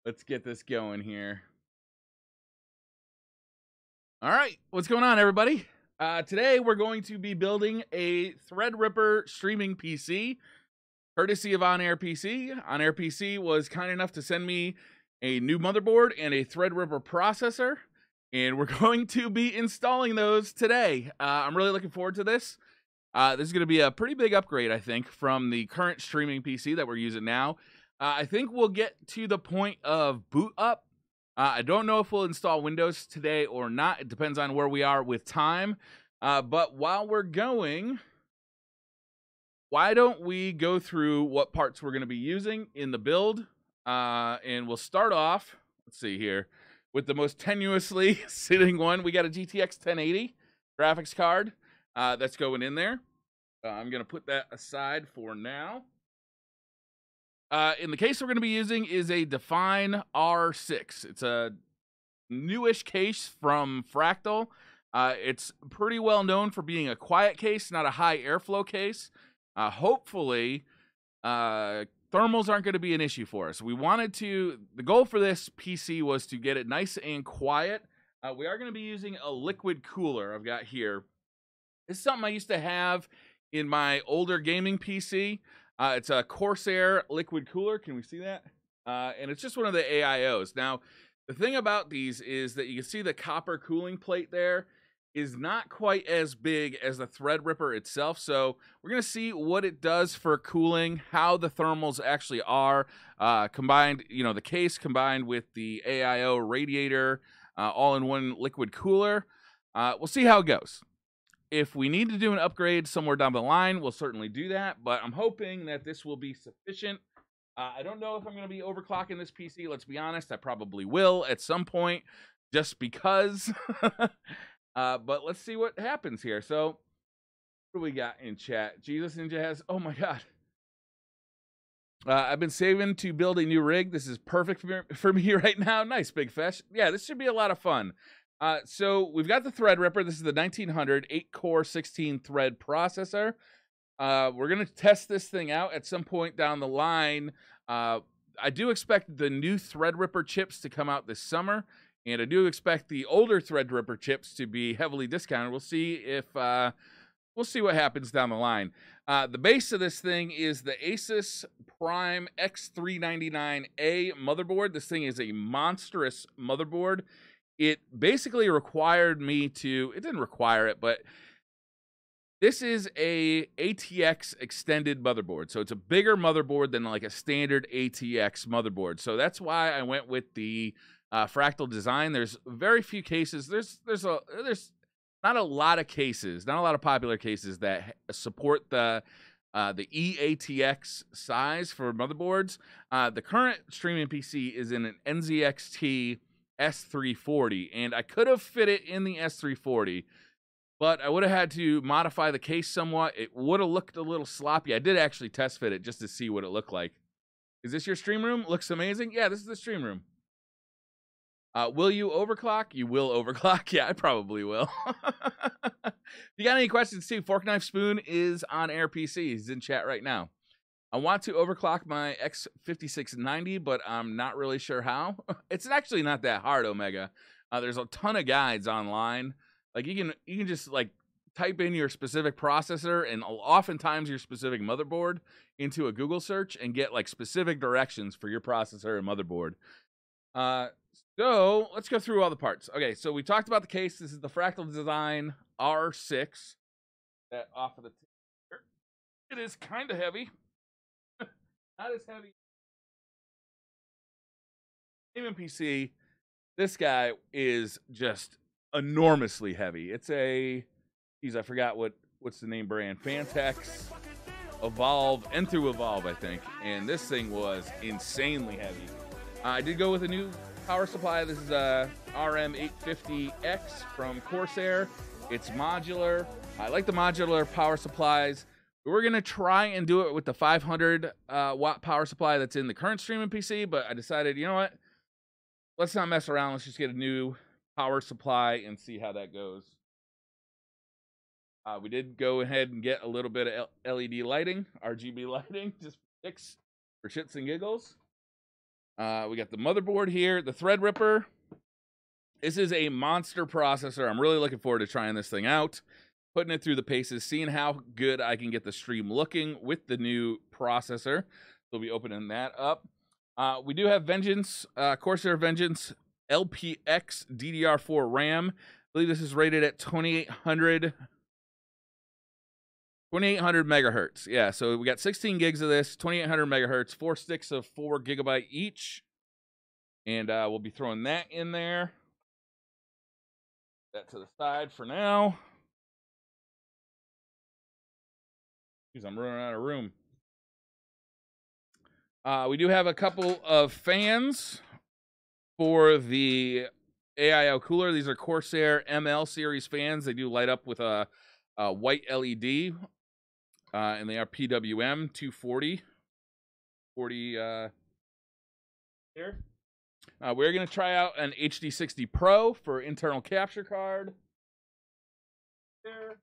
Let's get this going here. All right, what's going on, everybody? Today we're going to be building a Threadripper streaming PC, courtesy of On-AirPC. On-AirPC was kind enough to send me a new motherboard and a Threadripper processor, and we're going to be installing those today. I'm really looking forward to this. This is going to be a pretty big upgrade, I think, from the current streaming PC that we're using now. I think we'll get to the point of boot up. I don't know if we'll install Windows today or not. It depends on where we are with time. But while we're going, why don't we go through what parts we're going to be using in the build? And we'll start off, let's see here, with the most tenuously sitting one. We got a GTX 1080 graphics card that's going in there. I'm going to put that aside for now. In the case we're going to be using is a Define R6. It's a newish case from Fractal. It's pretty well known for being a quiet case, not a high airflow case. Hopefully, thermals aren't going to be an issue for us. The goal for this PC was to get it nice and quiet. We are going to be using a liquid cooler I've got here. This is something I used to have in my older gaming PC. It's a Corsair liquid cooler. Can we see that? And it's just one of the AIOs. Now, the thing about these is that you can see the copper cooling plate there is not quite as big as the Threadripper itself. So we're going to see what it does for cooling, how the thermals actually are combined, the case combined with the AIO radiator all in one liquid cooler. We'll see how it goes. If we need to do an upgrade somewhere down the line, we'll certainly do that, but I'm hoping that this will be sufficient. I don't know if I'm going to be overclocking this PC. Let's be honest, I probably will at some point, just because. But let's see what happens here. So, what do we got in chat? Jesus Ninja has, oh my god. I've been saving to build a new rig. This is perfect for me right now. Nice, Big Fish. Yeah, this should be a lot of fun. So we've got the Threadripper. This is the 1900 8-core 16-thread processor. We're going to test this thing out at some point down the line. I do expect the new Threadripper chips to come out this summer, and I do expect the older Threadripper chips to be heavily discounted. We'll see if we'll see what happens down the line. The base of this thing is the Asus Prime X399A motherboard. This thing is a monstrous motherboard. It basically required me to, it didn't require it, but this is a ATX extended motherboard. So it's a bigger motherboard than like a standard ATX motherboard. So that's why I went with the Fractal design. There's very few cases. There's not a lot of cases, not a lot of popular cases that support the eATX size for motherboards. The current streaming PC is in an NZXT S340, and I could have fit it in the S340, but I would have had to modify the case somewhat. It would have looked a little sloppy. I did actually test fit it just to see what it looked like. Is this your stream room? Looks amazing. Yeah, this is the stream room. Will you overclock? You will overclock. Yeah, I probably will. If you got any questions too, Fork Knife Spoon is on AirPC. He's in chat right now. I want to overclock my X5690, but I'm not really sure how. It's actually not that hard, Omega. There's a ton of guides online. Like you can just like type in your specific processor and oftentimes your specific motherboard into a Google search and get like specific directions for your processor and motherboard. So let's go through all the parts. Okay, so we talked about the case. This is the Fractal Design R6. That off of the it is kind of heavy. Not as heavy. Gaming PC, this guy is just enormously heavy. It's a, geez, I forgot what's the name brand. Fantex, Evolve, and through Evolve, I think. And this thing was insanely heavy. I did go with a new power supply. This is a RM850X from Corsair. It's modular. I like the modular power supplies. We're going to try and do it with the 500 watt power supply that's in the current streaming PC, but I decided, you know what? Let's not mess around. Let's just get a new power supply and see how that goes. We did go ahead and get a little bit of LED lighting, RGB lighting, just for shits and giggles. We got the motherboard here, the Threadripper. This is a monster processor. I'm really looking forward to trying this thing out, putting it through the paces, seeing how good I can get the stream looking with the new processor. So we'll be opening that up. We do have Vengeance, Corsair Vengeance LPX DDR4 RAM. I believe this is rated at 2800 megahertz. Yeah, so we got 16 gigs of this, 2800 megahertz, 4 sticks of 4 gigabyte each. And we'll be throwing that in there. That to the side for now. Jeez, I'm running out of room. We do have a couple of fans for the AIO cooler. These are Corsair ML series fans. They do light up with a white LED, and they are PWM 240. Here. We're going to try out an HD60 Pro for internal capture card. There.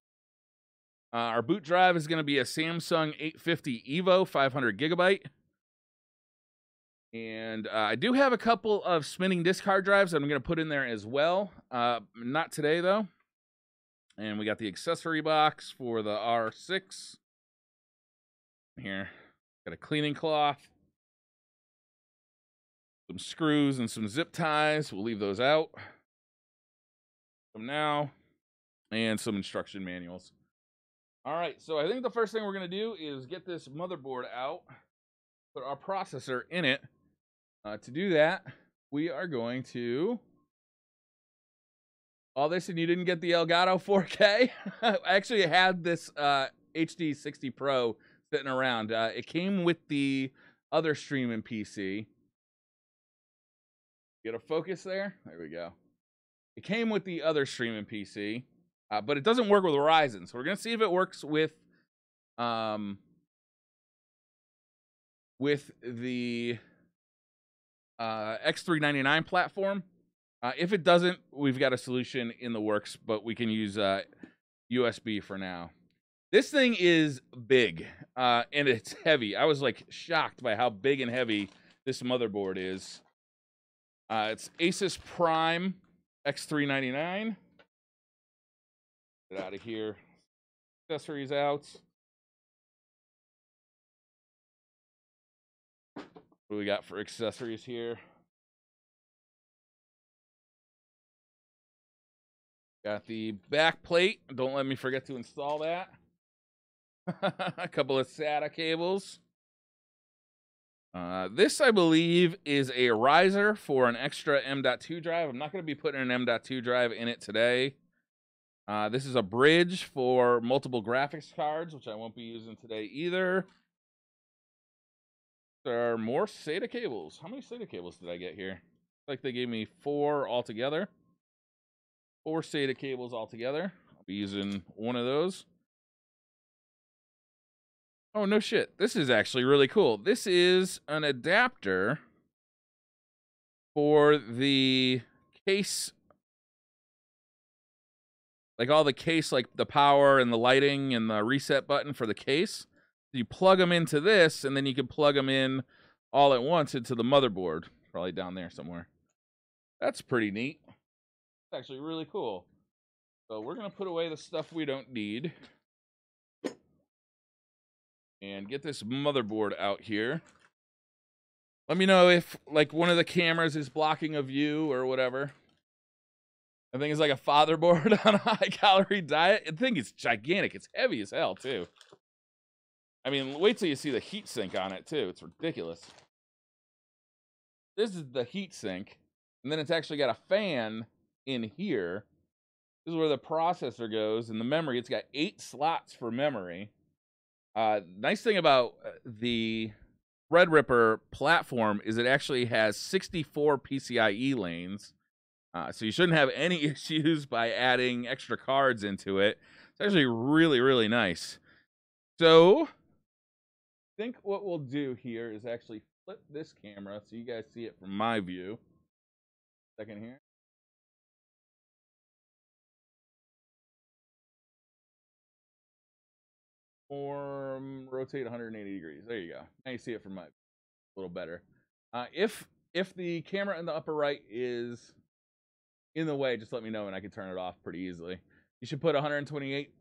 Our boot drive is going to be a Samsung 850 EVO 500 gigabyte. And I do have a couple of spinning disk hard drives that I'm going to put in there as well. Not today, though. And we got the accessory box for the R6. Here. Got a cleaning cloth. Some screws and some zip ties. We'll leave those out. From now. And some instruction manuals. All right, so I think the first thing we're going to do is get this motherboard out. Put our processor in it. To do that, we are going to... All this, and you didn't get the Elgato 4K? I actually had this HD60 Pro sitting around. It came with the other StreamRipper. Get a focus there? There we go. It came with the other StreamRipper, but it doesn't work with Ryzen. So we're going to see if it works with the X399 platform. If it doesn't, we've got a solution in the works, but we can use USB for now. This thing is big, and it's heavy. I was like shocked by how big and heavy this motherboard is. It's Asus Prime X399. Get out of here. Accessories out. What do we got for accessories here? Got the back plate. Don't let me forget to install that. A couple of SATA cables. This, I believe, is a riser for an extra M.2 drive. I'm not going to be putting an M.2 drive in it today. This is a bridge for multiple graphics cards, which I won't be using today either. There are more SATA cables. How many SATA cables did I get here? Looks like they gave me 4 altogether. 4 SATA cables altogether. I'll be using one of those. Oh, no shit. This is actually really cool. This is an adapter for the case. Like all the case, like the power and the lighting and the reset button for the case. You plug them into this, and then you can plug them in all at once into the motherboard. Probably down there somewhere. That's pretty neat. It's actually really cool. So we're going to put away the stuff we don't need. And get this motherboard out here. Let me know if, like, one of the cameras is blocking a view or whatever. I think it's like a fatherboard on a high-calorie diet. The thing is gigantic. It's heavy as hell, too. I mean, wait till you see the heatsink on it, too. It's ridiculous. This is the heatsink. And then it's actually got a fan in here. This is where the processor goes. And the memory, it's got 8 slots for memory. Nice thing about the Threadripper platform is it actually has 64 PCIe lanes. So you shouldn't have any issues by adding extra cards into it. It's actually really, really nice. So, I think what we'll do here is actually flip this camera so you guys see it from my view. Second here. Rotate 180 degrees. There you go. Now you see it from my a little better. If if the camera in the upper right is in the way, just let me know and I can turn it off pretty easily. You should put 128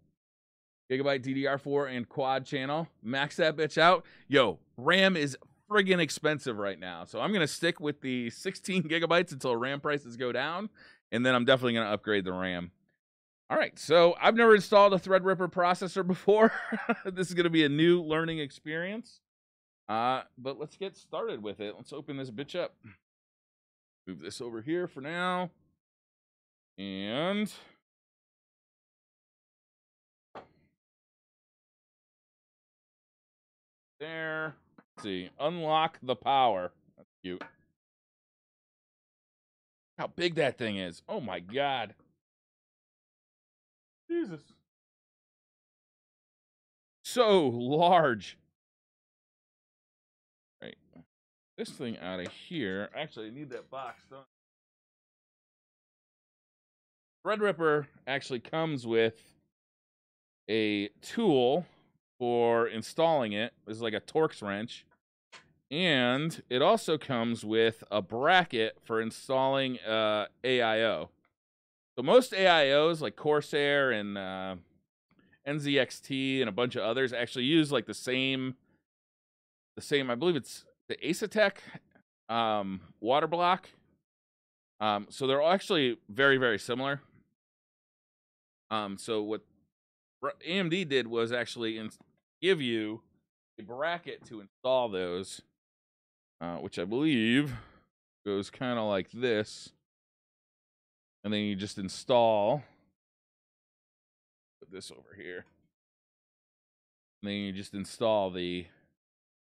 gigabyte DDR4 and quad channel. Max that bitch out. Yo, RAM is friggin' expensive right now. So I'm going to stick with the 16 gigabytes until RAM prices go down. And then I'm definitely going to upgrade the RAM. All right, so I've never installed a Threadripper processor before. This is going to be a new learning experience. But let's get started with it. Let's open this bitch up. Move this over here for now. And there. Let's see. Unlock the power. That's cute. How big that thing is. Oh my God. Jesus. So large. Right. This thing out of here. Actually, I need that box, don't I? Threadripper actually comes with a tool for installing it. This is like a Torx wrench. And it also comes with a bracket for installing AIO. So most AIOs like Corsair and NZXT and a bunch of others actually use like the same, I believe it's the Asetek water block. So they're actually very, very similar. So what AMD did was actually give you a bracket to install those, which I believe goes kind of like this. And then you just install, put this over here. And then you just install the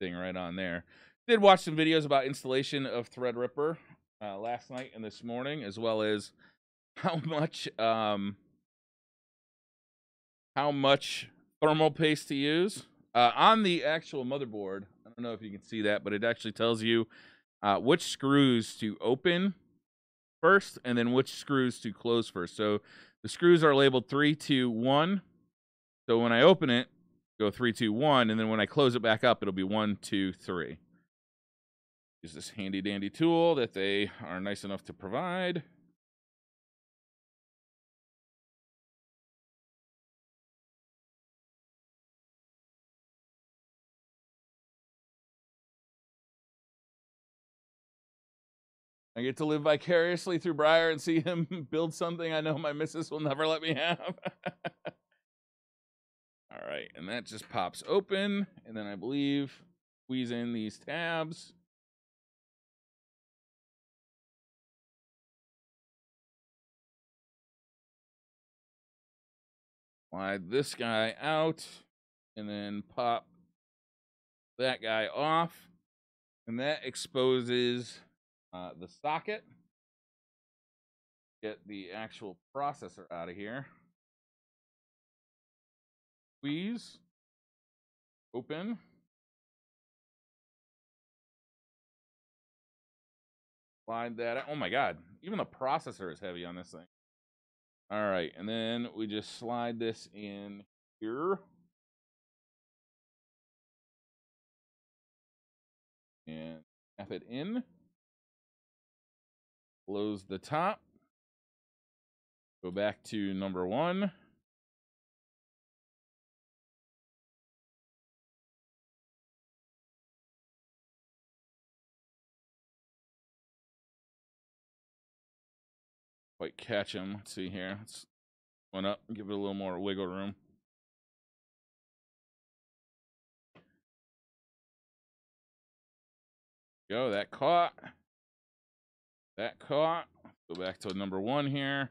thing right on there. Did watch some videos about installation of Threadripper last night and this morning, as well as how much thermal paste to use. On the actual motherboard, I don't know if you can see that, but it actually tells you which screws to open first and then which screws to close first. So the screws are labeled 3, 2, 1. So when I open it, go 3, 2, 1, and then when I close it back up, it'll be 1, 2, 3. Use this handy dandy tool that they are nice enough to provide. I get to live vicariously through Briar and see him build something I know my missus will never let me have. All right, and that just pops open, and then I believe squeeze in these tabs. Slide this guy out, and then pop that guy off, and that exposes the socket. Get the actual processor out of here. Squeeze. Open. Slide that out. Oh my God. Even the processor is heavy on this thing. All right. And then we just slide this in here. And tap it in. Close the top. Go back to number 1. Quite catch him. Let's see here. Let's one up and give it a little more wiggle room. Go. That caught. That caught. Go back to number 1 here.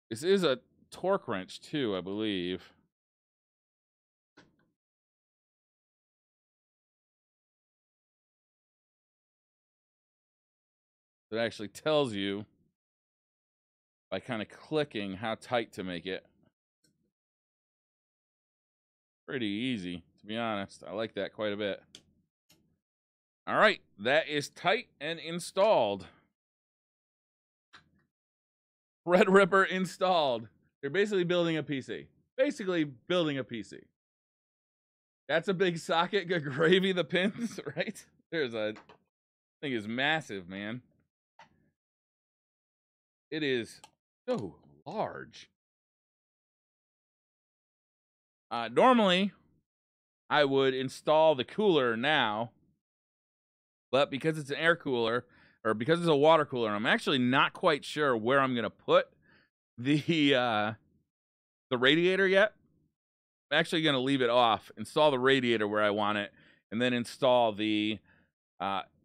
This is a torque wrench too, I believe. It actually tells you by kind of clicking how tight to make it. Pretty easy, to be honest. I like that quite a bit. All right, that is tight and installed. Threadripper installed. They're basically building a PC. Basically building a PC. That's a big socket. Good gravy, the pins, right? There's a Thing is massive, man. It is so large. Normally, I would install the cooler now, but because it's an air cooler, or because it's a water cooler, I'm actually not quite sure where I'm gonna put the radiator yet. I'm actually gonna leave it off, install the radiator where I want it, and then install the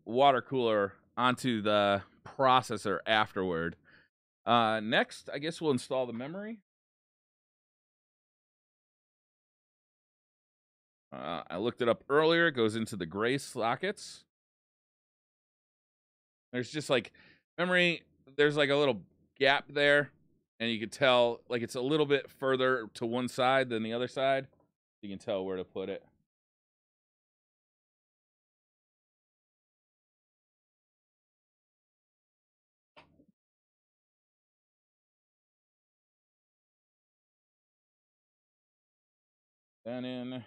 water cooler onto the processor afterward. Next, I guess we'll install the memory. I looked it up earlier. It goes into the gray sockets. There's just like memory. There's like a little gap there, and you can tell like it's a little bit further to one side than the other side. You can tell where to put it. Then in.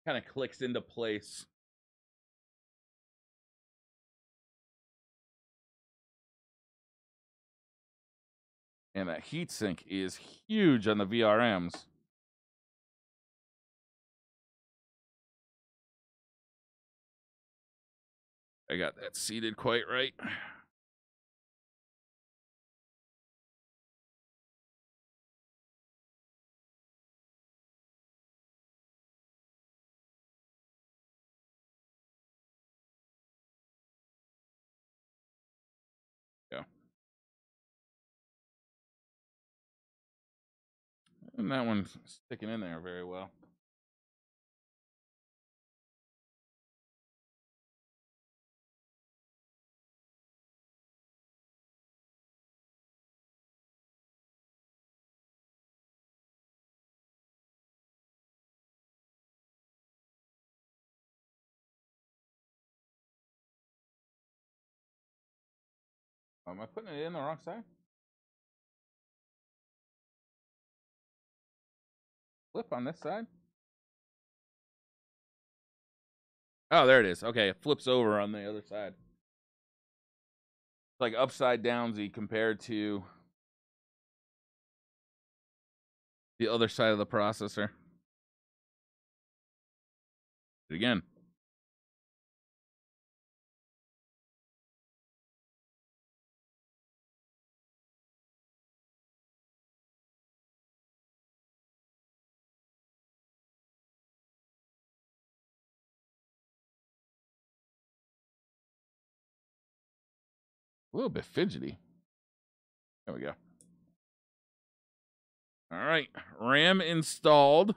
Kind of clicks into place. And that heatsink is huge on the VRMs. I got that seated quite right. Yeah. And that one's sticking in there very well. Am I putting it in the wrong side? Flip on this side? Oh, there it is. Okay, it flips over on the other side. It's like upside downsy compared to the other side of the processor. Again. A little bit fidgety. There we go. All right, RAM installed.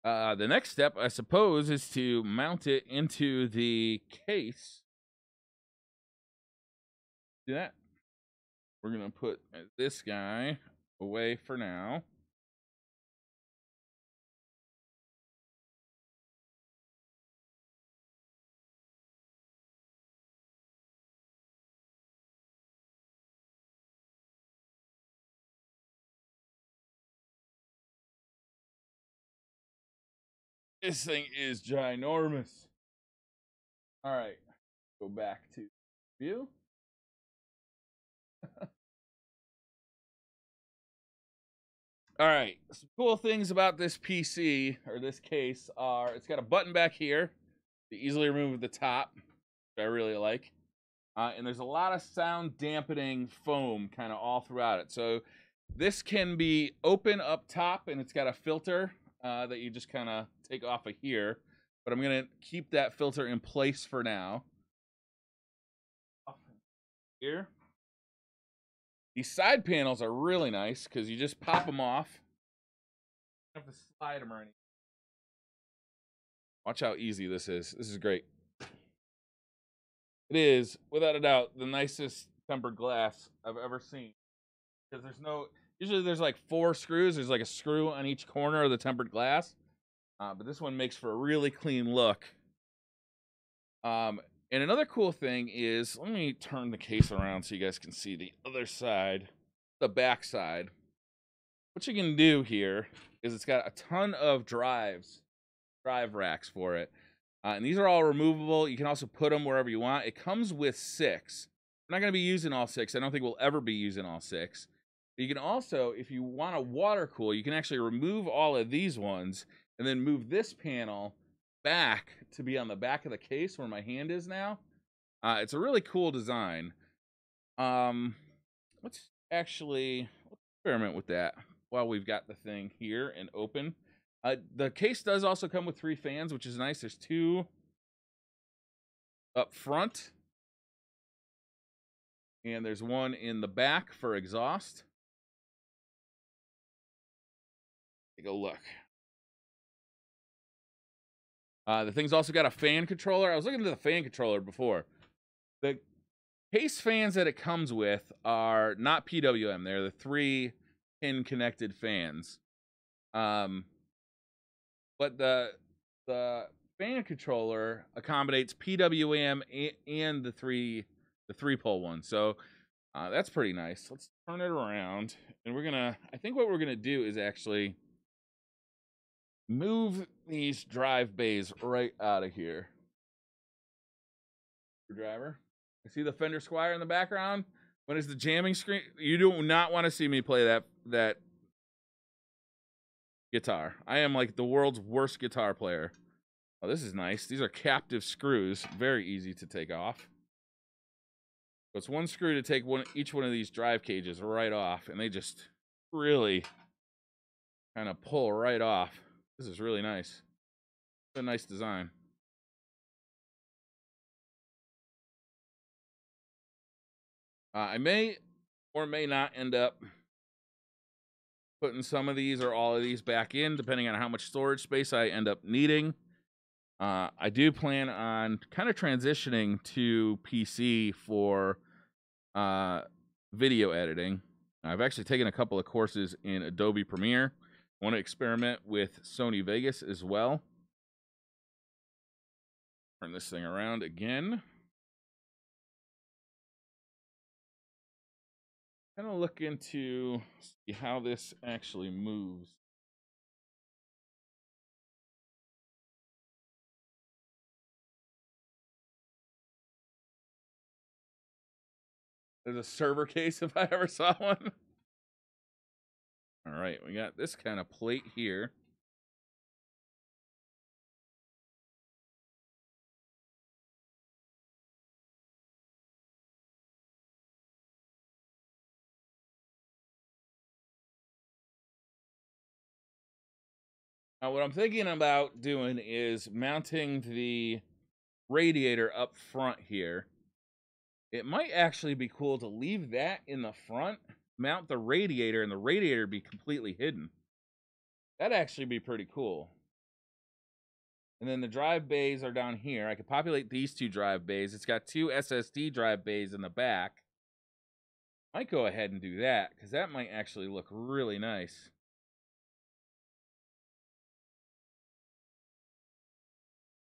The next step, I suppose, is to mount it into the case. Do that. We're going to put this guy away for now. This thing is ginormous. All right, go back to view. All right, some cool things about this PC or this case are it's got a button back here to easily remove the top, which I really like. And there's a lot of sound dampening foam kind of all throughout it. So this can be open up top, and it's got a filter that you just kind of take off of here. But I'm going to keep that filter in place for now. Here. These side panels are really nice because you just pop them off. You don't have to slide them or anything. Watch how easy this is. This is great. It is, without a doubt, the nicest tempered glass I've ever seen. Because there's no... Usually there's like 4 screws. There's like a screw on each corner of the tempered glass. But this one makes for a really clean look. And another cool thing is... Let me turn the case around so you guys can see the other side. The back side. what you can do here is it's got a ton of drive racks for it. And these are all removable. You can also put them wherever you want. It comes with 6. I'm not going to be using all 6. I don't think we'll ever be using all 6. But you can also, if you want to water cool, you can actually remove all of these ones and then move this panel back to be on the back of the case where my hand is now. It's a really cool design. Let's experiment with that while we've got the thing here and open. The case does also come with 3 fans, which is nice. There's 2 up front, and there's 1 in the back for exhaust. Take a look. The thing's also got a fan controller. I was looking at the fan controller before. The case fans that it comes with are not PWM. They're the 3-pin connected fans. But the fan controller accommodates PWM and the 3-pole one. So that's pretty nice. Let's turn it around, and I think what we're gonna do is actually move these drive bays right out of here. Driver. I see the Fender Squire in the background. When is the jamming screen? You do not want to see me play that guitar. I am like the world's worst guitar player. Oh, this is nice. These are captive screws. Very easy to take off. So it's 1 screw to take each one of these drive cages right off, and they just really kind of pull right off. This is really nice. It's a nice design. I may or may not end up putting some of these or all of these back in, depending on how much storage space I end up needing. I do plan on kind of transitioning to PC for video editing. I've actually taken a couple of courses in Adobe Premiere. I want to experiment with Sony Vegas as well. Turn this thing around again. Kind of look into see how this actually moves. There's a server case if I ever saw one. All right, we got this kind of plate here. Now, what I'm thinking about doing is mounting the radiator up front here. It might actually be cool to leave that in the front, mount the radiator, and the radiator be completely hidden. That'd actually be pretty cool. And then the drive bays are down here. I could populate these 2 drive bays. It's got 2 SSD drive bays in the back. Might go ahead and do that, because that might actually look really nice.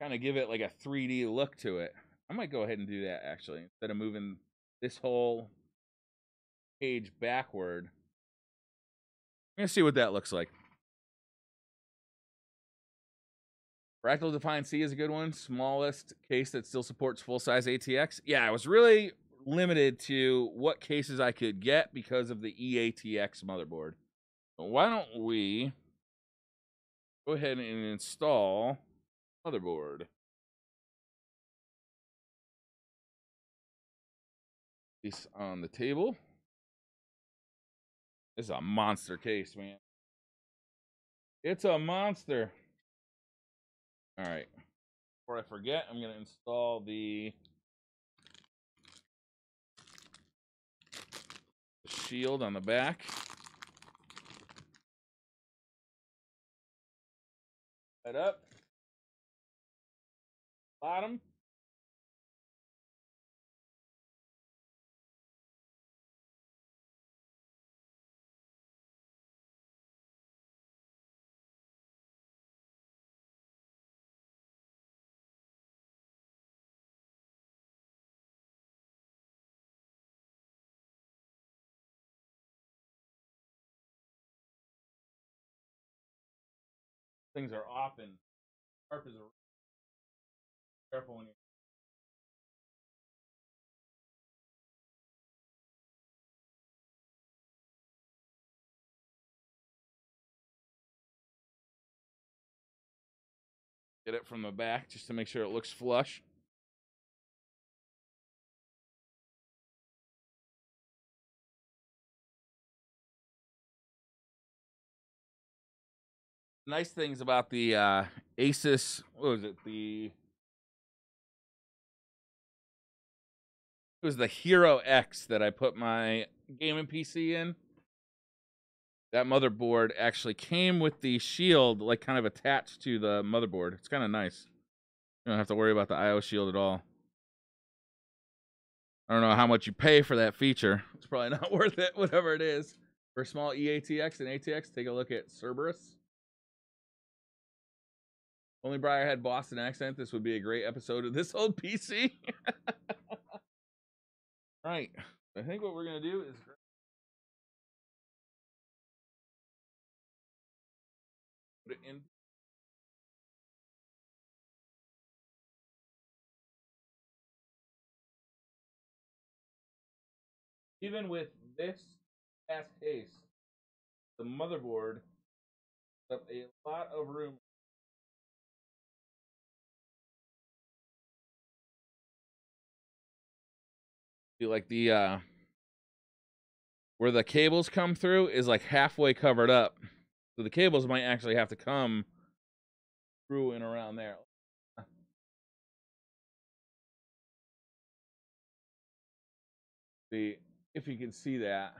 Kind of give it like a 3D look to it. I might go ahead and do that, actually, instead of moving this whole page backward. I'm going to see what that looks like. Fractal Defiant C is a good one. Smallest case that still supports full-size ATX. Yeah, I was really limited to what cases I could get because of the EATX motherboard. So why don't we go ahead and install motherboard. This on the table. This is a monster case, man. It's a monster. All right. Before I forget, I'm going to install the shield on the back. Head up. Bottom. things are off and sharp as a careful when you get it from the back just to make sure it looks flush. Nice things about the Asus, what was it? It was the Hero X that I put my gaming PC in. That motherboard actually came with the shield, like kind of attached to the motherboard. It's kind of nice. You don't have to worry about the IO shield at all. I don't know how much you pay for that feature. It's probably not worth it, whatever it is. For small EATX and ATX, take a look at Cerberus. Only Briar had Boston accent. This would be a great episode of This Old PC. Right. I think what we're going to do is put it in. Even with this fast case, the motherboard took a lot of room. Like the where the cables come through is like halfway covered up. So the cables might actually have to come through and around there. See if you can see that.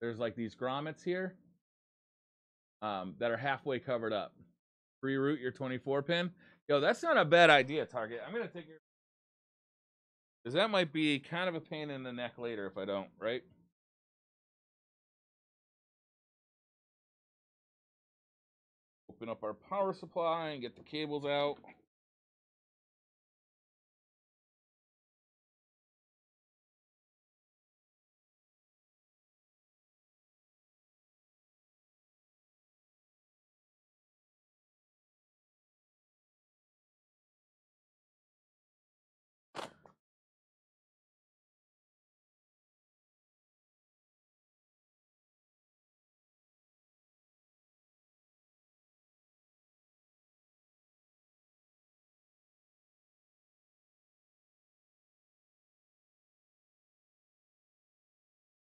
There's like these grommets here that are halfway covered up. Reroute your 24 pin. Yo, that's not a bad idea, Target. I'm gonna take your, because that might be kind of a pain in the neck later if I don't, right? Open up our power supply and get the cables out.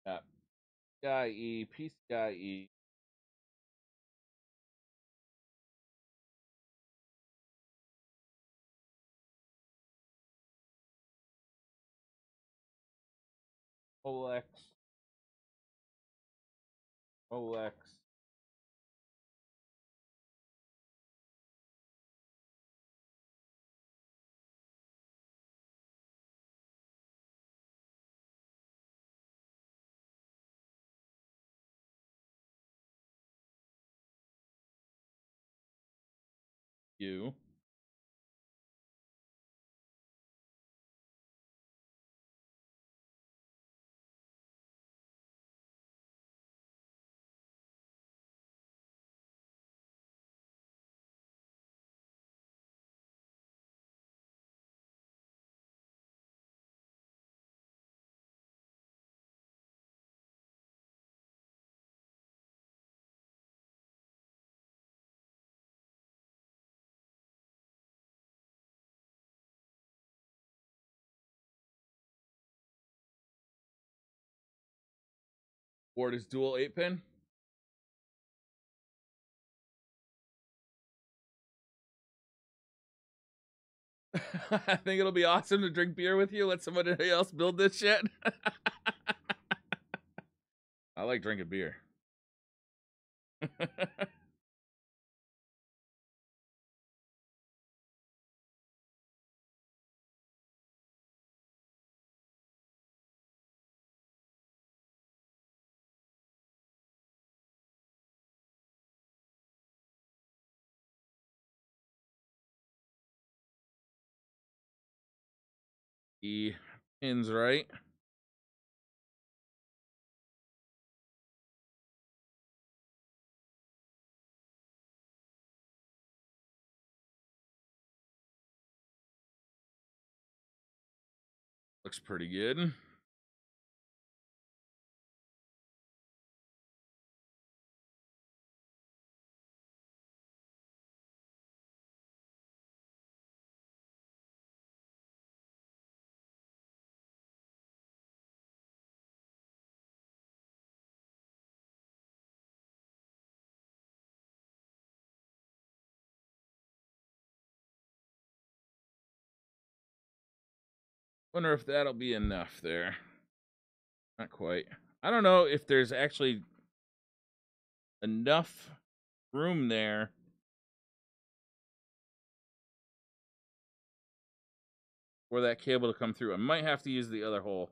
Yeah. PCIe, PCIe. OLX. OLX. U. Board is dual 8-pin. I think it'll be awesome to drink beer with you. Let somebody else build this shit. I like drinking beer. E pins right. Looks pretty good. Wonder if that'll be enough there. Not quite. I don't know if there's actually enough room there for that cable to come through. I might have to use the other hole.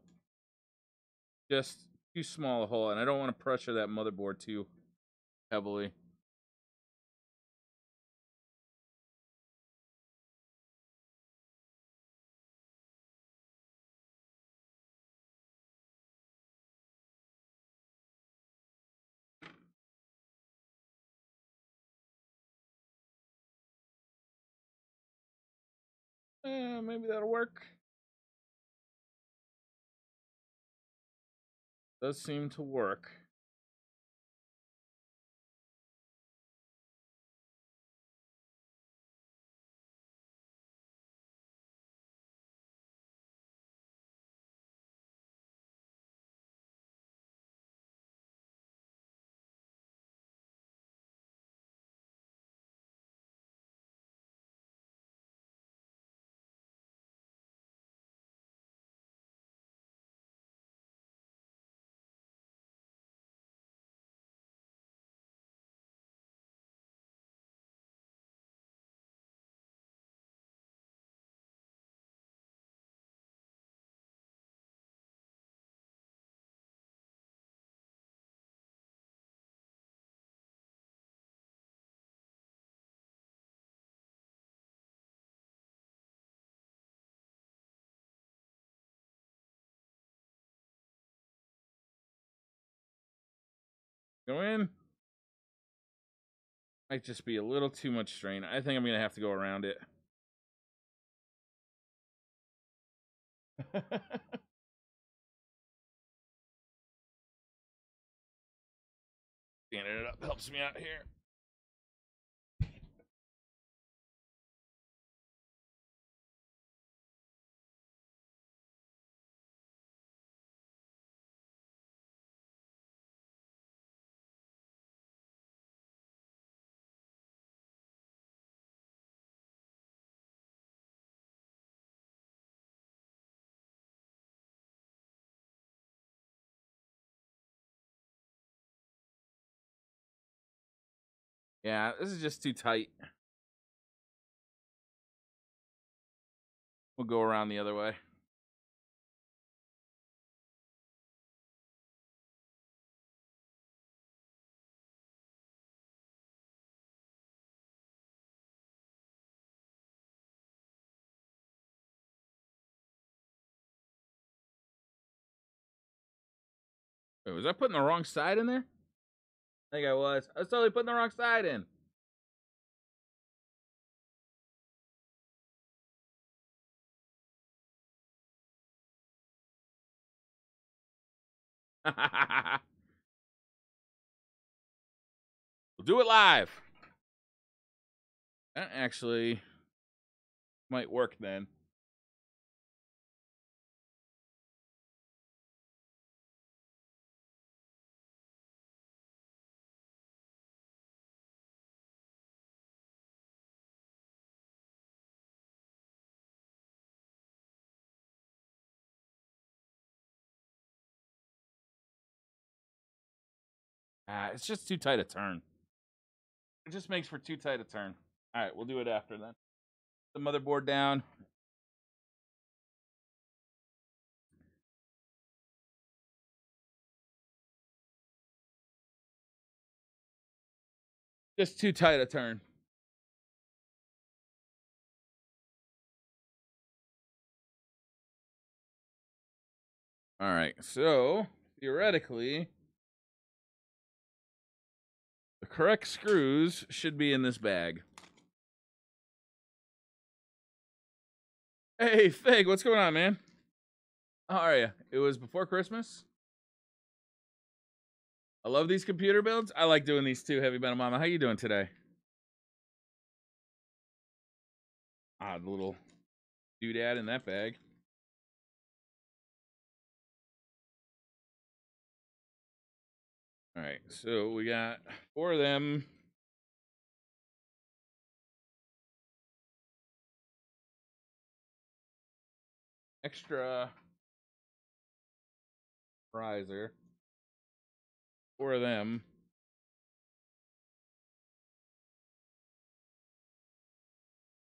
Just too small a hole, and I don't want to pressure that motherboard too heavily. Maybe that'll work. Does seem to work. Go in. Might just be a little too much strain. I think I'm going to have to go around it. Standing it up helps me out here. Yeah, this is just too tight. We'll go around the other way. Wait, was I putting the wrong side in there? I think I was. I was totally putting the wrong side in. We'll do it live. That actually might work then. It's just too tight a turn. It just makes for too tight a turn. All right, we'll do it after then. The motherboard down. Just too tight a turn. All right, so theoretically, the correct screws should be in this bag. Hey, Fig, what's going on, man? How are you? It was before Christmas. I love these computer builds. I like doing these too, Heavy Metal Mama. How you doing today? Ah, the little doodad in that bag. All right, so we got 4 of them. Extra riser. 4 of them.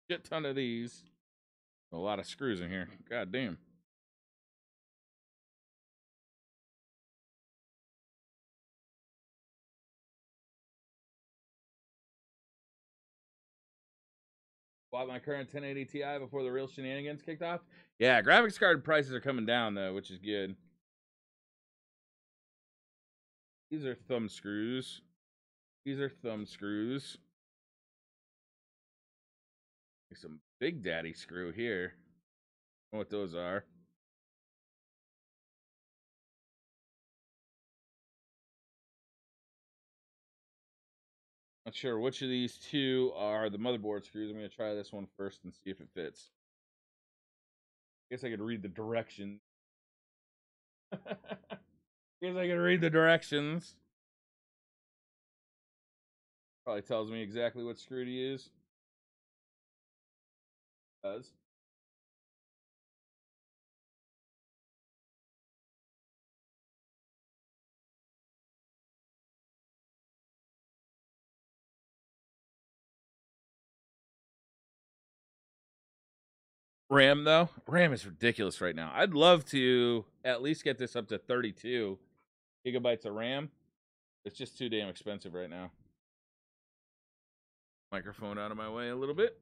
Shit ton of these. A lot of screws in here. God damn. Bought my current 1080 Ti before the real shenanigans kicked off. Yeah, graphics card prices are coming down though, which is good. These are thumb screws. These are thumb screws. Some Big Daddy screw here. I don't know what those are. Not sure which of these two are the motherboard screws. I'm going to try this one first and see if it fits. I guess I could read the directions. Guess I could read the directions. Probably tells me exactly what screw to use. It does. RAM though, RAM is ridiculous right now. I'd love to at least get this up to 32 gigabytes of RAM. It's just too damn expensive right now. Microphone out of my way a little bit.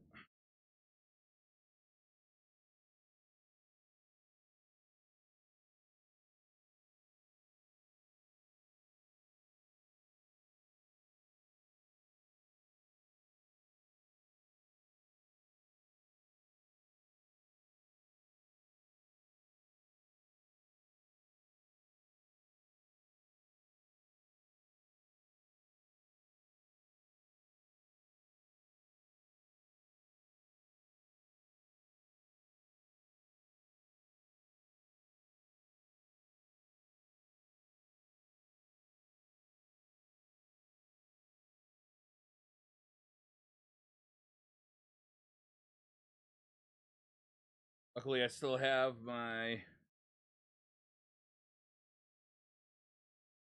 Luckily, I still have my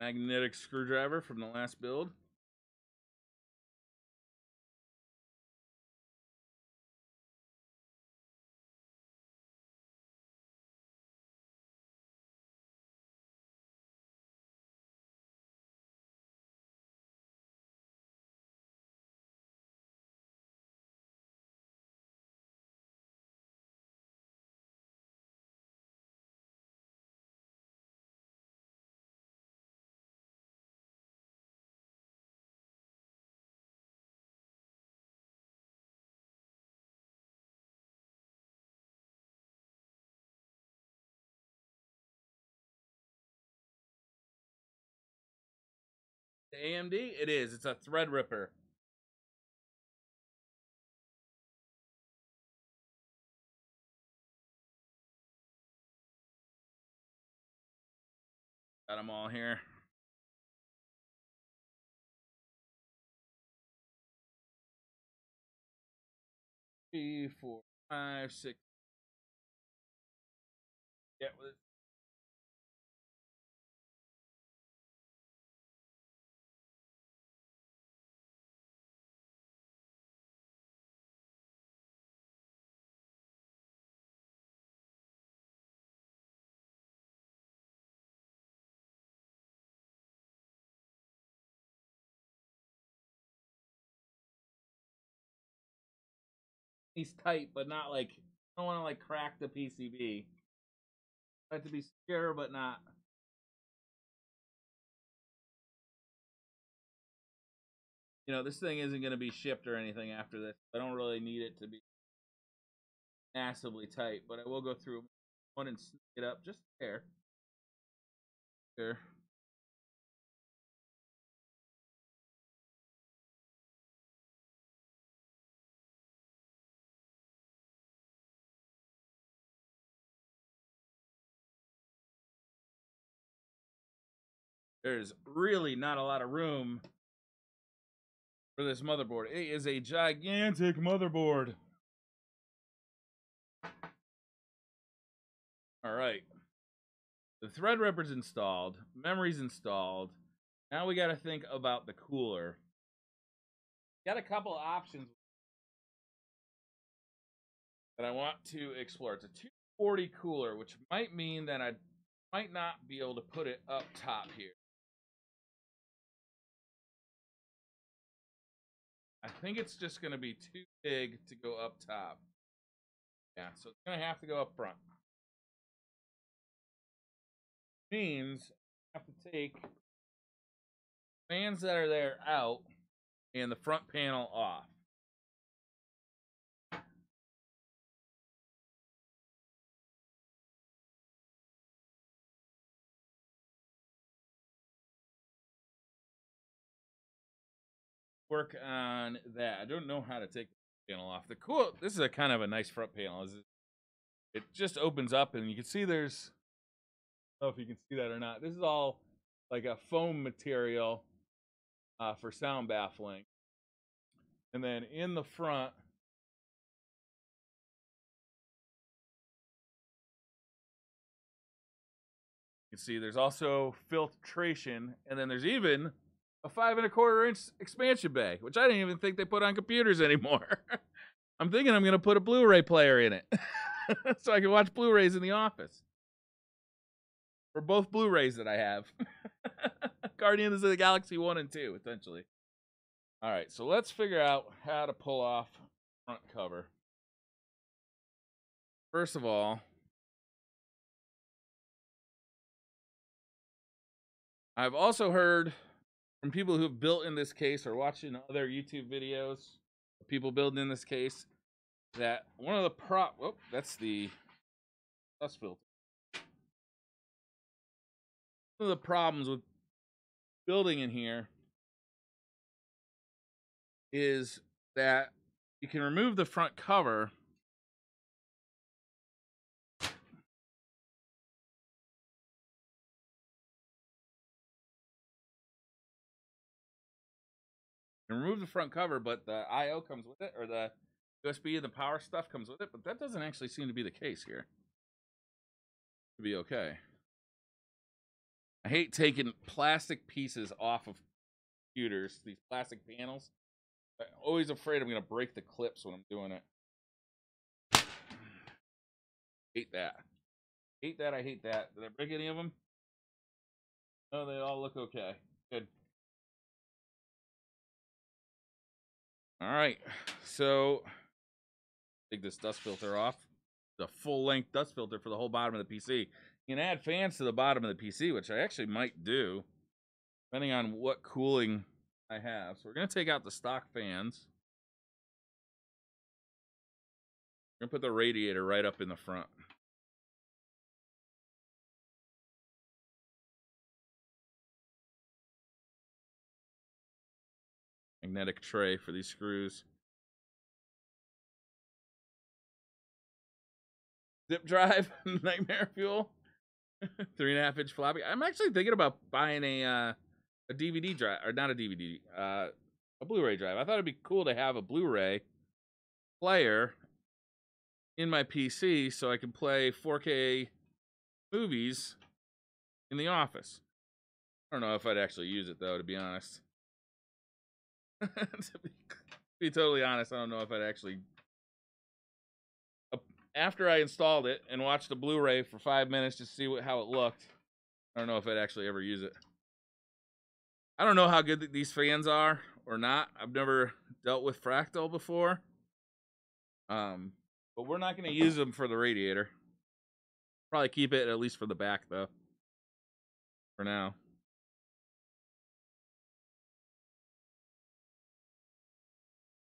magnetic screwdriver from the last build. The AMD, it is. It's a Threadripper. Got them all here. 3, 4, 5, 6. Yeah, he's tight, but not like I don't want to like crack the PCB. I have to be secure, but not. You know, this thing isn't going to be shipped or anything after this. I don't really need it to be massively tight, but I will go through one and sneak it up just there. There. There's really not a lot of room for this motherboard. It is a gigantic motherboard. All right. The Threadripper's installed. Memory's installed. Now we got to think about the cooler. Got a couple of options that I want to explore. It's a 240 cooler, which might mean that I might not be able to put it up top here. I think it's just going to be too big to go up top. Yeah, so it's going to have to go up front. Means I have to take fans that are there out and the front panel off. Work on that. I don't know how to take the panel off. This is a kind of a nice front panel. It just opens up and you can see there's, I don't know if you can see that or not. This is all like a foam material for sound baffling. And then in the front, you can see there's also filtration, and then there's even a 5 1/4 inch expansion bay, which I didn't even think they put on computers anymore. I'm thinking I'm going to put a Blu-ray player in it so I can watch Blu-rays in the office. For both Blu-rays that I have. Guardians of the Galaxy 1 and 2, essentially. All right, so let's figure out how to pull off front cover. First of all, I've also heard from people who've built in this case or watching other YouTube videos of people building in this case that one of the that's the dust filter. One of the problems with building in here is that you can remove the front cover but the I/O comes with it, or the USB and the power stuff comes with it, but that doesn't actually seem to be the case here. To be okay. I hate taking plastic pieces off of computers, these plastic panels. I'm always afraid I'm going to break the clips when I'm doing it. Hate that. Hate that, I hate that. Did I break any of them? No, they all look okay. Good. All right, so take this dust filter off. The full-length dust filter for the whole bottom of the PC. You can add fans to the bottom of the PC, which I actually might do, depending on what cooling I have. So we're going to take out the stock fans. We're going to put the radiator right up in the front. Magnetic tray for these screws. Zip drive, nightmare fuel. 3.5 inch floppy. I'm actually thinking about buying a DVD drive, or not a DVD, a Blu-ray drive. I thought it'd be cool to have a Blu-ray player in my PC so I can play 4K movies in the office. I don't know if I'd actually use it though, to be honest. To be totally honest, I don't know if I'd actually. After I installed it and watched the Blu-ray for 5 minutes to see how it looked, I don't know if I'd actually ever use it. I don't know how good these fans are or not. I've never dealt with Fractal before. But we're not going to use them for the radiator. Probably keep it at least for the back, though. For now.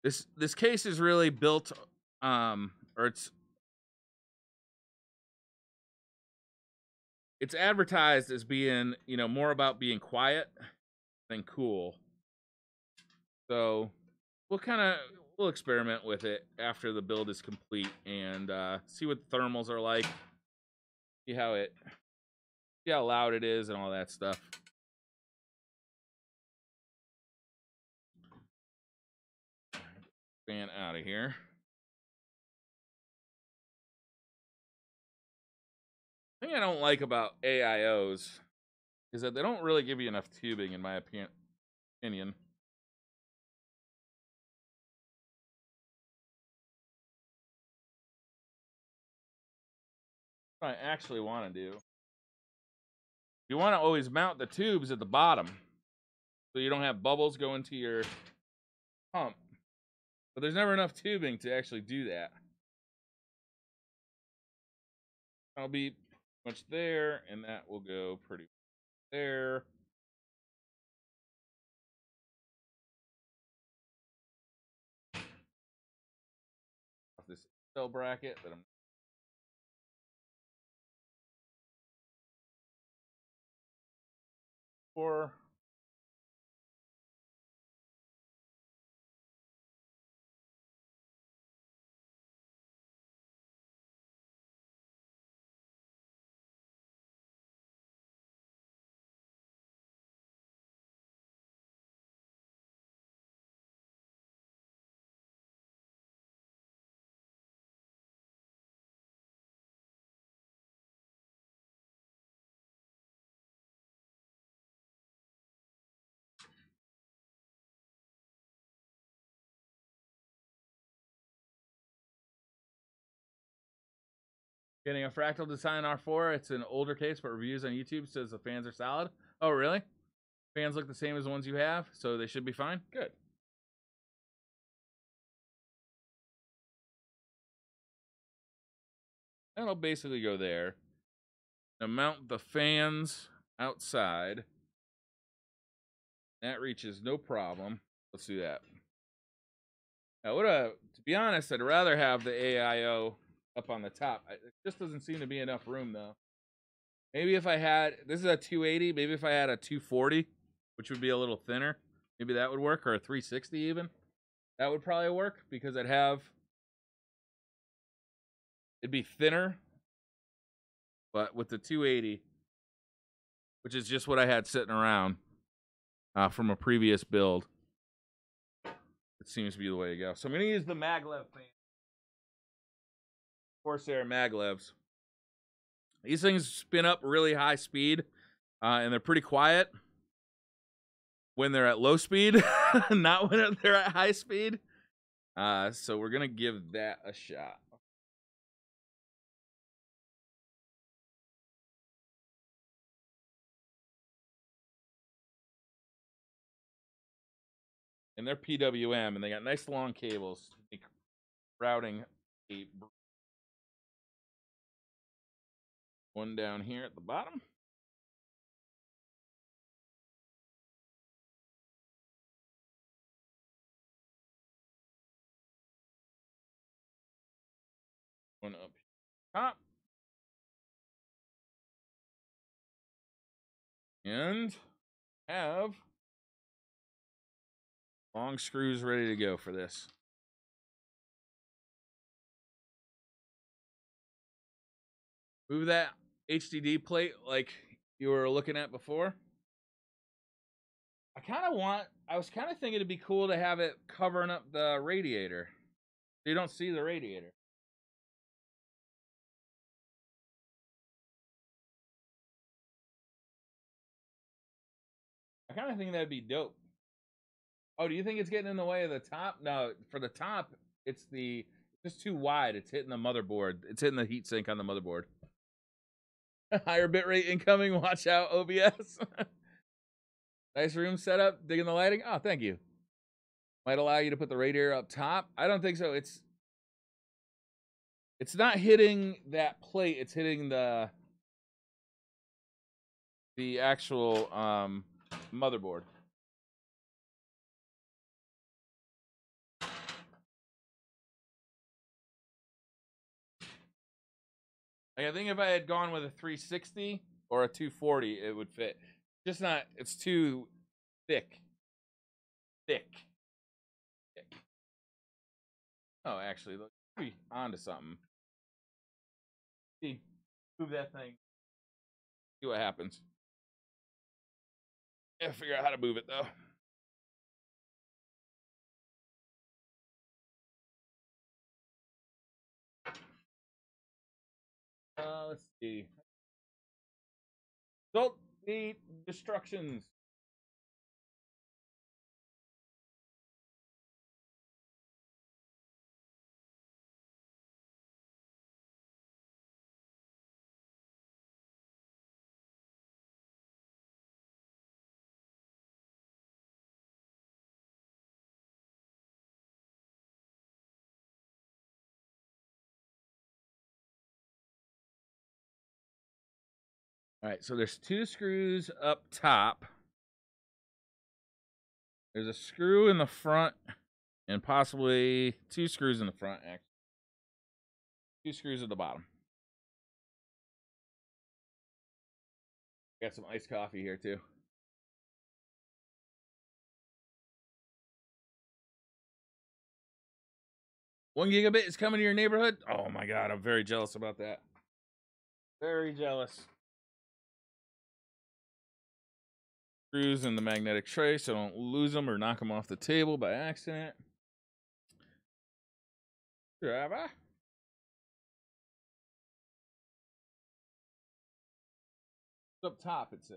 This case is really built, or it's it's advertised as being, you know, more about being quiet than cool. So we'll experiment with it after the build is complete and see what the thermals are like. See how loud it is and all that stuff. Fan out of here. The thing I don't like about AIOs is that they don't really give you enough tubing, in my opinion. What I actually want to do. You want to always mount the tubes at the bottom so you don't have bubbles go into your pump. But there's never enough tubing to actually do that. I'll be much there, and that will go pretty there. Off this cell bracket that I'm for. Getting a Fractal Design R4. It's an older case, but reviews on YouTube says the fans are solid. Oh, really? Fans look the same as the ones you have, so they should be fine? Good. That'll basically go there. Now mount the fans outside. That reaches no problem. Let's do that. Now, to be honest, I'd rather have the AIO up on the top. It just doesn't seem to be enough room, though. Maybe if I had, this is a 280, maybe if I had a 240, which would be a little thinner, maybe that would work, or a 360 even. That would probably work, because it'd be thinner, but with the 280, which is just what I had sitting around from a previous build, it seems to be the way to go. So I'm going to use the maglev fan. Corsair maglevs. These things spin up really high speed, and they're pretty quiet when they're at low speed, not when they're at high speed. So we're going to give that a shot. And they're PWM, and they got nice long cables to make routing a one down here at the bottom. One up top. And have long screws ready to go for this. Move that HDD plate like you were looking at before. I was kind of thinking it'd be cool to have it covering up the radiator. So you don't see the radiator. I kind of think that'd be dope. Oh, do you think it's getting in the way of the top? No, for the top, it's just too wide. It's hitting the motherboard. It's hitting the heatsink on the motherboard. Higher bitrate incoming. Watch out, OBS. Nice room setup. Digging the lighting. Oh, thank you. Might allow you to put the radiator up top. I don't think so. It's not hitting that plate. It's hitting the actual motherboard. Like, I think if I had gone with a 360 or a 240, it would fit. Just not. It's too thick. Thick. Oh, actually, look, be onto something. See, move that thing. See what happens. Gotta figure out how to move it though. Let's see. Don't need destructions. All right, so there's 2 screws up top. There's a screw in the front, and possibly 2 screws in the front, actually. 2 screws at the bottom. Got some iced coffee here, too. One gigabit is coming to your neighborhood? Oh my god, I'm very jealous about that. Very jealous. Screws in the magnetic tray so I don't lose them or knock them off the table by accident. Driver. Up top, it says.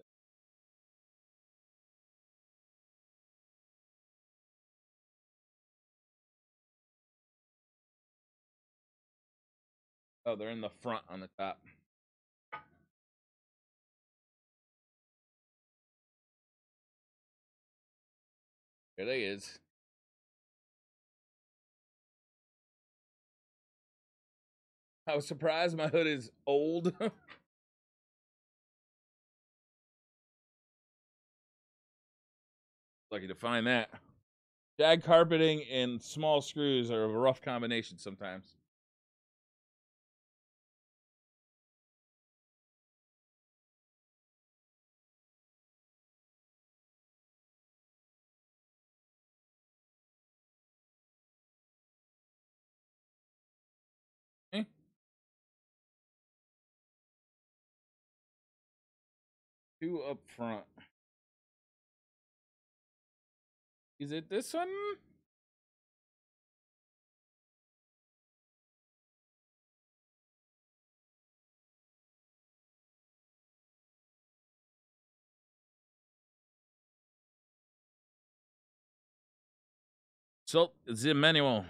Oh, they're in the front on the top. There they is. I was surprised my hood is old. Lucky to find that. Jag carpeting and small screws are a rough combination sometimes. Okay. 2 up front. Is it this one? So, the manual.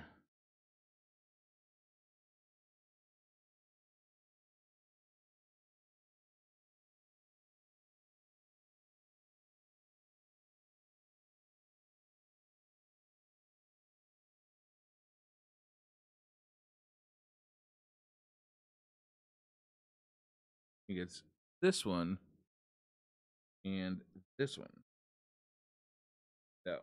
I think it's this one and this one. Yeah.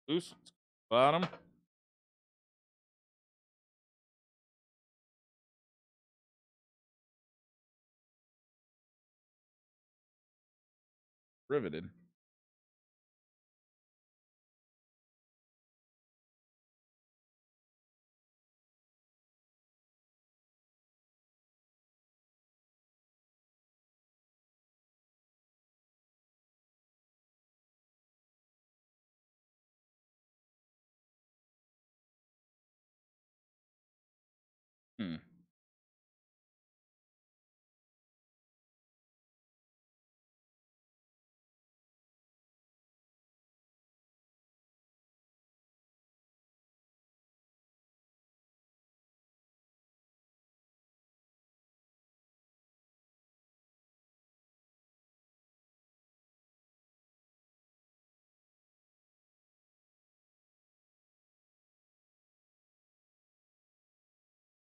Loose. Bottom. Riveted. Hmm.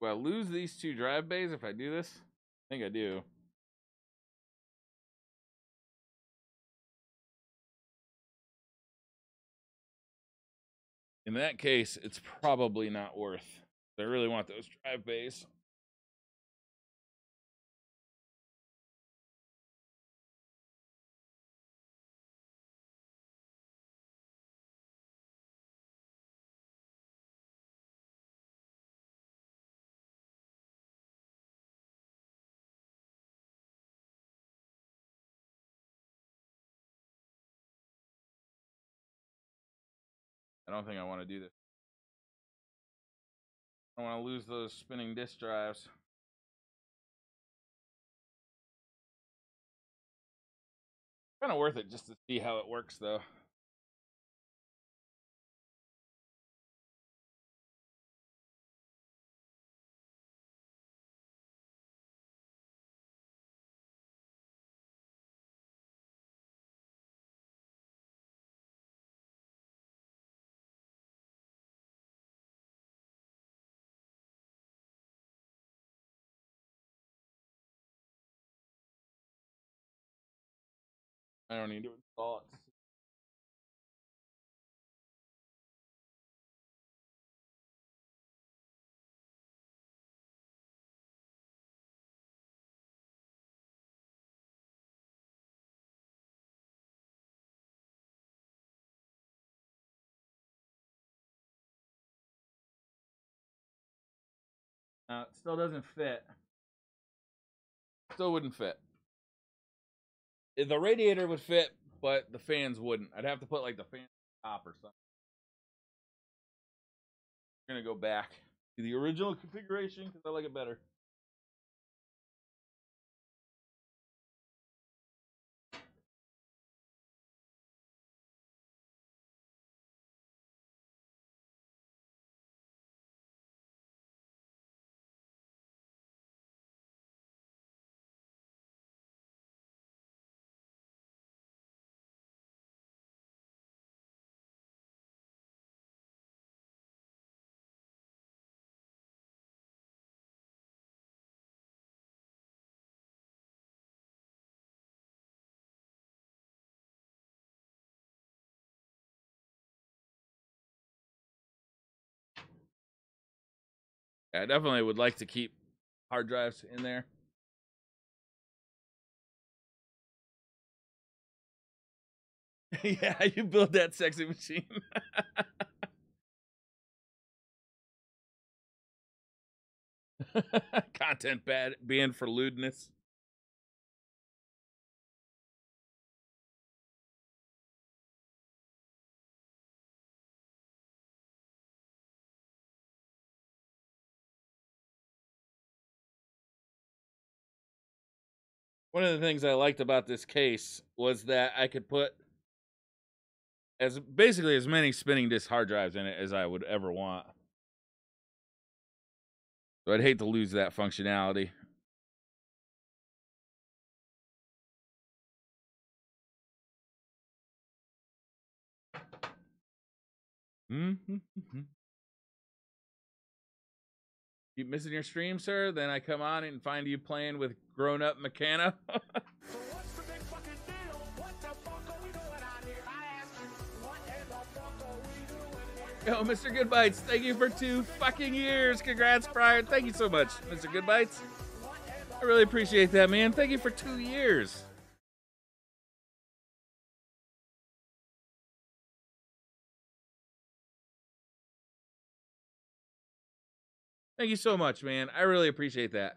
Do I lose these 2 drive bays if I do this? I think I do. In that case, it's probably not worth. I really want those drive bays. I don't think I want to do this. I don't want to lose those spinning disk drives. Kind of worth it just to see how it works, though. I don't need to install it. It still doesn't fit. Still wouldn't fit. The radiator would fit, but the fans wouldn't. I'd have to put like the fan on top or something. I'm gonna go back to the original configuration because I like it better. Yeah, I definitely would like to keep hard drives in there. Yeah, you build that sexy machine. Content banned for lewdness. One of the things I liked about this case was that I could put basically as many spinning disk hard drives in it as I would ever want. So I'd hate to lose that functionality. Keep missing your stream, sir? Then I come on and find you playing with grown-up Mechana. So what's the big fucking deal? What the fuck are we doing out here? I asked you, what in the fuck are we doing here? Yo, Mr. Goodbites, thank you for 2 fucking years. Congrats, Brian. Thank you so much, Mr. Goodbites. I really appreciate that, man. Thank you for 2 years. Thank you so much, man. I really appreciate that.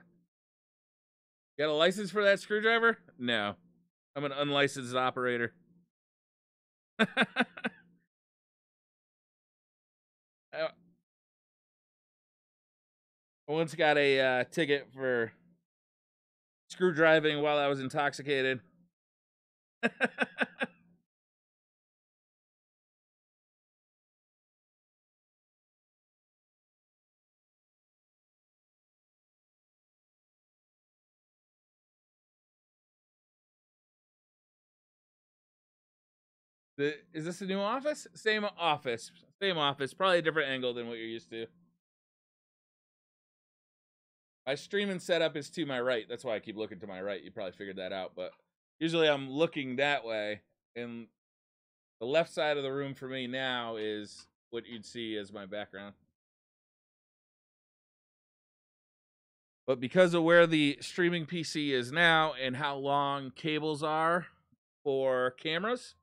You got a license for that screwdriver? No. I'm an unlicensed operator. I once got a ticket for screw driving while I was intoxicated. Is this a new office? Same office. Same office. Probably a different angle than what you're used to. My streaming setup is to my right. That's why I keep looking to my right. You probably figured that out, but usually I'm looking that way, and the left side of the room for me now is what you'd see as my background. But because of where the streaming PC is now and how long cables are for cameras,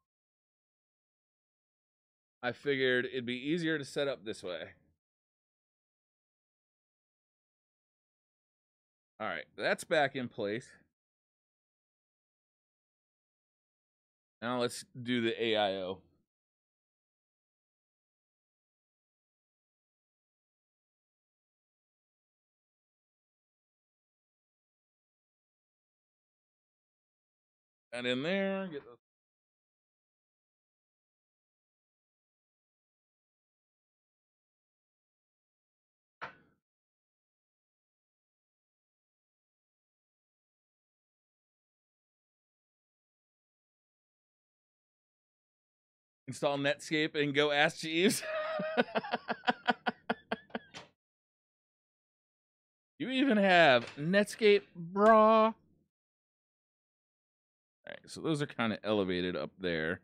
I figured it'd be easier to set up this way. All right, that's back in place. Now let's do the AIO. And in there, get those. Install Netscape and go Ask Jeeves. You even have Netscape, brah. All right, so those are kind of elevated up there.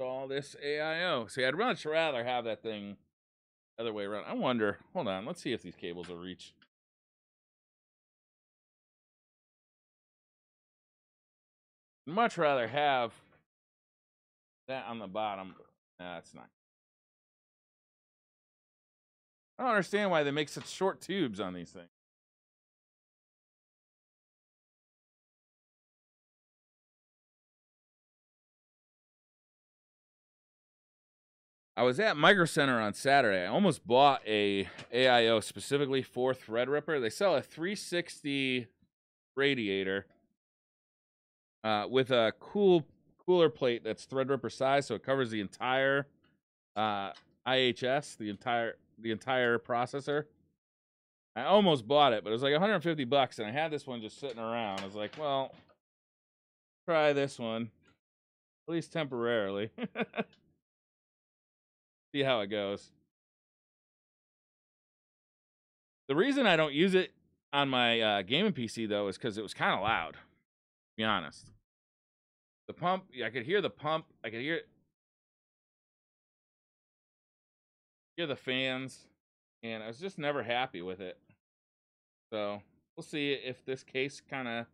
All this AIO. See, I'd much rather have that thing the other way around. I wonder. Hold on. Let's see if these cables will reach. I'd much rather have that on the bottom. Nah, that's not. I don't understand why they make such short tubes on these things. I was at Micro Center on Saturday. I almost bought a AIO specifically for Threadripper. They sell a 360 radiator with a cooler plate that's Threadripper size, so it covers the entire IHS, the entire processor. I almost bought it, but it was like $150, and I had this one just sitting around. I was like, well, try this one, at least temporarily. See how it goes. The reason I don't use it on my gaming PC, though, is because it was kind of loud, to be honest. The pump, I could hear the pump. I could hear the fans, and I was just never happy with it. So we'll see if this case kind of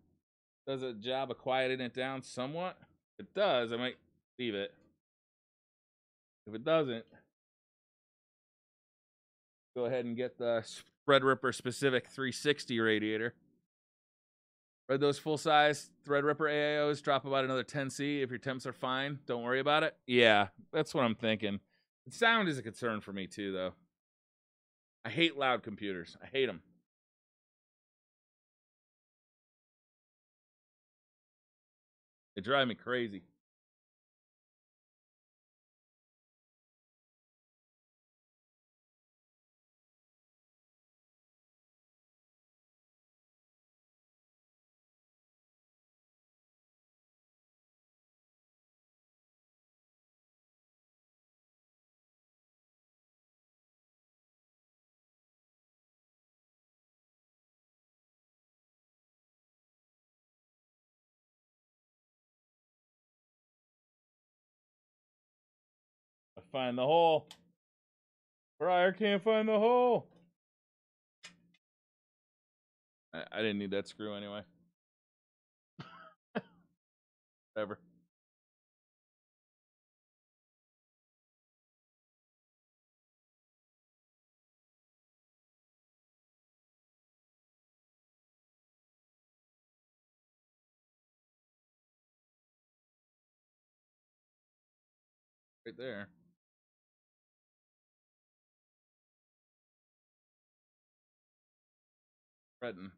does a job of quieting it down somewhat. If it does, I might leave it. If it doesn't, go ahead and get the Threadripper specific 360 radiator. Read those full-size Threadripper AIOs drop about another 10C if your temps are fine. Don't worry about it. Yeah, that's what I'm thinking. The sound is a concern for me too, though. I hate loud computers. I hate them. They drive me crazy. I find the hole. Briar can't find the hole. I didn't need that screw anyway. Whatever. Right there. Threading.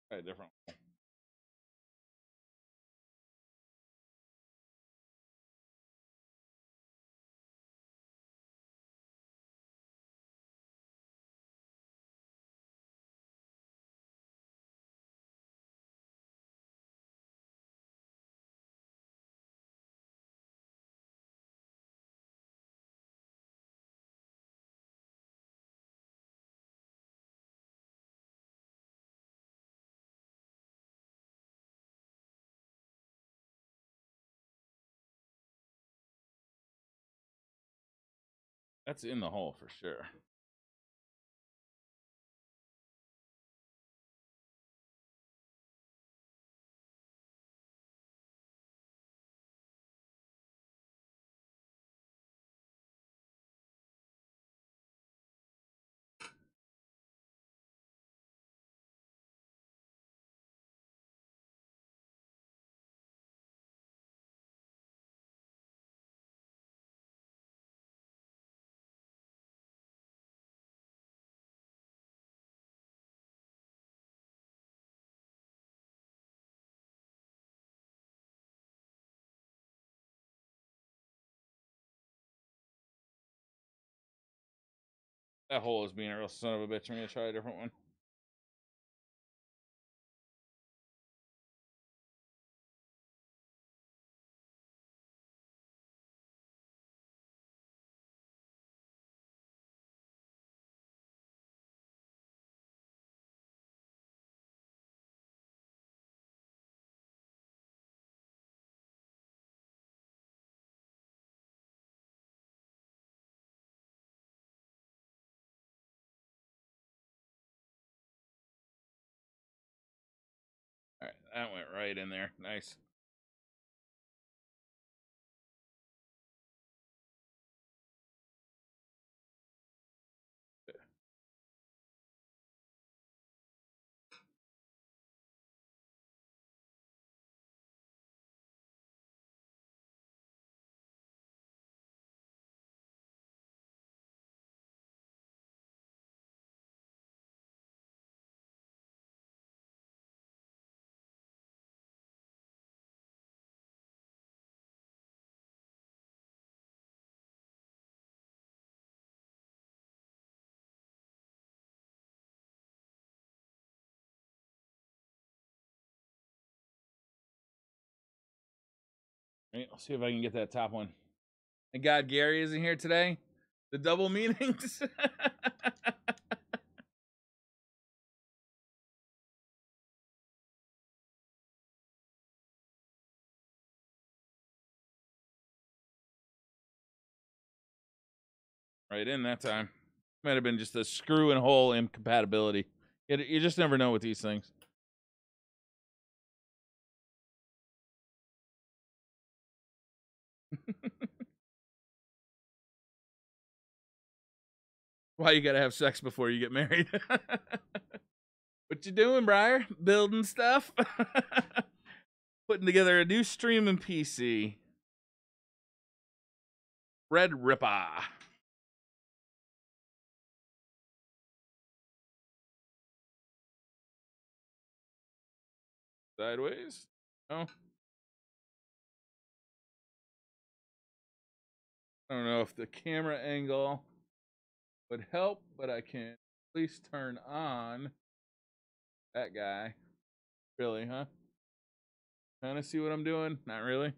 Try a different one. That's in the hole for sure. That hole is being a real son of a bitch. I'm gonna try a different one. All right, that went right in there. Nice. All right, I'll see if I can get that top one. And God, Gary isn't here today. The double meanings. Right in that time. Might have been just a screw and hole incompatibility. You just never know with these things. Why you gotta have sex before you get married? What you doing, Briar? Building stuff? Putting together a new streaming PC. Threadripper. Sideways? No. I don't know if the camera angle would help, but I can at least turn on that guy. Really, huh? Kind of see what I'm doing? Not really.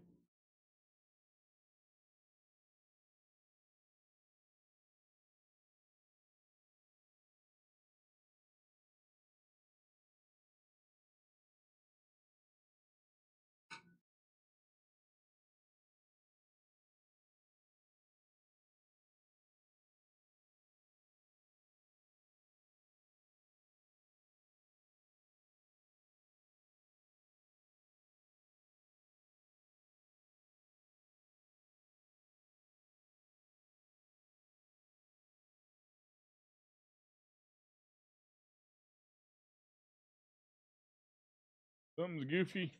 Something's goofy.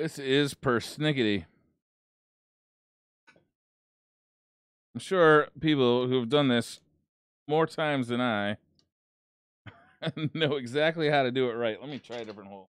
This is persnickety. I'm sure people who have done this more times than I know exactly how to do it right. Let me try a different hole.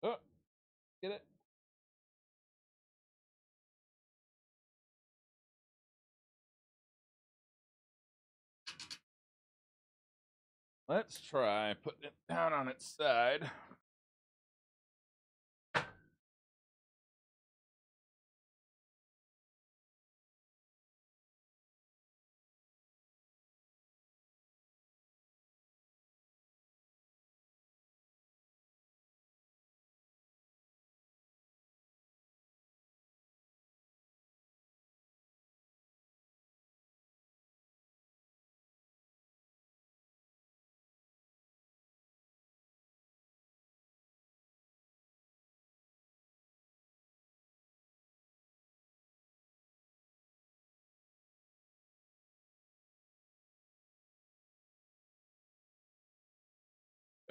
Oh, get it? Let's try putting it down on its side.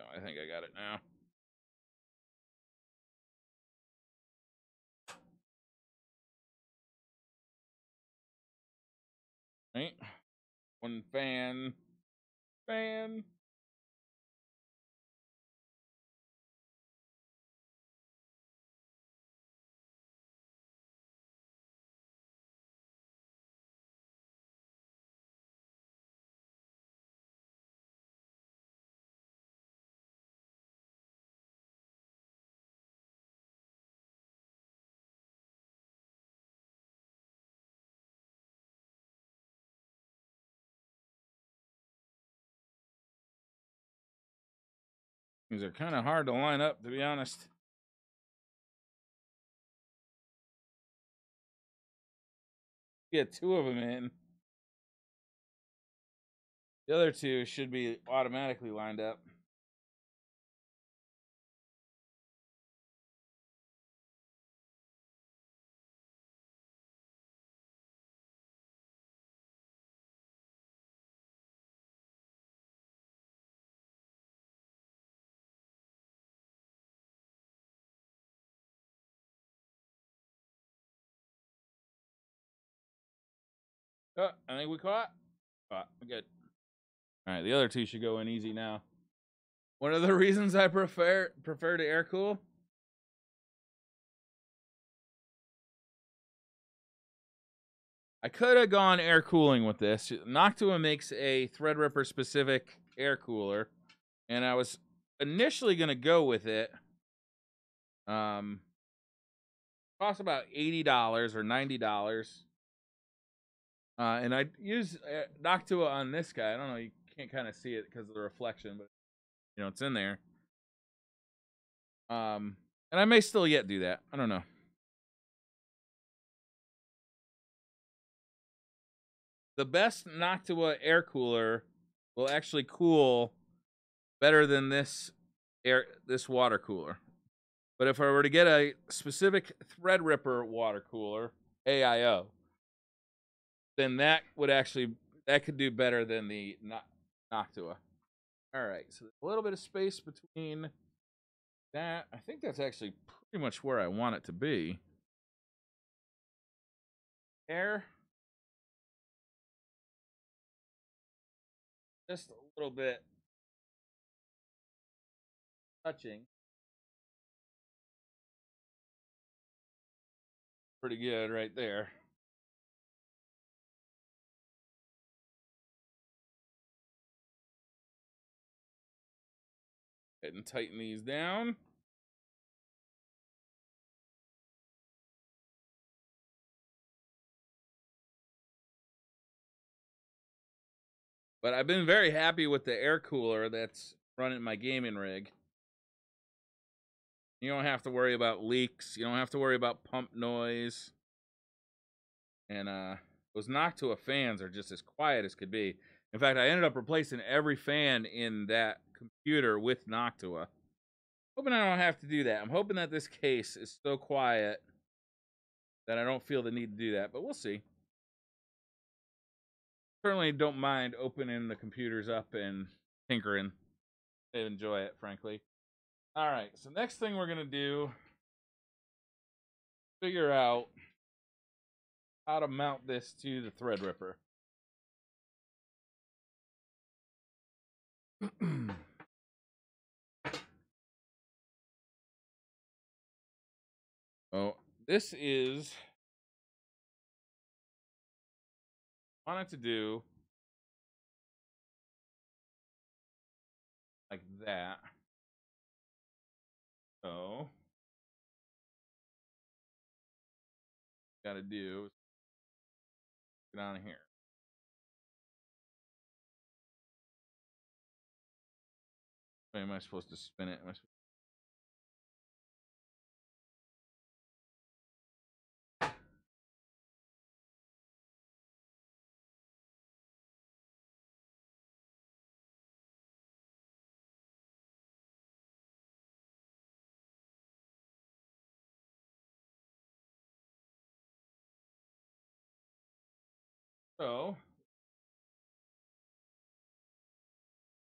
Oh, I think I got it now. Right? One fan. Fan. These are kind of hard to line up, to be honest. Get two of them in. The other two should be automatically lined up. Oh, I think we caught. Caught. Good. All right, the other two should go in easy now. One of the reasons I prefer to air cool. I could have gone air cooling with this. Noctua makes a Threadripper specific air cooler, and I was initially going to go with it. Cost about $80 or $90. And I use Noctua on this guy. I don't know, you can't kind of see it because of the reflection, but you know it's in there. And I may still yet do that. I don't know. The best Noctua air cooler will actually cool better than this water cooler. But if I were to get a specific Threadripper water cooler, AIO, then that could do better than the Noctua. All right, so a little bit of space between that. I think that's actually pretty much where I want it to be. Air. Just a little bit touching. Pretty good right there. ahead and tighten these down. But I've been very happy with the air cooler that's running my gaming rig. You don't have to worry about leaks. You don't have to worry about pump noise. And those Noctua fans are just as quiet as could be. In fact, I ended up replacing every fan in that computer with Noctua. Hoping I don't have to do that. I'm hoping that this case is so quiet that I don't feel the need to do that, but we'll see. Certainly don't mind opening the computers up and tinkering. I enjoy it, frankly. All right, so next thing we're going to do, figure out how to mount this to the Threadripper. Oh, this is I wanted to do like that. So gotta do get on here. Wait, am I supposed to spin it? So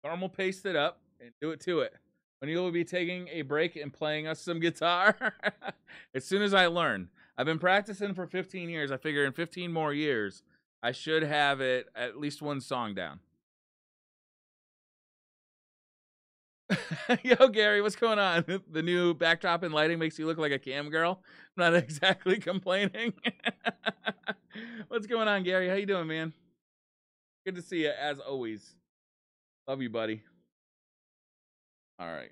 normal paste it up and do it to it. When you will be taking a break and playing us some guitar as soon as I learn. I've been practicing for 15 years. I figure in 15 more years, I should have it at least one song down. Yo, Gary, what's going on? The new backdrop and lighting makes you look like a cam girl. I'm not exactly complaining. What's going on, Gary? How you doing, man? Good to see you, as always. Love you, buddy. All right.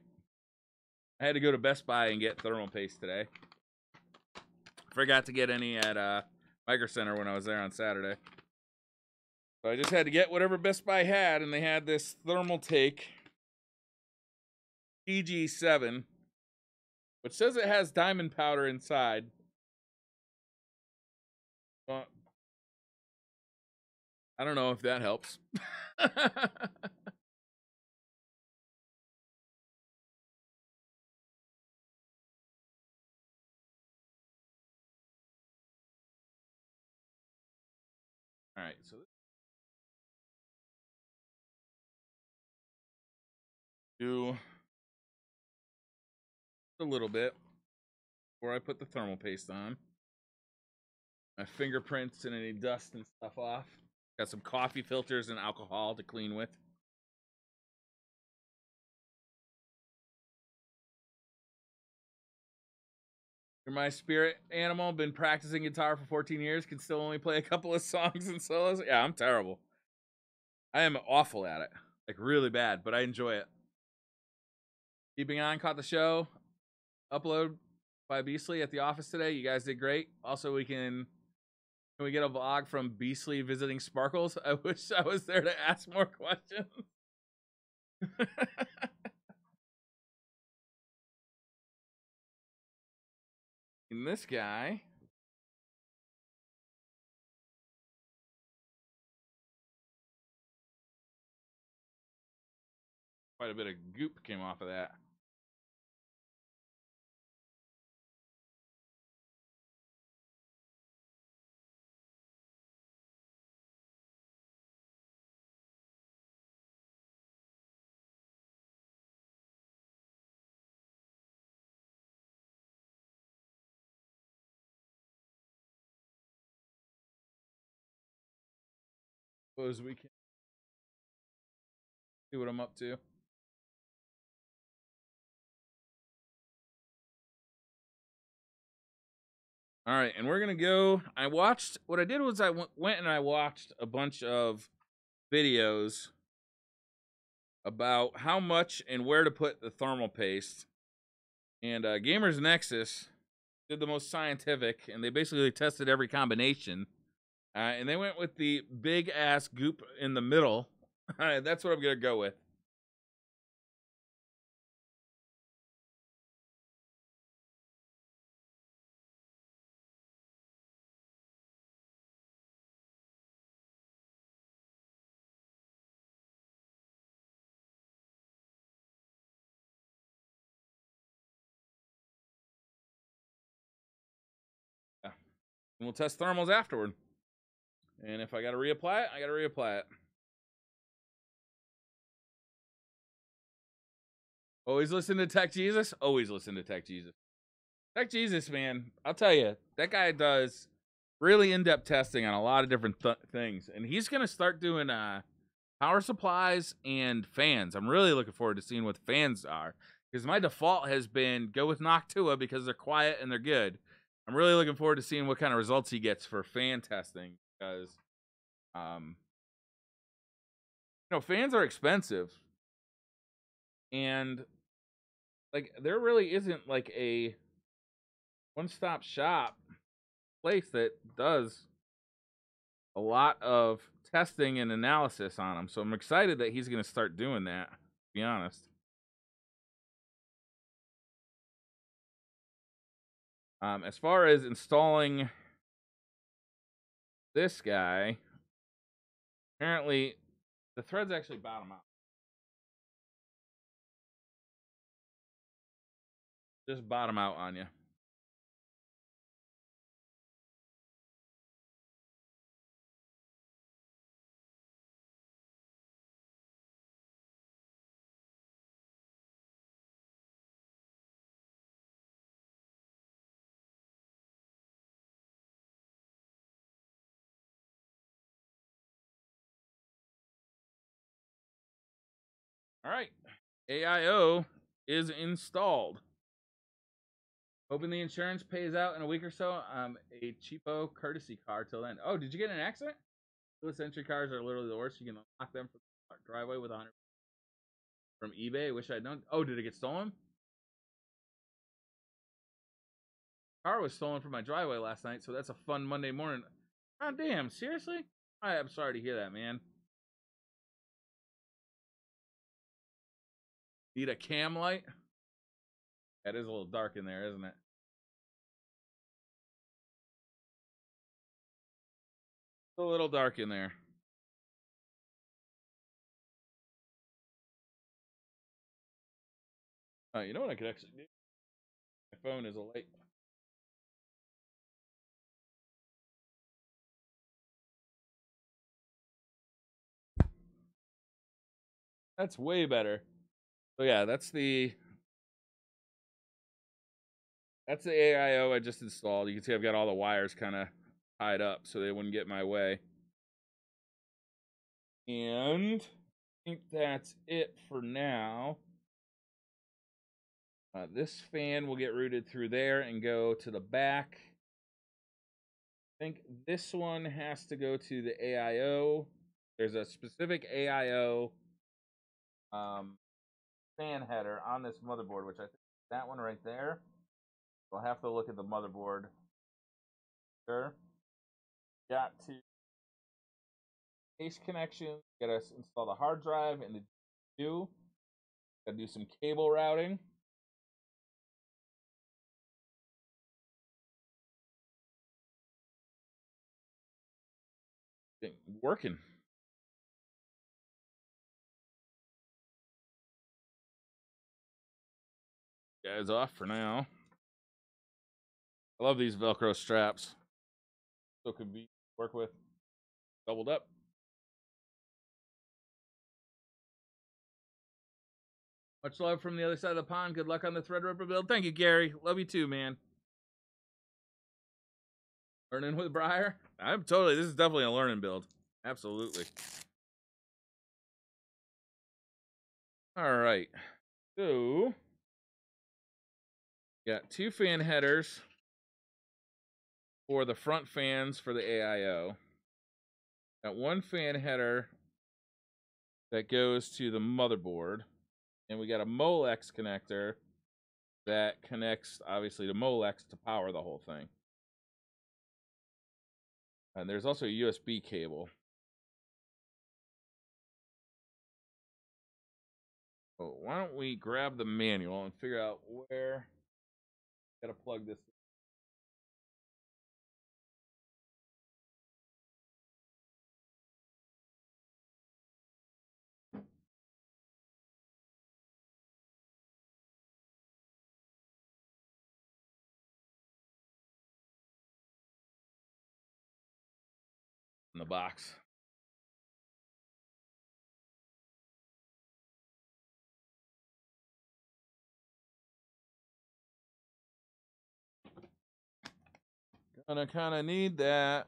I had to go to Best Buy and get thermal paste today. Forgot to get any at Micro Center when I was there on Saturday. So I just had to get whatever Best Buy had, and they had this thermal take PG7, which says it has diamond powder inside. Well, I don't know if that helps. All right, so do a little bit before I put the thermal paste on. My fingerprints and any dust and stuff off. Got some coffee filters and alcohol to clean with. You're my spirit animal. Been practicing guitar for 14 years. Can still only play a couple of songs and solos. Yeah, I'm terrible. I am awful at it. Like, really bad, but I enjoy it. Keeping on, caught the show. Upload by Beastly at the office today. You guys did great. Also, can we get a vlog from Beastly visiting Sparkles? I wish I was there to ask more questions. And this guy. Quite a bit of goop came off of that. Suppose we can see what I'm up to. All right, and we're gonna go. What I did was I went and I watched a bunch of videos about how much and where to put the thermal paste. And Gamers Nexus did the most scientific, and they basically tested every combination. And they went with the big ass goop in the middle. That's what I'm gonna go with. Yeah. And we'll test thermals afterward. And if I gotta reapply it, I gotta reapply it. Always listen to Tech Jesus. Always listen to Tech Jesus. Tech Jesus, man. I'll tell you, that guy does really in-depth testing on a lot of different things, and he's gonna start doing power supplies and fans. I'm really looking forward to seeing what the fans are, because my default has been go with Noctua because they're quiet and they're good. I'm really looking forward to seeing what kind of results he gets for fan testing, because fans are expensive, and like there really isn't like a one-stop shop place that does a lot of testing and analysis on them. So I'm excited that he's going to start doing that, to be honest. As far as installing this guy, apparently the threads actually bottom out. Just bottom out on you. All right. AIO is installed. Hoping the insurance pays out in a week or so. A cheapo courtesy car till then. Oh, did you get in an accident? Those entry cars are literally the worst. You can unlock them from the driveway with 100 from eBay. Wish I'd known. Oh, did it get stolen? Car was stolen from my driveway last night, so that's a fun Monday morning. Oh, damn, seriously? I'm sorry to hear that, man. Need a cam light? That is a little dark in there, isn't it? It's a little dark in there. You know what I could actually do? My phone is a light. That's way better. So yeah, that's the AIO I just installed. You can see I've got all the wires kind of tied up so they wouldn't get in my way. And I think that's it for now. This fan will get routed through there and go to the back. I think this one has to go to the AIO. There's a specific AIO fan header on this motherboard, which I think is that one right there. We'll have to look at the motherboard. Sure. Got to case connection. Got to install the hard drive and the GPU. Got to do some cable routing. Working. Guys off for now. I love these Velcro straps. So could be work with doubled up. Much love from the other side of the pond. Good luck on the Threadripper build. Thank you, Gary. Love you too, man. Learning with Briar. This is definitely a learning build. Absolutely. All right. So, got two fan headers for the front fans for the AIO. Got one fan header that goes to the motherboard, and we got a Molex connector that connects, obviously, to Molex to power the whole thing. And there's also a USB cable. Oh, why don't we grab the manual and figure out where gotta plug this in the box. Gonna kind of need that.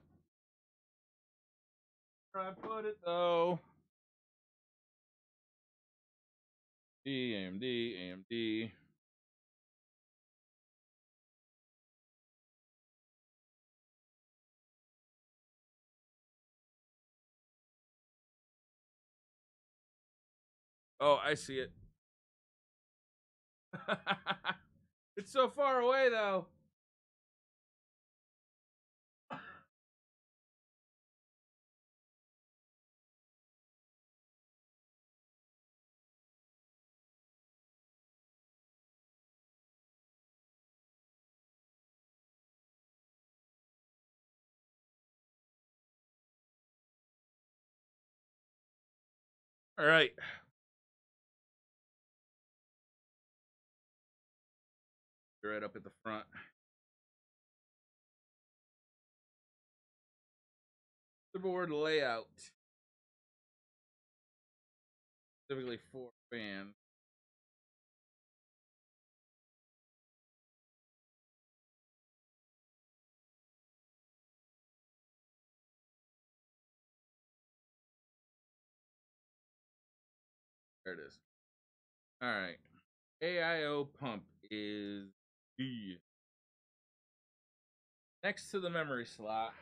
Where I put it though. AMD, AMD. Oh, I see it. It's so far away though. All right. Right up at the front. The board layout. Specifically for fans. There it is. All right. AIO pump is B. Next to the memory slot.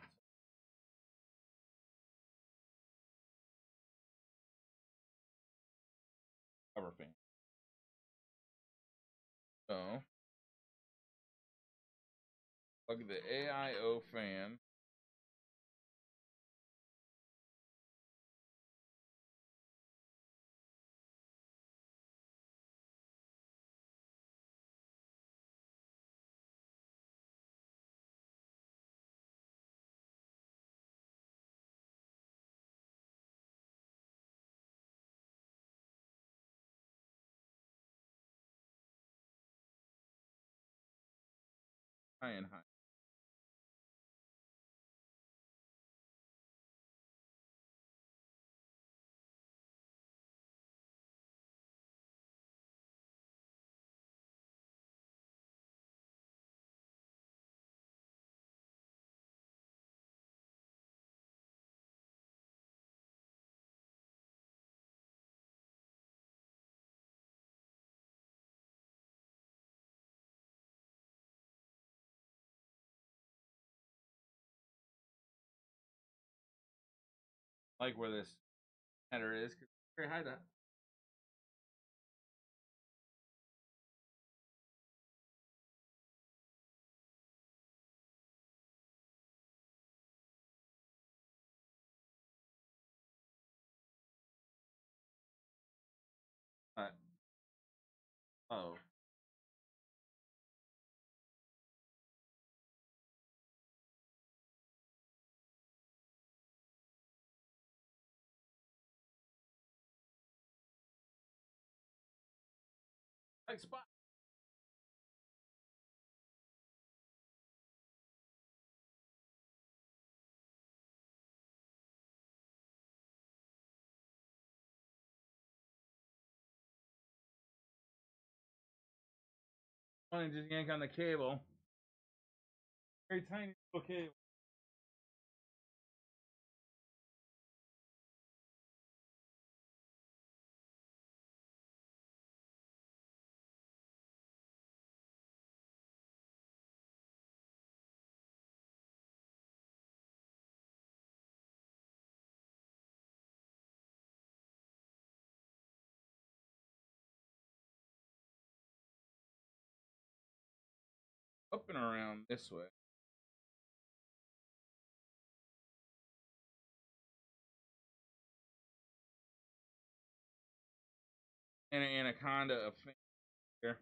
Cover fan. So plug the AIO fan. High and high. Like where this header is. Very high to. Oh. Like spot. Funny, just yank on the cable. Very tiny little cable. around this way. And an anaconda of here.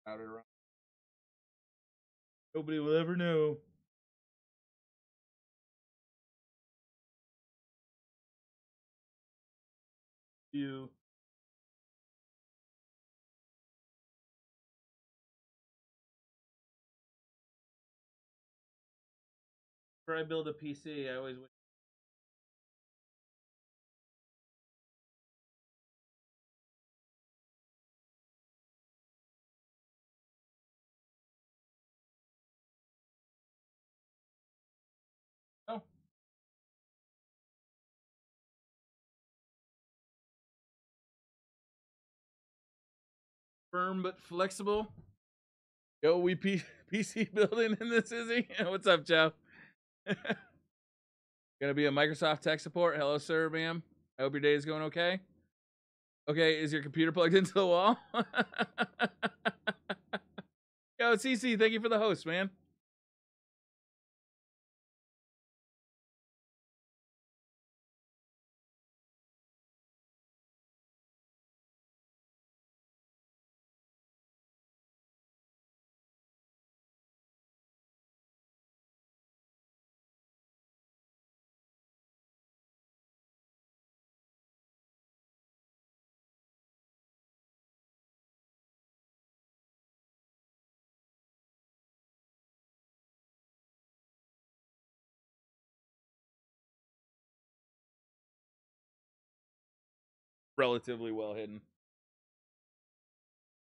Out around. Nobody will ever know. You. Before I build a PC, I always wish. Oh. Firm but flexible. Yo, we PC building in this, Izzy. What's up, Joe? Gonna be a Microsoft tech support. Hello, sir, ma'am. I hope your day is going okay. Okay, is your computer plugged into the wall? Yo, CC, thank you for the host, man. Relatively well hidden.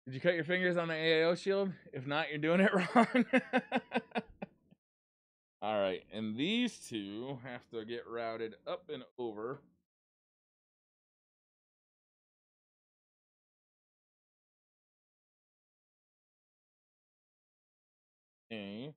Did you cut your fingers on the AIO shield? If not, you're doing it wrong. All right, and these two have to get routed up and over. Okay.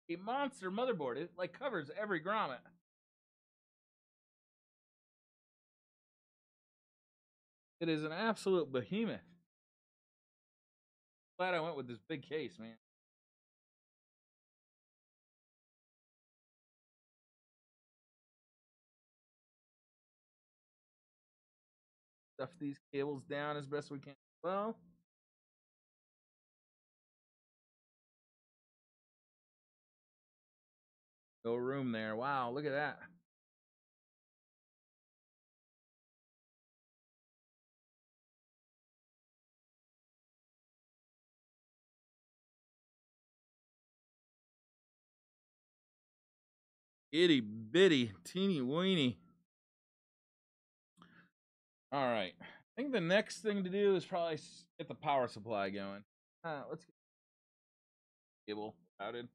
A monster motherboard. It like covers every grommet. It is an absolute behemoth. Glad I went with this big case, man. Stuff these cables down as best we can. Well, no room there. Wow, look at that. Itty bitty, teeny weeny. All right. I think the next thing to do is probably get the power supply going. Let's get the cable routed.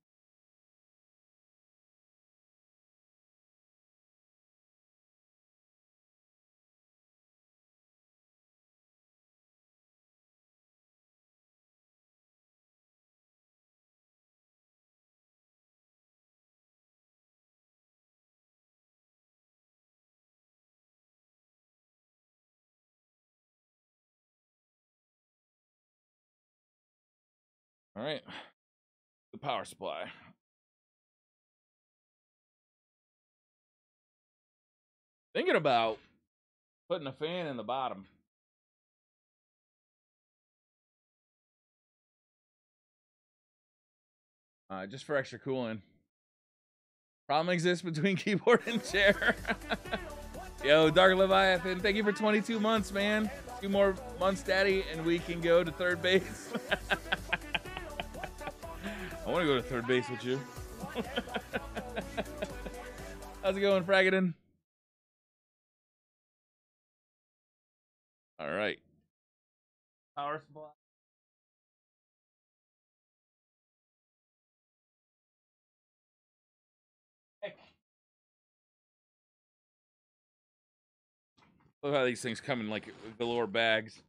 All right. The power supply. Thinking about putting a fan in the bottom. Just for extra cooling. Problem exists between keyboard and chair. Yo, Dark Leviathan, thank you for 22 months, man. 2 more months, daddy, and we can go to third base. I want to go to third base with you. How's it going, Fragaden? All right. Power supply. Heck. Look how these things come in like galore bags.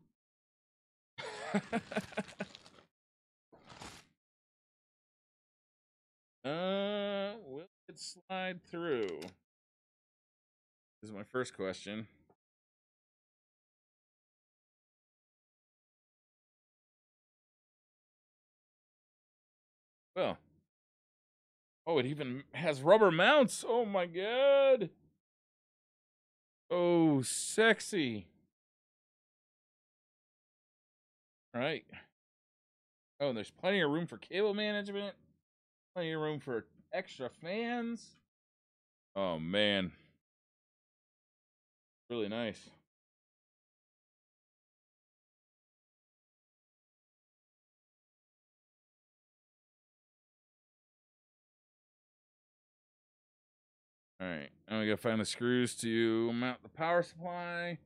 Will it slide through? This is my first question. Well, oh, it even has rubber mounts. Oh my god. Oh, sexy. All right. Oh, and there's plenty of room for cable management. Plenty of room for extra fans. Oh man. Really nice. All right. Now we gotta find the screws to mount the power supply.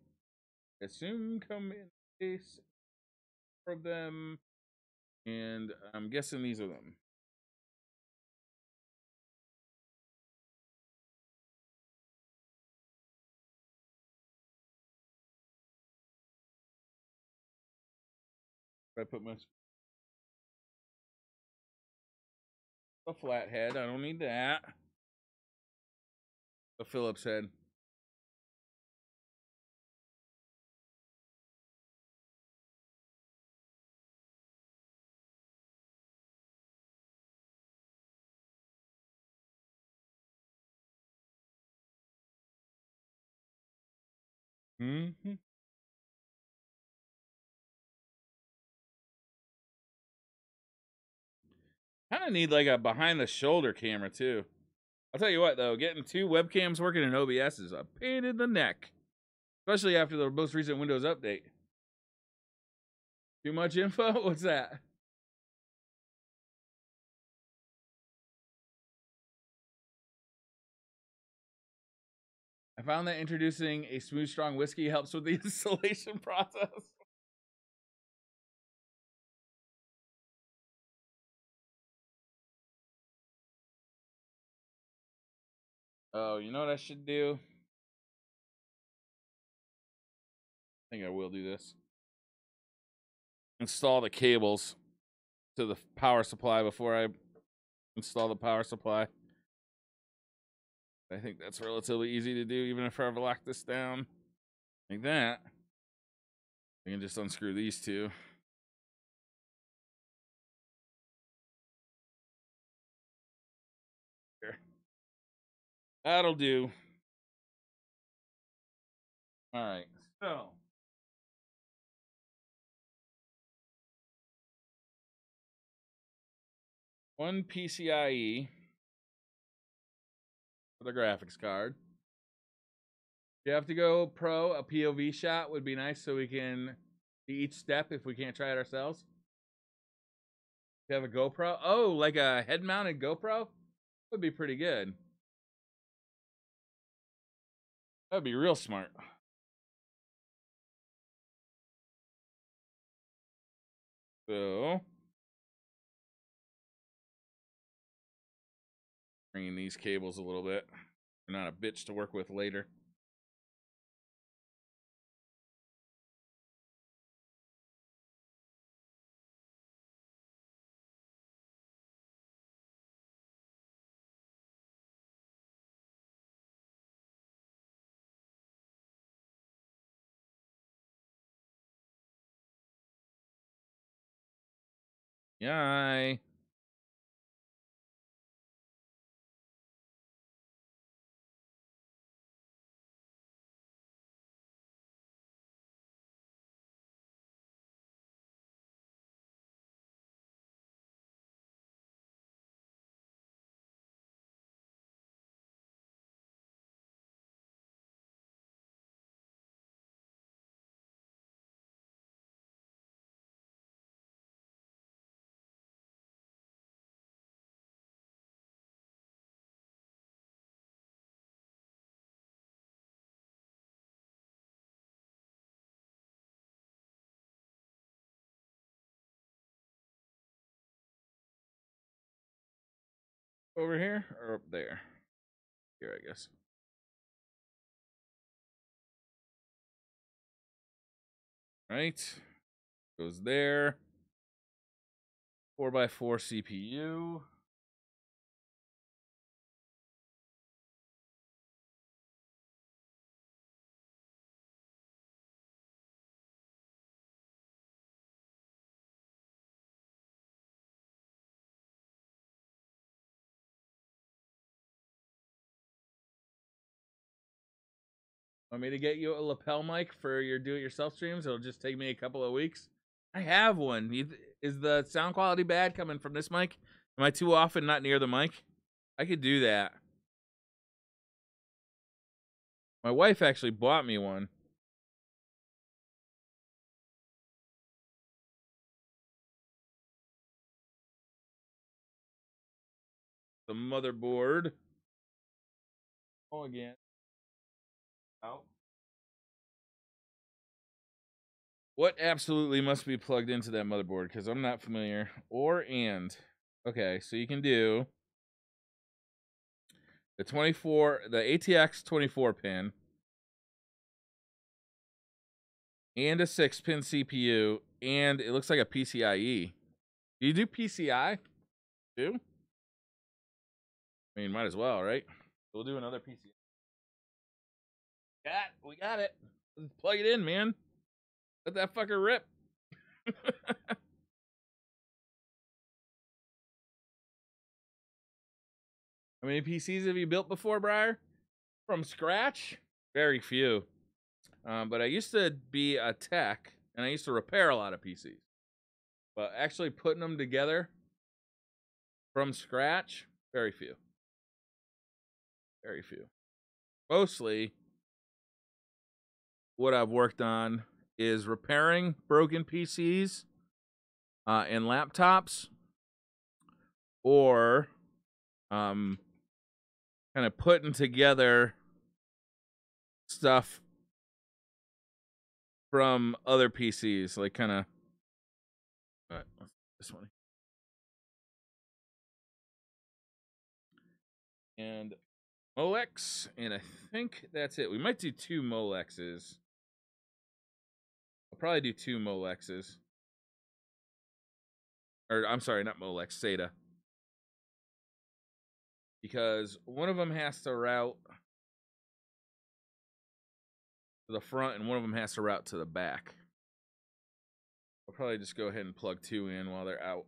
I assume come in case of them. And I'm guessing these are them. I put my a flathead. I don't need that. A Phillips head. Mm-hmm. Kind of need like a behind the shoulder camera too. I'll tell you what though, getting 2 webcams working in OBS is a pain in the neck, especially after the most recent Windows update. Too much info? What's that? I found that introducing a smooth, strong whiskey helps with the installation process. Oh, you know what I should do? I think I will do this. Install the cables to the power supply before I install the power supply. I think that's relatively easy to do, even if I ever lock this down like that. I can just unscrew these two. Here. That'll do. All right. So, one PCIe for the graphics card. If you have to go pro, a POV shot would be nice so we can see each step if we can't try it ourselves. If you have a GoPro, oh, like a head-mounted GoPro would be pretty good. That'd be real smart. So, bringing these cables a little bit. They're not a bitch to work with later. Yay. Over here or up there? Here, I guess. Right. Goes there. 4x4 CPU. Want me to get you a lapel mic for your do-it-yourself streams? It'll just take me a couple of weeks. I have one. Is the sound quality bad coming from this mic? Am I too often not near the mic? I could do that. My wife actually bought me one. The motherboard. Oh, again. Out. What absolutely must be plugged into that motherboard? Because I'm not familiar. Okay, so you can do the ATX 24 pin, and a 6-pin CPU, and it looks like a PCIe. Do you do PCI? Do? I mean, might as well, right? We'll do another PCI. We got it. Let's plug it in, man. Let that fucker rip. How many PCs have you built before, Briar? From scratch? Very few. But I used to be a tech, and I used to repair a lot of PCs. But actually putting them together from scratch, very few. Very few. Mostly, what I've worked on is repairing broken PCs and laptops, or kind of putting together stuff from other PCs, like kind of. All right, this one. And Molex, and I think that's it. We might do 2 Molexes. I'll probably do 2 Molexes. Or, I'm sorry, not Molex, SATA. Because one of them has to route to the front, and one of them has to route to the back. I'll probably just go ahead and plug 2 in while they're out.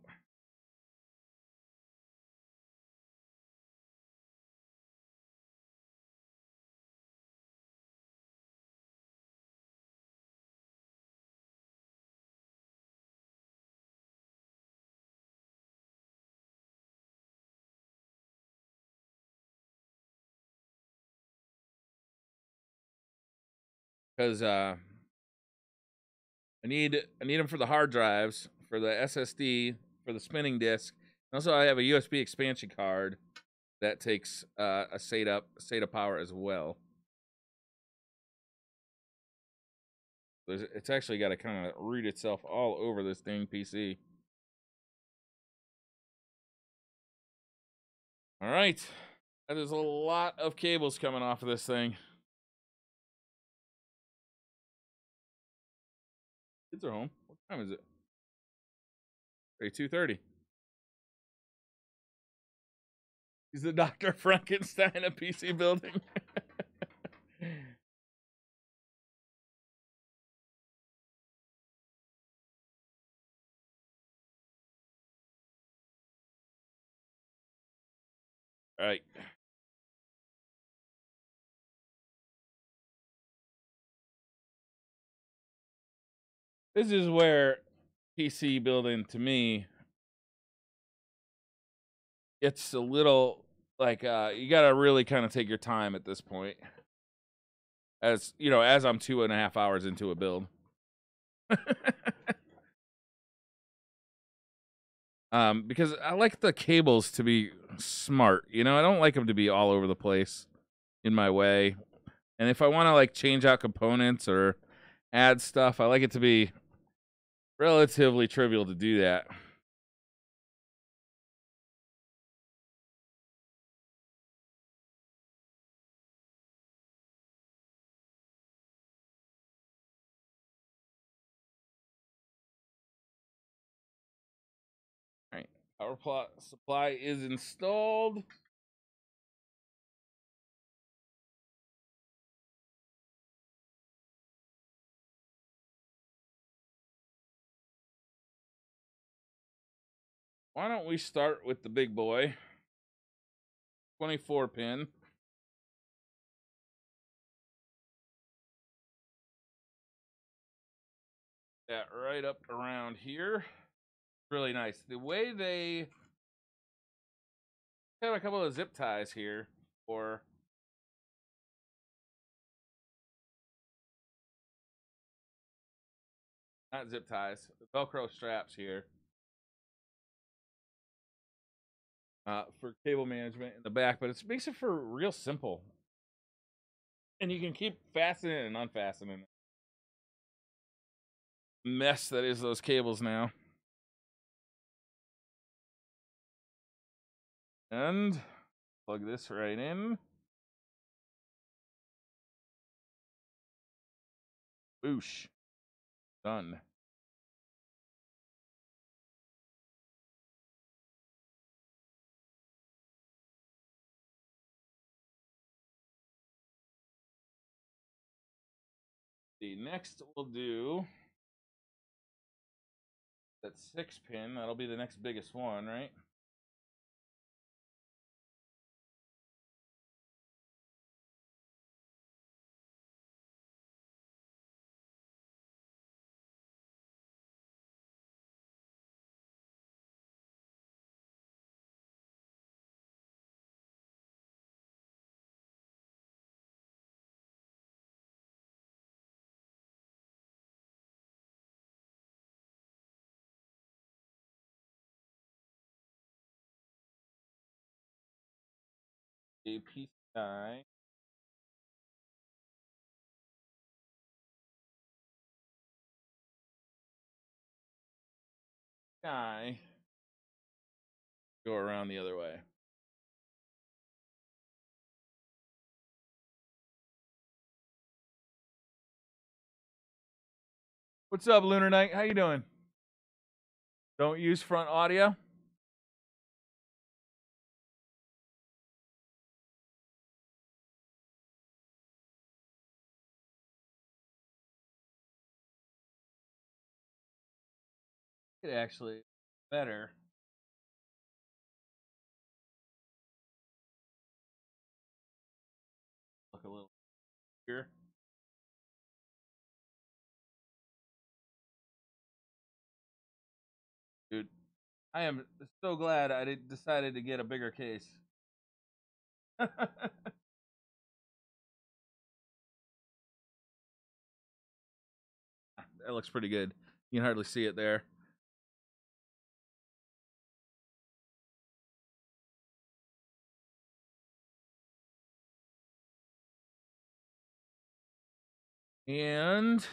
Because I need them for the hard drives, for the SSD, for the spinning disk. And also, I have a USB expansion card that takes a SATA power as well. It's actually got to kind of read itself all over this dang PC. All right, there's a lot of cables coming off of this thing. Kids are home. What time is it? 2:30. He's the Dr. Frankenstein of PC building. All right. This is where PC building, to me, it's a little like you gotta really kind of take your time at this point. As you know, as I'm 2.5 hours into a build. Because I like the cables to be smart. You know, I don't like them to be all over the place in my way. And if I want to like change out components or add stuff, I like it to be relatively trivial to do that. Power plot supply is installed. Why don't we start with the big boy? 24 pin. That right up around here. Really nice. The way they have a couple of zip ties here for not zip ties, Velcro straps here for cable management in the back, but it makes it for real simple. And you can keep fastening and unfastening. Mess that is those cables now. And plug this right in. Boosh. Done. The next we'll do that 6-pin. That'll be the next biggest one, right? A PCI. Go around the other way. What's up, Lunar Knight? How you doing? Don't use front audio. It actually better. Look a little here. Dude, I am so glad I decided to get a bigger case. That looks pretty good. You can hardly see it there. And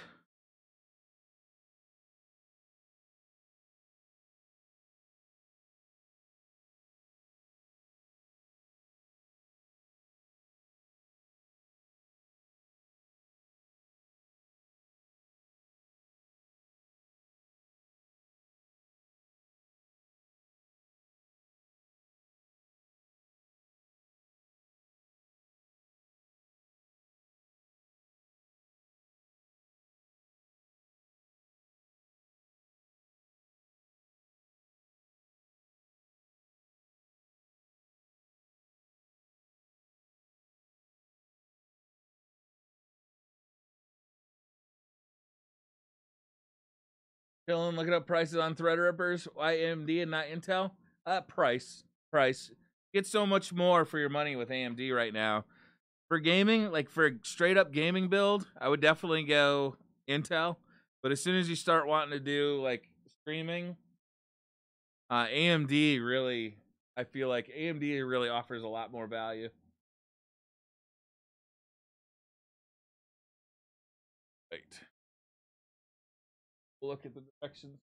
chilling, looking up prices on Threadrippers. Why AMD and not Intel? Price. Get so much more for your money with AMD right now. For gaming, like for a straight up gaming build, I would definitely go Intel. But as soon as you start wanting to do like streaming, AMD really, I feel like AMD really offers a lot more value. Wait. Look at the directions.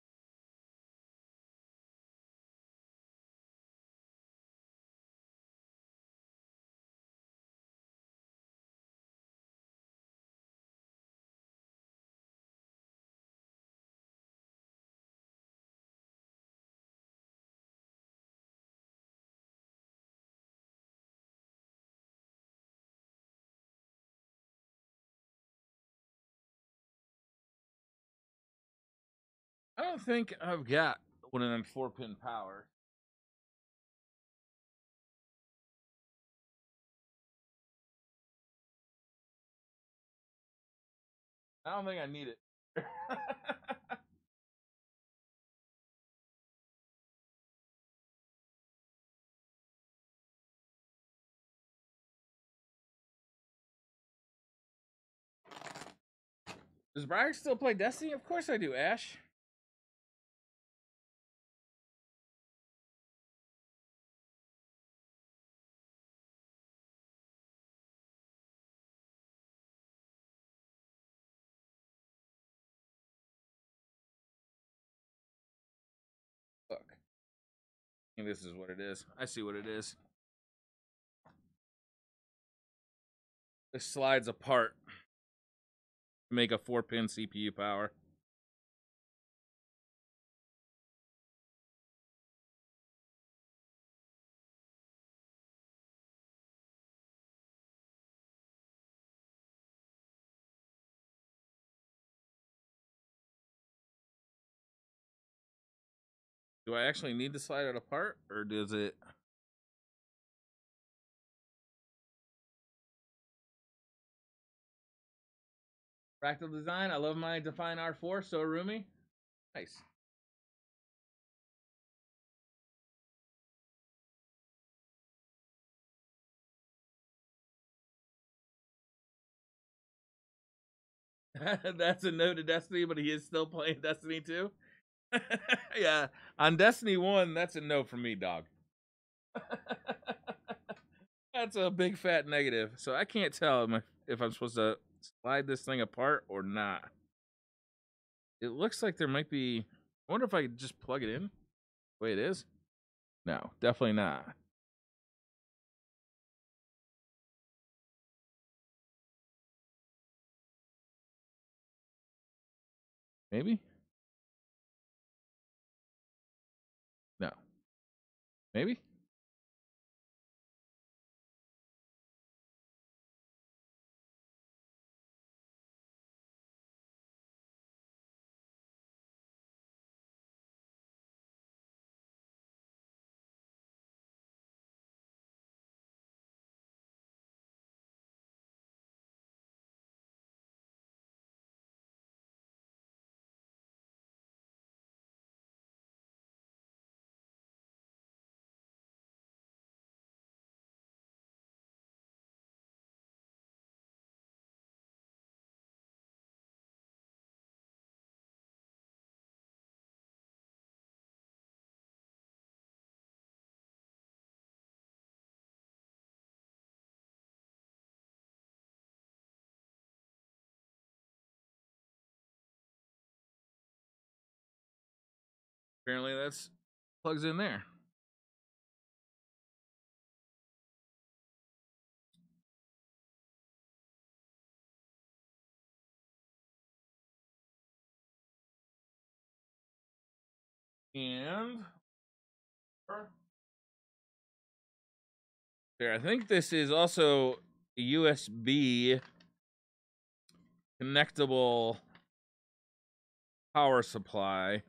don't think I've got one of them 4-pin power. I don't think I need it. Does Briar still play Destiny? Of course I do, Ash. Look. I think this is what it is. I see what it is. This slides apart to make a 4-pin CPU power. Do I actually need to slide it apart, or does it? Fractal design. I love my Define R4. So roomy. Nice. That's a no to Destiny, but he is still playing Destiny 2. Yeah, on Destiny 1, that's a no for me, dog. That's a big fat negative. So I can't tell if I'm supposed to slide this thing apart or not. It looks like there might be. I wonder if I could just plug it in. The way it is? No, definitely not. Maybe? No. Maybe? Apparently that's plugs in there. And there, I think this is also a USB connectable power supply,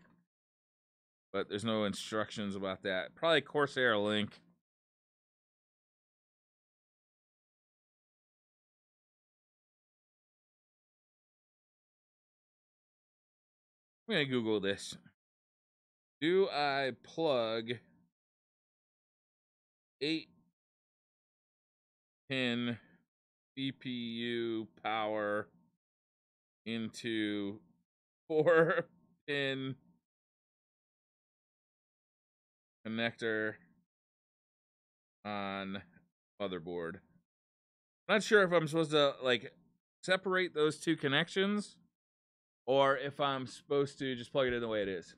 but there's no instructions about that. Probably Corsair link. I'm gonna Google this. Do I plug 8-pin CPU power into 4-pin connector on motherboard? I'm not sure if I'm supposed to like separate those two connections or if I'm supposed to just plug it in the way it is.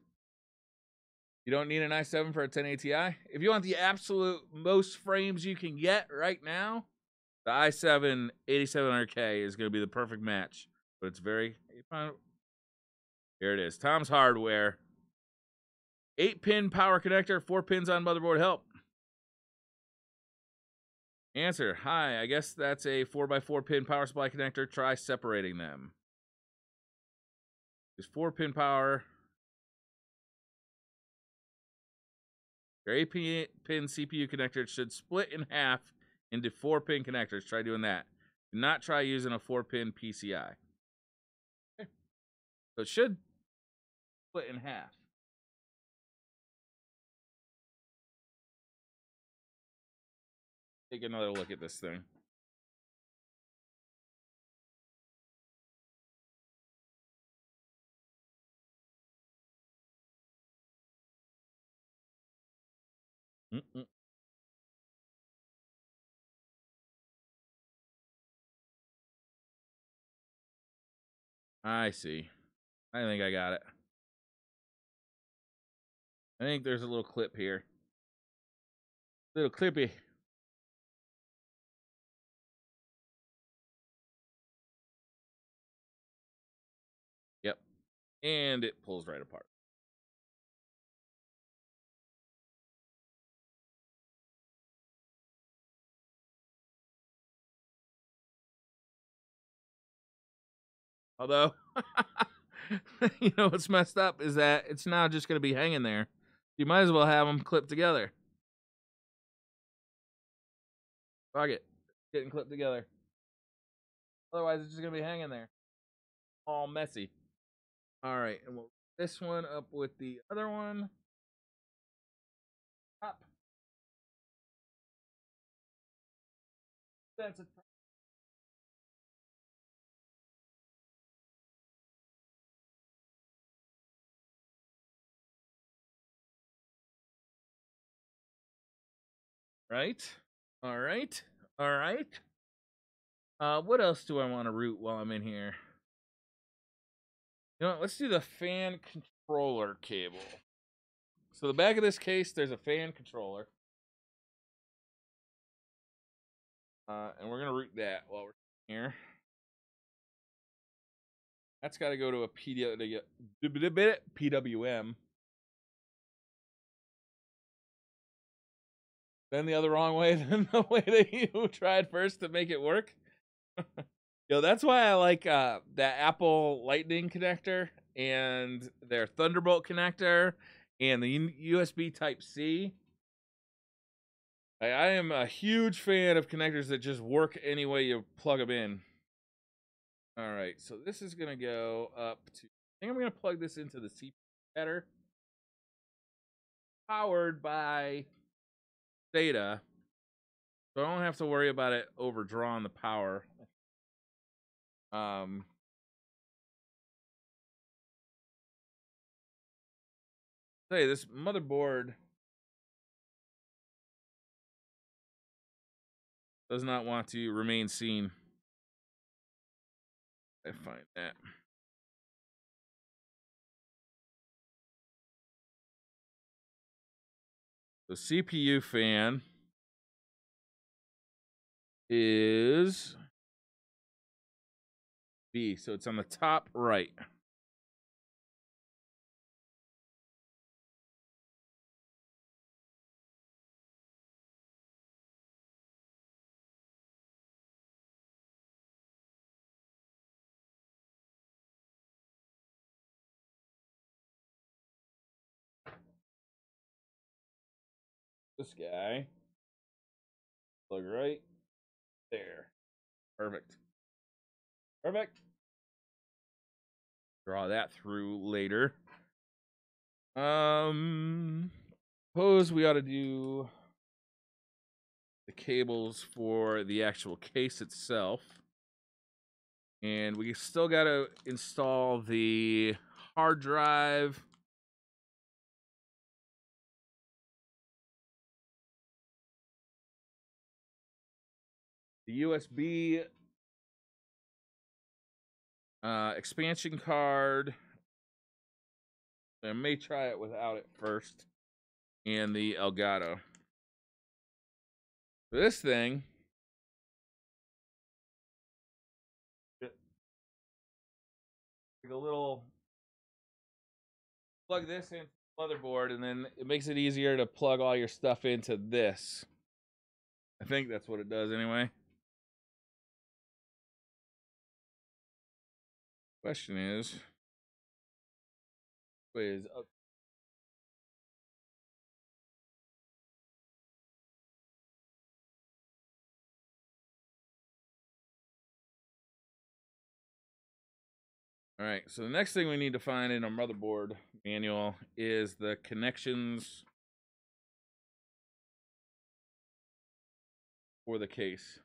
You don't need an i7 for a 1080 Ti. If you want the absolute most frames you can get right now, the i7 8700K is going to be the perfect match. But it's very... Here it is. Tom's Hardware. 8-pin power connector, 4 pins on motherboard. Help. Answer. Hi, I guess that's a 4x4 pin power supply connector. Try separating them. There's 4-pin power. Your 8-pin CPU connector should split in half into 4-pin connectors. Try doing that. Do not try using a 4-pin PCI. Okay. So it should split in half. Take another look at this thing. Mm-mm. I see. I think I got it. I think there's a little clip here. Little clippy. Yep. And it pulls right apart. Although, you know what's messed up is that it's now just going to be hanging there. You might as well have them clipped together. Fuck it. Getting clipped together. Otherwise, it's just going to be hanging there. All messy. All right. And we'll this one up with the other one. Up. That's a right. All right. All right. What else do I want to route while I'm in here? You know what? Let's do the fan controller cable. So the back of this case, there's a fan controller. And we're gonna route that while we're here. That's got to go to a PWM. Then the other wrong way than the way that you tried first to make it work. Yo, that's why I like that Apple Lightning connector and their Thunderbolt connector and the USB Type-C. I am a huge fan of connectors that just work any way you plug them in. All right, so this is going to go up to... I think I'm going to plug this into the CPU header. Powered by SATA. So I don't have to worry about it overdrawing the power. Say this motherboard does not want to remain seen. I find that. The CPU fan is B, so it's on the top right. This guy. Plug right there. Perfect. Perfect. Draw that through later. Suppose we ought to do the cables for the actual case itself. And we still got to install the hard drive. The USB expansion card. I may try it without it first. And the Elgato. This thing. Like a little. Plug this into the motherboard, and then it makes it easier to plug all your stuff into this. I think that's what it does anyway. Question is, All right, so the next thing we need to find in our motherboard manual is the connections for the case.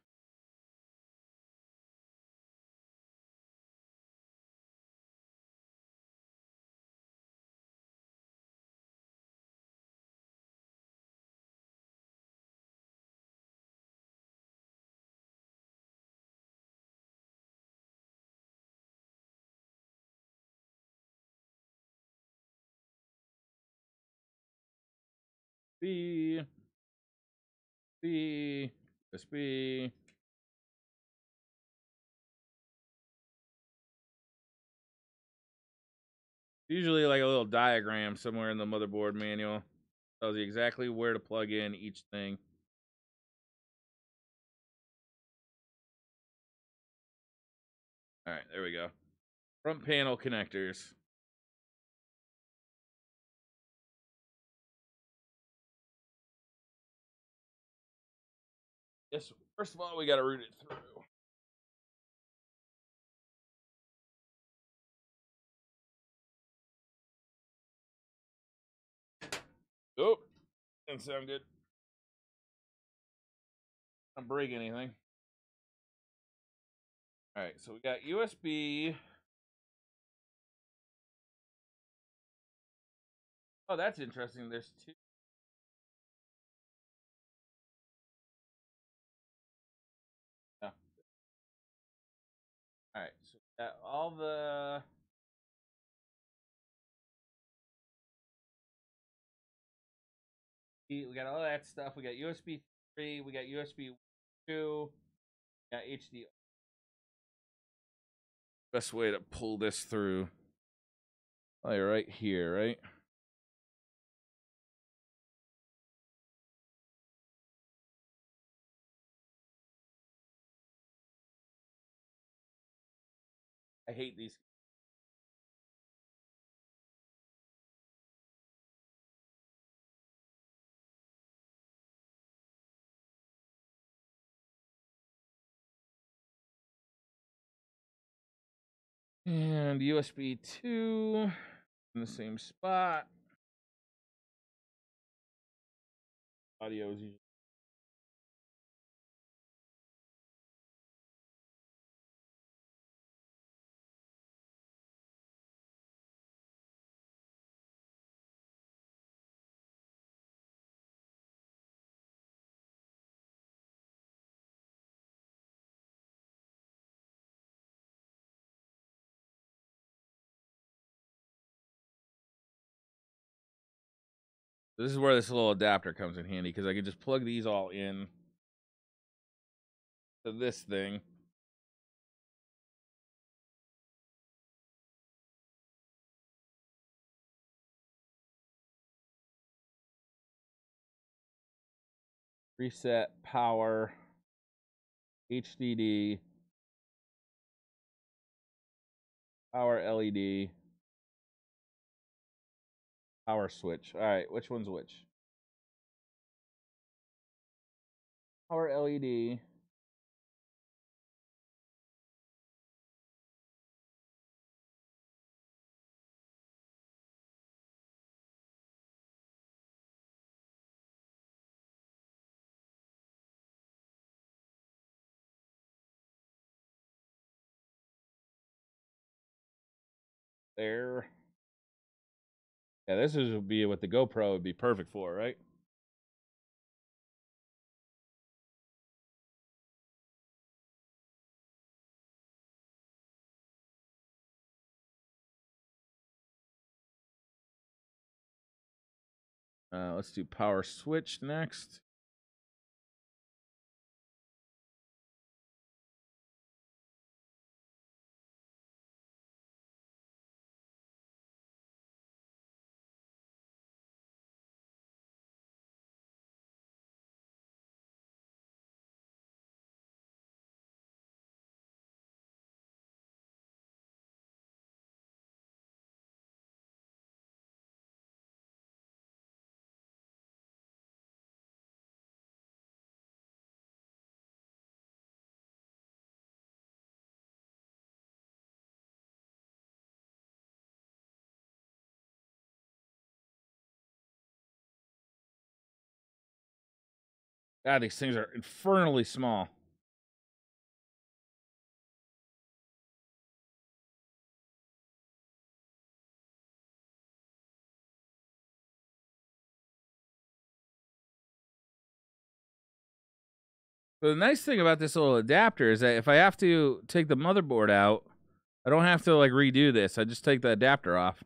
B, B, USB. Usually like a little diagram somewhere in the motherboard manual. Tells you exactly where to plug in each thing. All right, there we go. Front panel connectors. Yes, first of all, we got to root it through. Oh, didn't sound good. Don't break anything. All right, so we got USB. Oh, that's interesting. There's two. Yeah. All right, so we got all the. We got all that stuff. We got USB 3. We got USB 2. We got HD. Best way to pull this through. Oh, you're right here, right? I hate these. And USB 2 in the same spot. Audio is usually. This is where this little adapter comes in handy because I can just plug these all in to this thing. Reset power, HDD, power LED, power switch. All right, which one's which? Power LED. There. Yeah, this would be what the GoPro would be perfect for, right? Let's do power switch next. God, these things are infernally small. But the nice thing about this little adapter is that if I have to take the motherboard out, I don't have to like redo this. I just take the adapter off.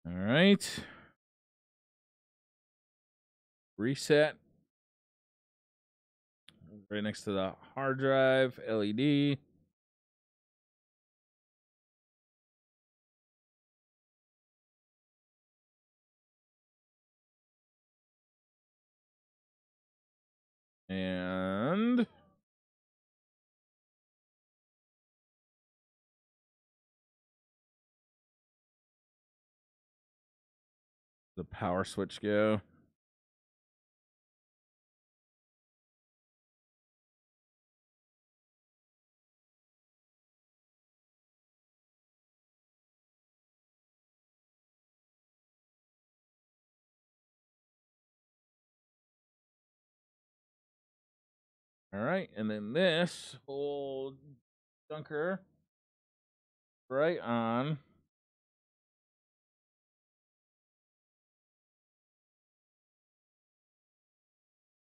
All right. Reset. Right next to the hard drive, LED. And the power switch go. All right, and then this whole junker right on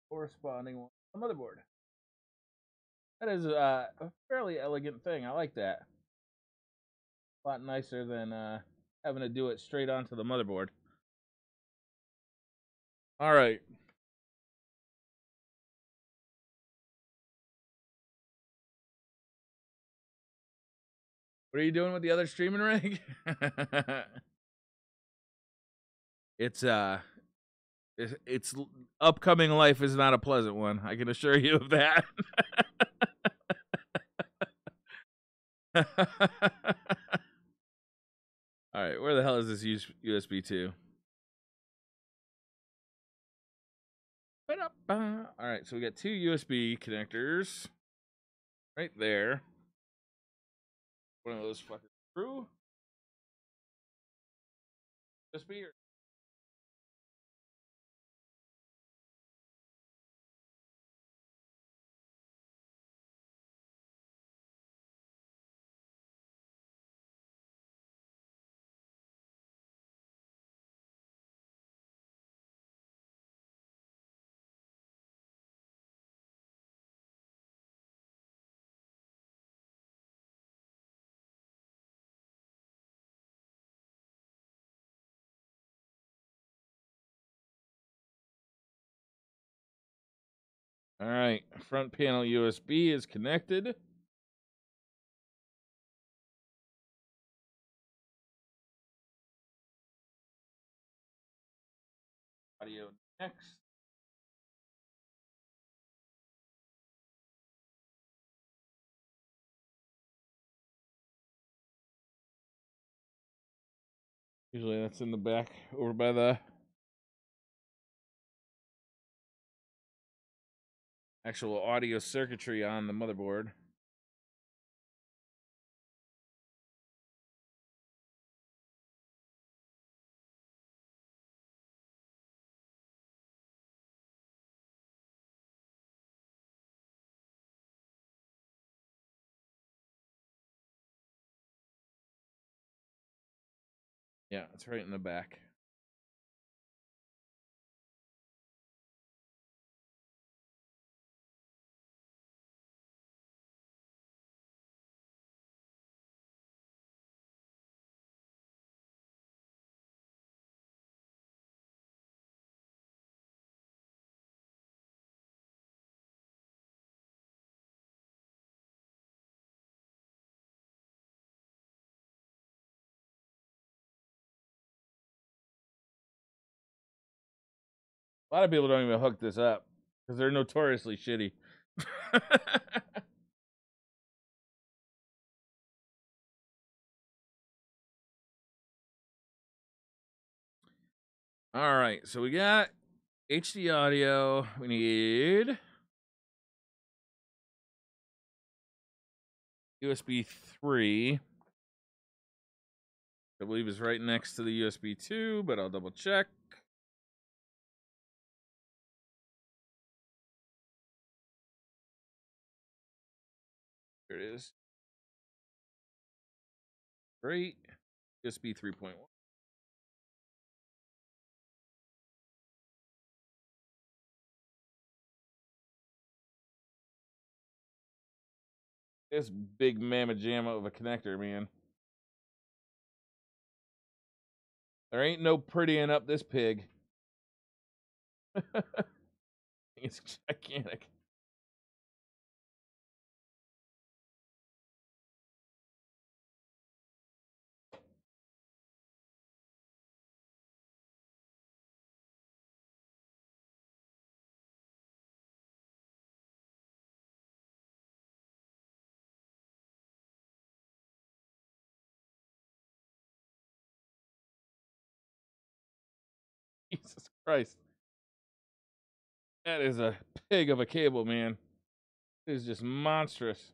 corresponding one on the motherboard. That is a fairly elegant thing. I like that. A lot nicer than having to do it straight onto the motherboard. All right. What are you doing with the other streaming rig? it's its upcoming life is not a pleasant one. I can assure you of that. All right, where the hell is this USB to? All right, so we got two USB connectors right there. One of those fuckers through USB. All right, front panel USB is connected. Audio next. Usually that's in the back over by the actual audio circuitry on the motherboard. Yeah, it's right in the back. A lot of people don't even hook this up because they're notoriously shitty. All right, so we got HD audio. We need USB 3. I believe is right next to the USB 2, but I'll double check. Here it is. Great. USB 3.1. This big mamma jamma of a connector, man. There ain't no prettying up this pig. It's gigantic. Jesus Christ. That is a pig of a cable, man. It is just monstrous.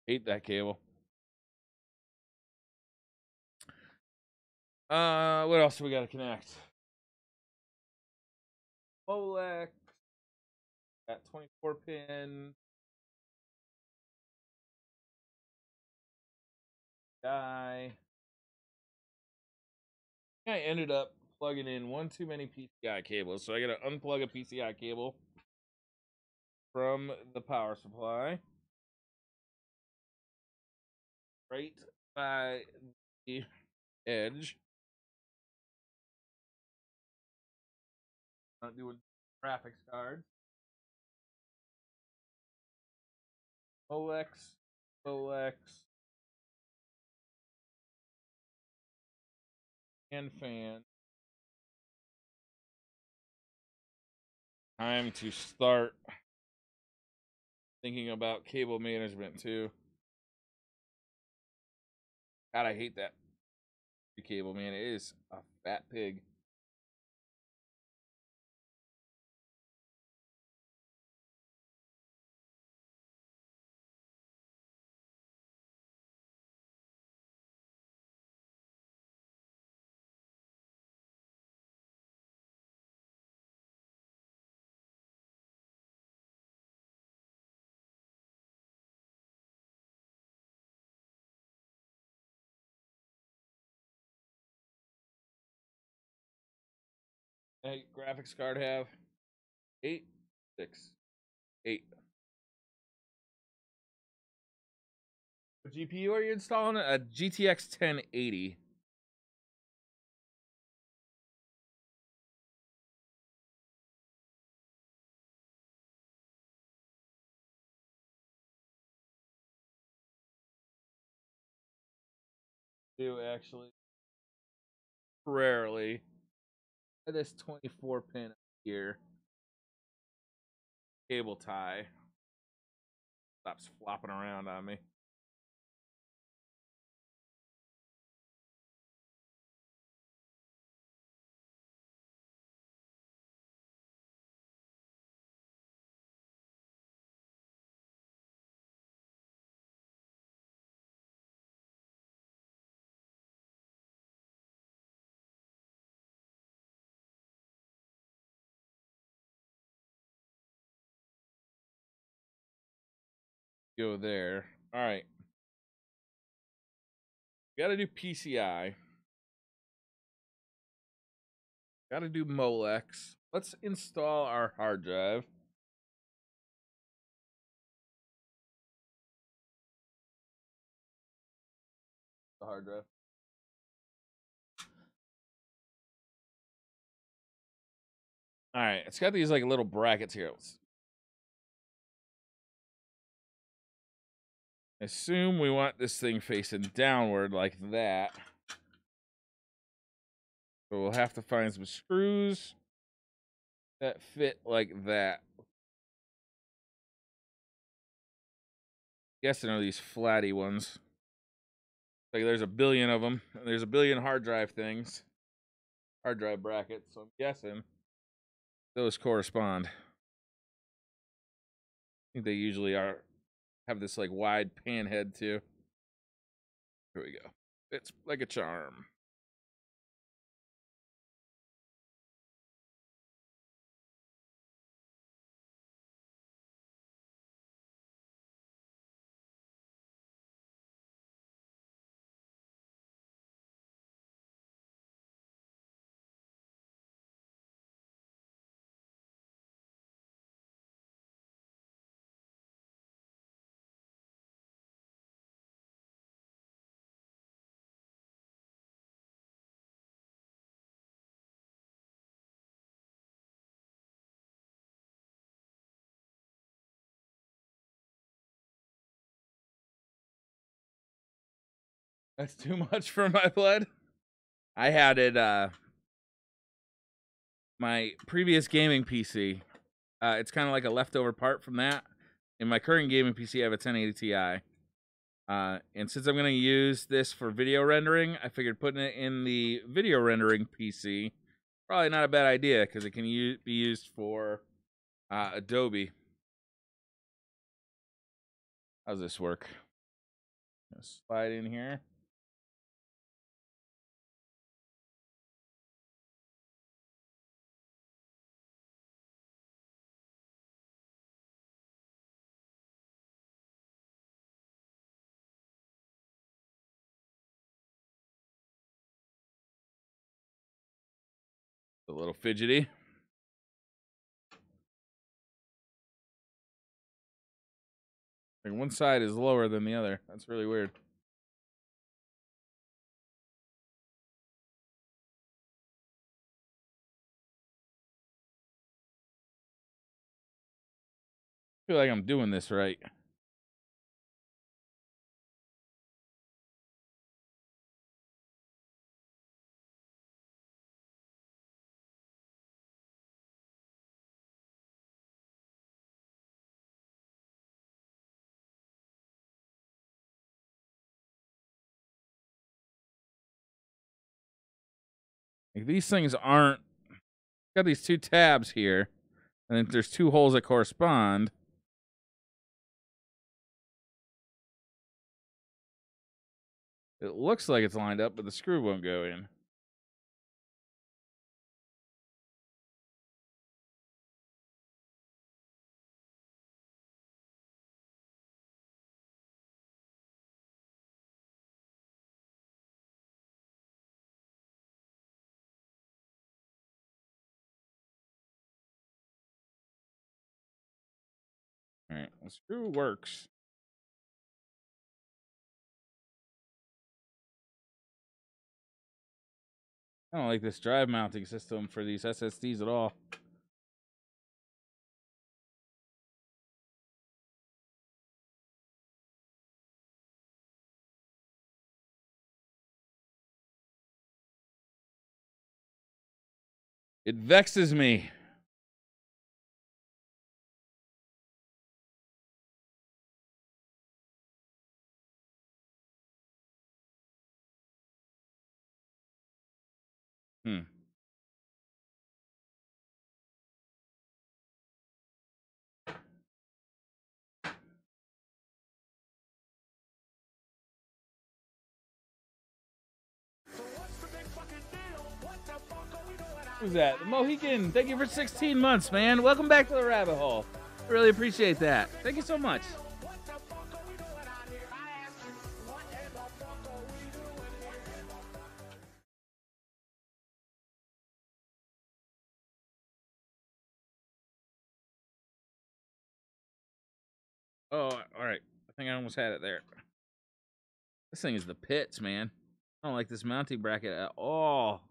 Hate that cable. What else do we gotta connect? Molex. Got 24 pin. Die. I ended up plugging in one too many PCI cables, so I gotta unplug a PCI cable from the power supply. Right by the edge. Not doing graphics cards. Molex. And fan. Time to start thinking about cable management too. God, I hate that cable, man. It is a fat pig. Hey, graphics card have 8, 6, 8. What GPU are you installing? A GTX 1080. Do actually rarely. This 24 pin here. Cable tie. Stops flopping around on me. Go there. All right. Got to do PCI. Got to do Molex. Let's install our hard drive. hard drive. All right, it's got these like little brackets here. Assume we want this thing facing downward like that. So we'll have to find some screws that fit like that. Guessing are these flatty ones. Like there's a billion of them. There's a billion hard drive things. Hard drive brackets. So I'm guessing those correspond. I think they usually have this like wide pan head too. Here we go. It's like a charm. That's too much for my blood. I had it my previous gaming PC. It's kind of like a leftover part from that. In my current gaming PC, I have a 1080 Ti. And since I'm going to use this for video rendering, I figured putting it in the video rendering PC, probably not a bad idea, because it can be used for Adobe. How's this work? Slide in here. A little fidgety. Like one side is lower than the other. That's really weird. I feel like I'm doing this right. Like these things aren't. Got these two tabs here, and then there's two holes that correspond. It looks like it's lined up, but the screw won't go in. All right, the screw works. I don't like this drive mounting system for these SSDs at all. It vexes me. Who's that? The Mohican. Thank you for 16 months, man. Welcome back to the rabbit hole. I really appreciate that. Thank you so much. Oh, all right. I think I almost had it there. This thing is the pits, man. I don't like this mounting bracket at all.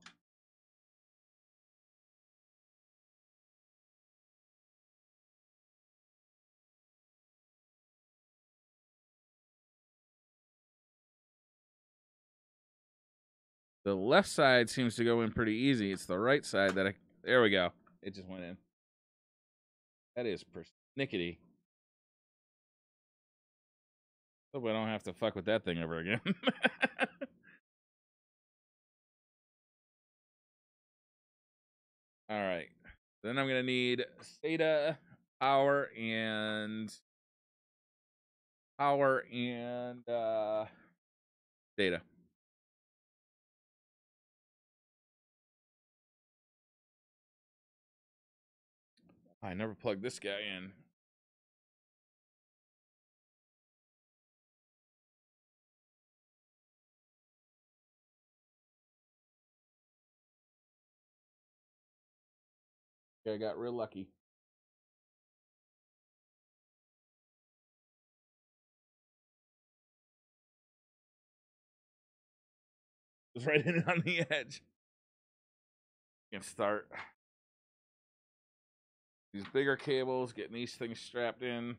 The left side seems to go in pretty easy. It's the right side that there we go. It just went in. That is persnickety. Hope I don't have to fuck with that thing ever again. All right. Then I'm going to need SATA, power, and data. I never plugged this guy in. Okay, I got real lucky. It was right in on the edge. You can start these bigger cables, getting these things strapped in.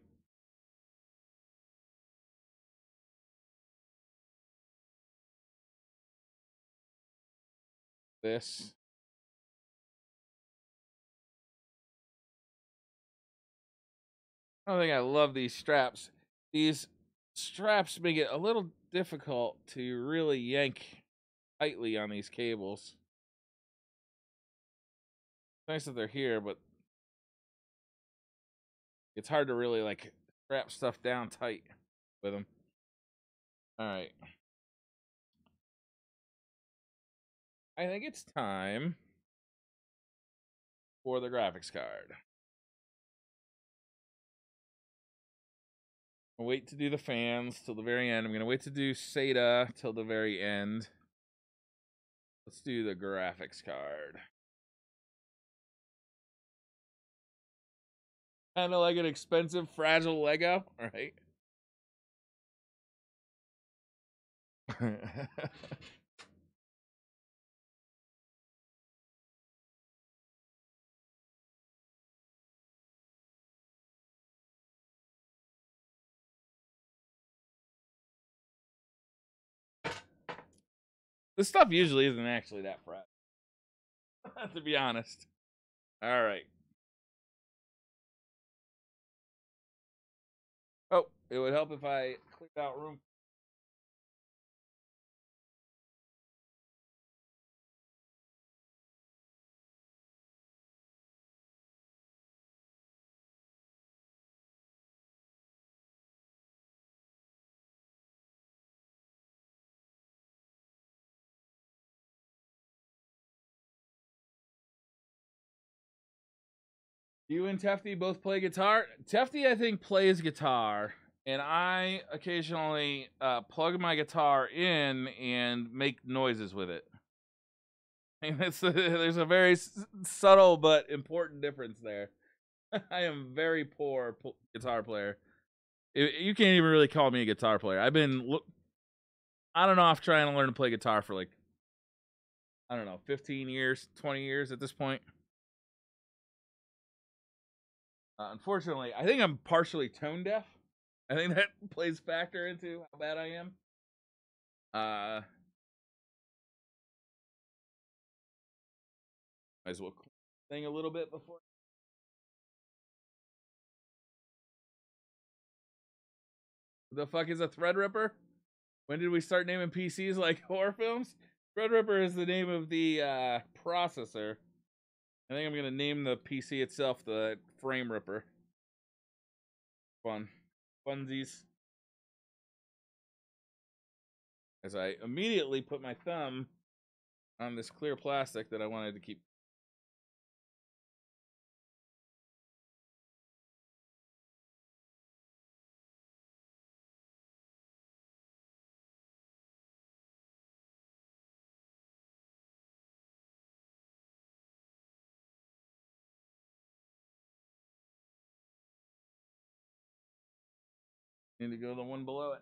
This. I think I love these straps. These straps make it a little difficult to really yank tightly on these cables. It's nice that they're here, but it's hard to really like strap stuff down tight with them. All right. I think it's time for the graphics card. I'll wait to do the fans till the very end. I'm going to wait to do SATA till the very end. Let's do the graphics card. Kind of like an expensive, fragile Lego, right? This stuff usually isn't actually that fragile, to be honest. All right. Oh, it would help if I cleared out room. You and Tefty both play guitar? Tefty, I think, plays guitar, and I occasionally plug my guitar in and make noises with it. And there's a very subtle but important difference there. I am very poor guitar player. You can't even really call me a guitar player. I've been on and off trying to learn to play guitar for like, I don't know, 15 years, 20 years at this point. Unfortunately, I think I'm partially tone deaf. I think that plays factor into how bad I am. Might as well sing a little bit before. The fuck is a Threadripper? When did we start naming PCs like horror films? Threadripper is the name of the processor. I think I'm gonna name the PC itself the Frame Ripper. Fun. Funsies. As I immediately put my thumb on this clear plastic that I wanted to keep. Need to go the one below it.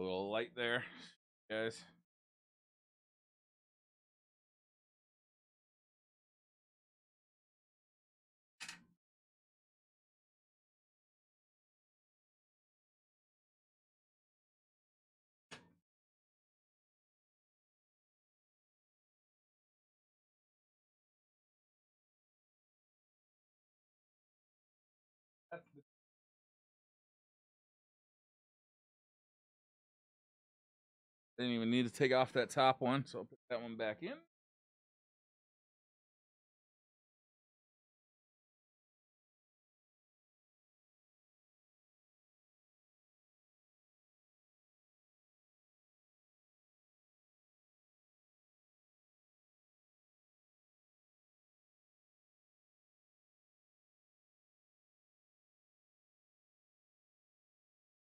A little light there, guys. Didn't even need to take off that top one, so I'll put that one back in. I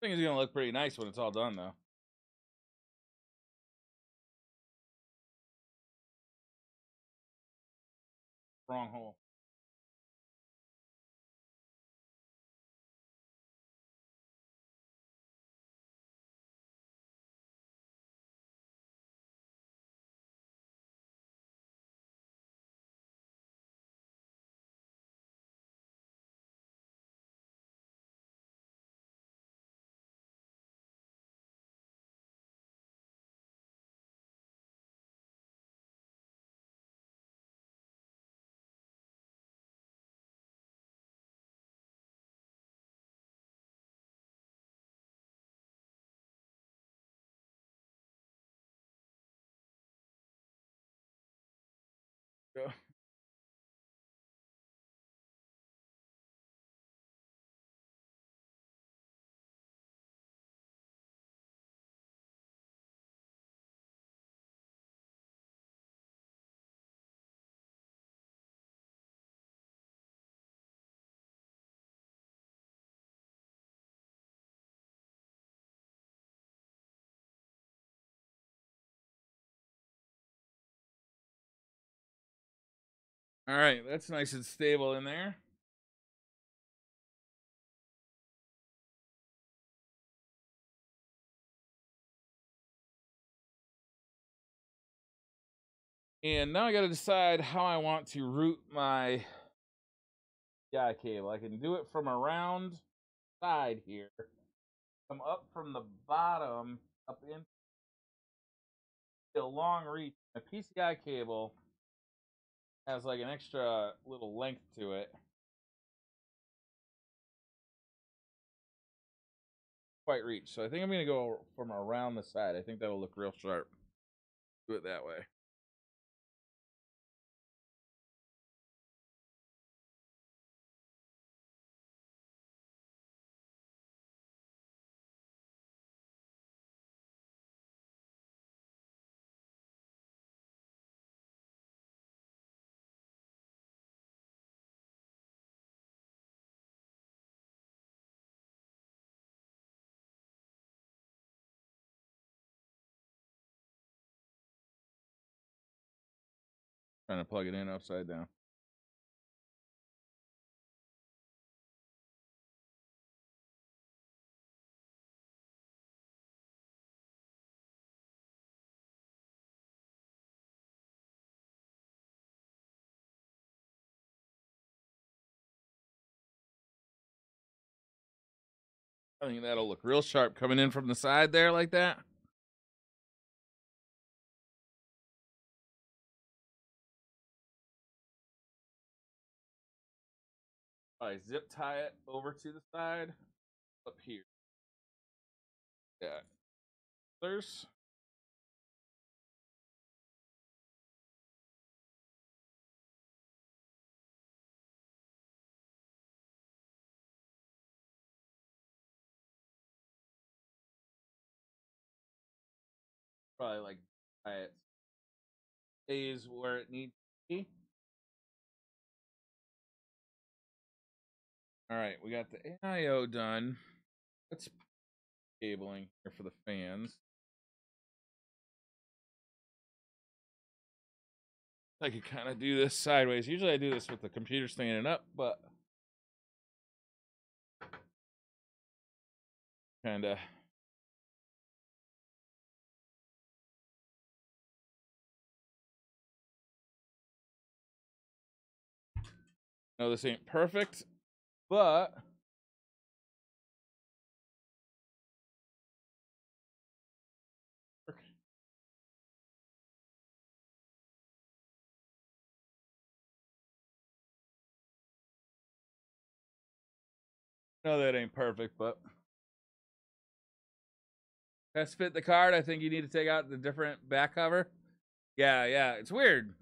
think it's gonna look pretty nice when it's all done, though. Wrong hole. Go. All right, that's nice and stable in there. And now I got to decide how I want to route my cable. I can do it from around side here, come up from the bottom up into a long reach. My PCI cable has like an extra little length to it. Quite reach. So I think I'm going to go from around the side. I think that'll look real sharp. Do it that way. Trying to plug it in upside down. I think that'll look real sharp coming in from the side there like that. Probably zip tie it over to the side up here. Yeah. There's probably like tie it stays where it needs to be. All right, we got the AIO done. Let's cabling here for the fans. I could kind of do this sideways. Usually I do this with the computer standing up, but kind of No, this ain't perfect, but no, that ain't perfect, but best fit the card. I think you need to take out the different back cover. Yeah, it's weird.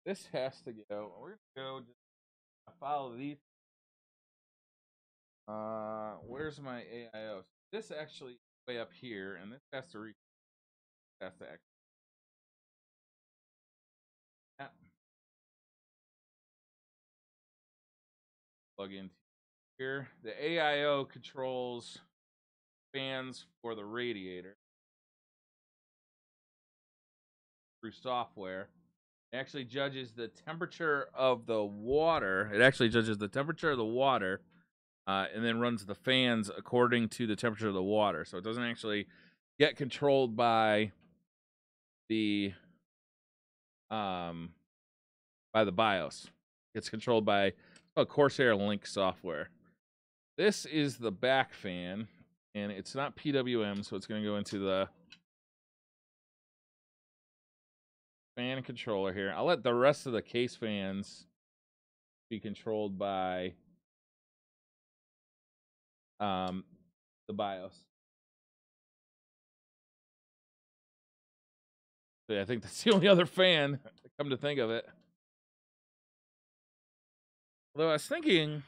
This has to go. We're gonna go just follow these. Where's my AIO? This actually way up here, and this has to actually plug into here. The AIO controls fans for the radiator through software. It actually judges the temperature of the water. It actually judges the temperature of the water, and then runs the fans according to the temperature of the water. So it doesn't actually get controlled by the BIOS. It's controlled by Corsair Link software. This is the back fan, and it's not PWM, so it's going to go into the fan controller here. I'll let the rest of the case fans be controlled by the BIOS. So yeah, I think that's the only other fan, come to think of it. Although I was thinking,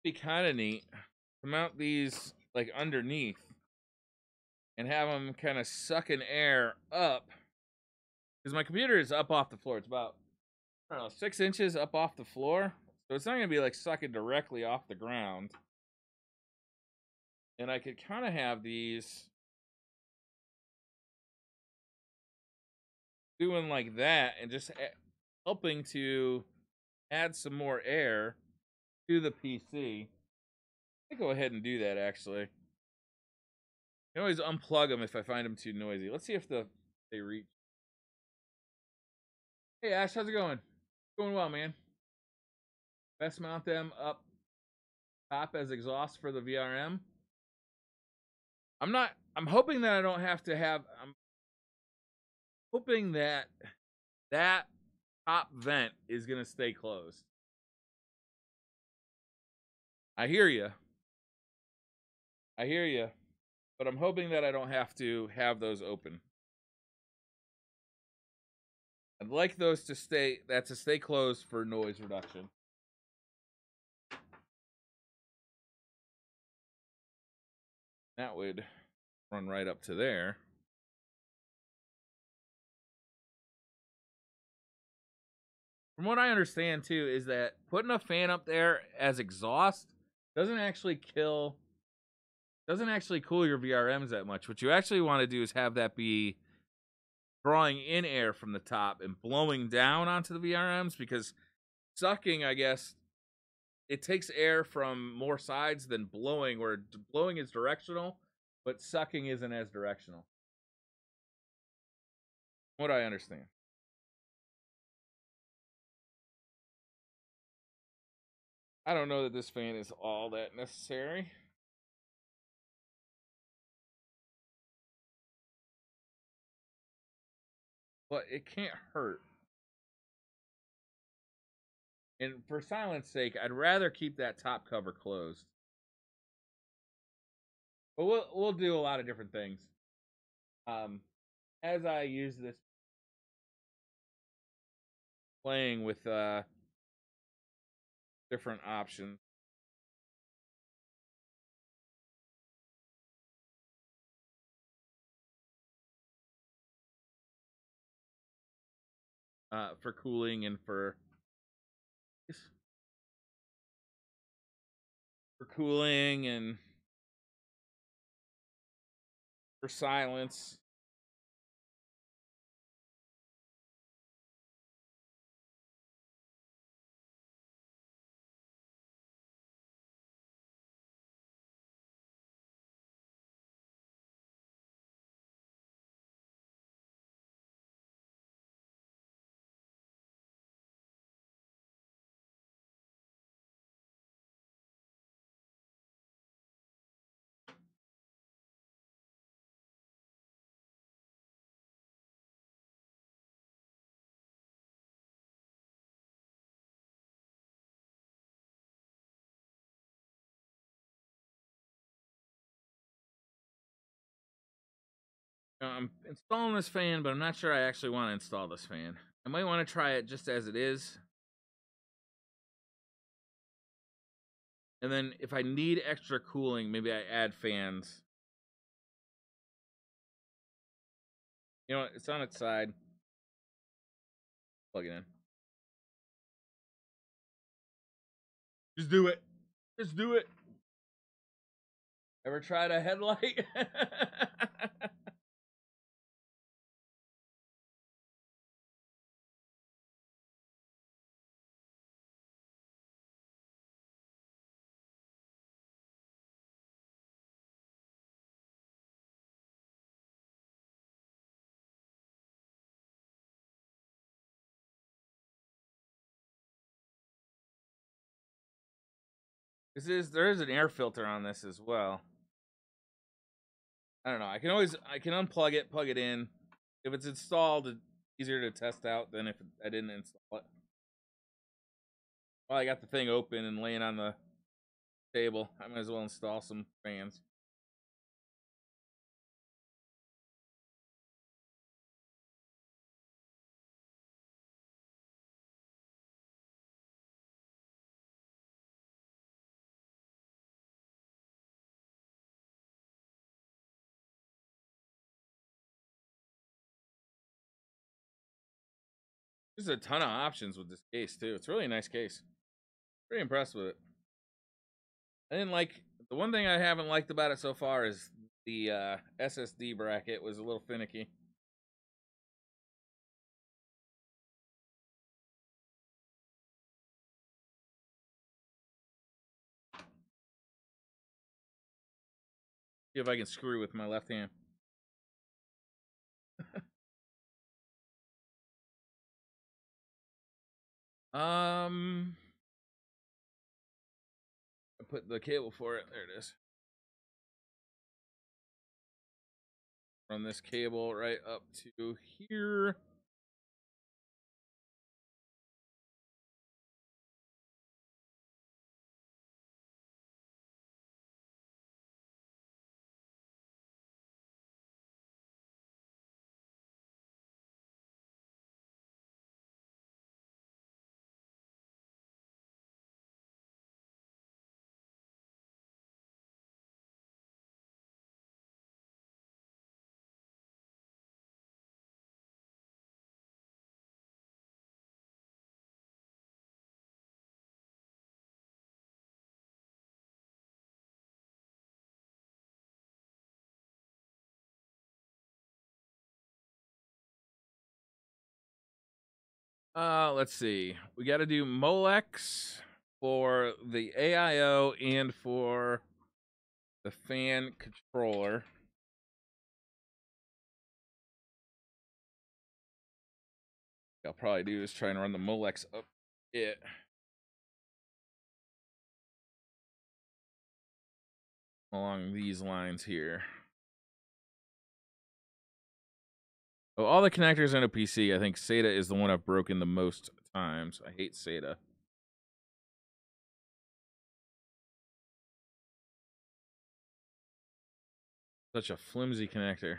be kind of neat to mount these like underneath and have them kind of sucking air up, because my computer is up off the floor. It's about, I don't know, 6 inches up off the floor, so it's not gonna be like sucking directly off the ground. And I could kind of have these doing like that and just helping to add some more air to the PC. I go ahead and do that, actually. You can always unplug them if I find them too noisy. Let's see if they reach. Hey, Ash, how's it going? Going well, man. Best mount them up top as exhaust for the VRM. I'm hoping that I don't have to have, I'm hoping that that top vent is going to stay closed. I hear you. But I'm hoping that I don't have to have those open. I'd like those to stay closed for noise reduction. That would run right up to there. From what I understand too, is that putting a fan up there as exhaust doesn't actually cool your VRMs that much. What you actually want to do is have that be drawing in air from the top and blowing down onto the VRMs, because sucking, I guess, it takes air from more sides than blowing, where blowing is directional, but sucking isn't as directional. What I understand. I don't know that this fan is all that necessary. But it can't hurt. And for silence sake, I'd rather keep that top cover closed. But we'll do a lot of different things. As I use this, playing with different options. For cooling and for cooling and for silence. I'm installing this fan, but I'm not sure I actually want to install this fan. I might want to try it just as it is. And then if I need extra cooling, maybe I add fans. You know what? It's on its side. Plug it in. Just do it. Just do it. Ever tried a headlight? There is an air filter on this as well. I don't know. I can unplug it, plug it in. If it's installed, it's easier to test out than if I didn't install it. Well, I got the thing open and laying on the table. I might as well install some fans. There's a ton of options with this case too. It's really a nice case. Pretty impressed with it. I didn't like the one thing I haven't liked about it so far is the SSD bracket was a little finicky. See if I can screw with my left hand. I put the cable for it. There it is. Run this cable right up to here. Let's see. We got to do Molex for the AIO and for the fan controller. What I'll probably do is try and run the Molex up it. Along these lines here. Oh, all the connectors in a PC, I think SATA is the one I've broken the most times. I hate SATA. Such a flimsy connector.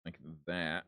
Like that.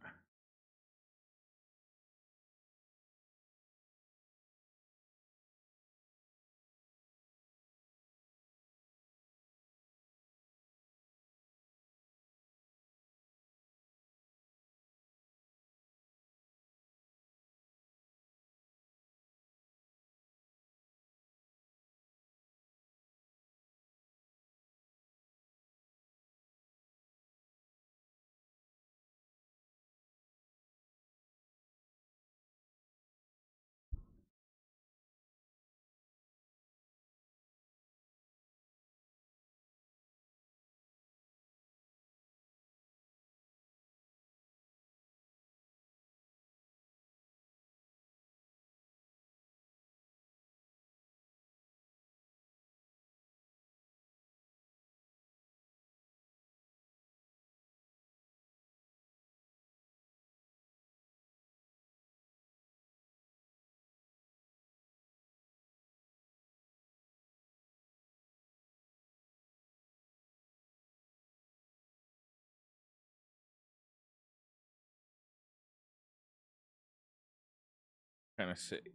kind of sit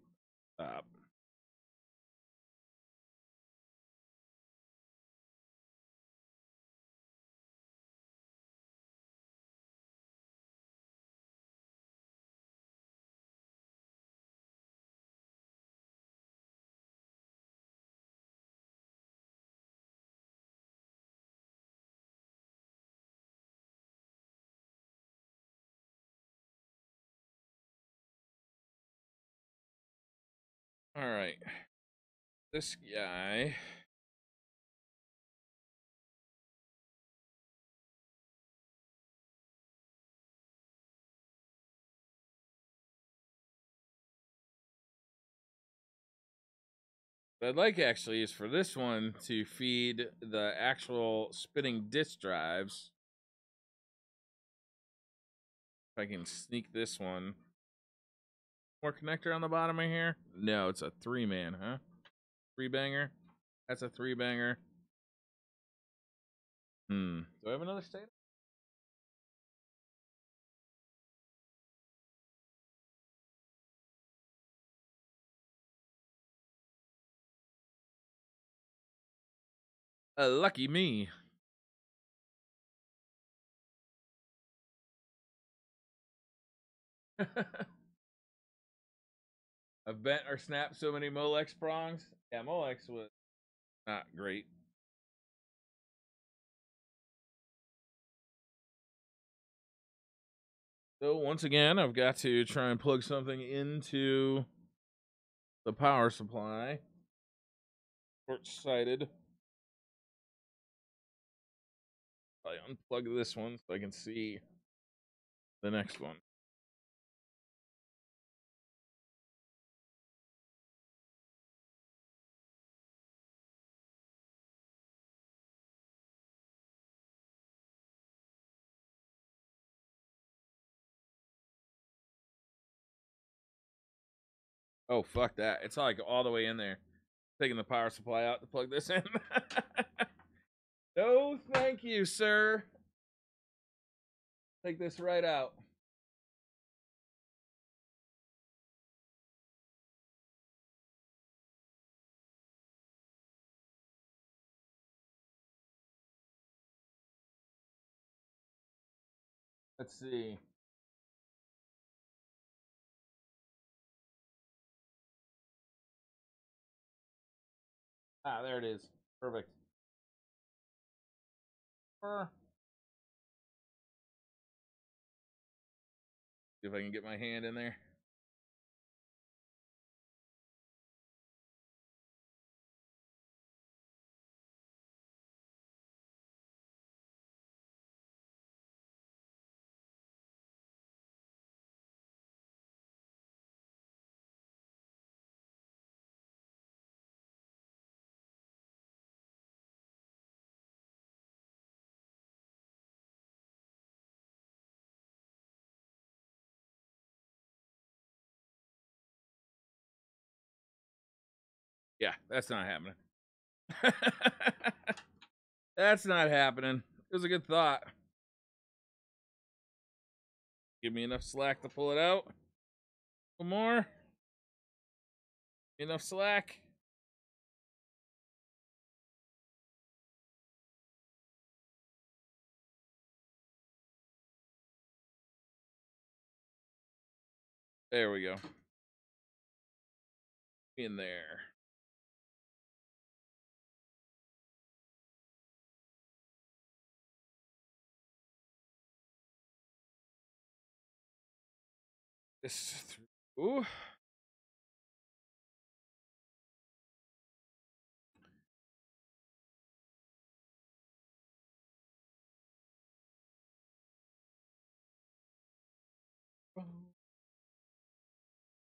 up. All right. This guy. What I'd like actually is for this one to feed the actual spinning disk drives. If I can sneak this one. More connector on the bottom of here? No, it's a 3-man, huh? 3-banger? That's a 3-banger. Do I have another state? Lucky me. I've bent or snapped so many Molex prongs. Yeah, Molex was not great. So once again, I've got to try and plug something into the power supply. Short-sighted. I unplug this one so I can see the next one. Oh, fuck that. It's like all the way in there. Taking the power supply out to plug this in. No, thank you, sir. Take this right out. Let's see. Ah, there it is. Perfect. See if I can get my hand in there. Yeah, that's not happening. That's not happening. It was a good thought. Give me enough slack to pull it out. One more. Enough slack. There we go. In there. This. Ooh.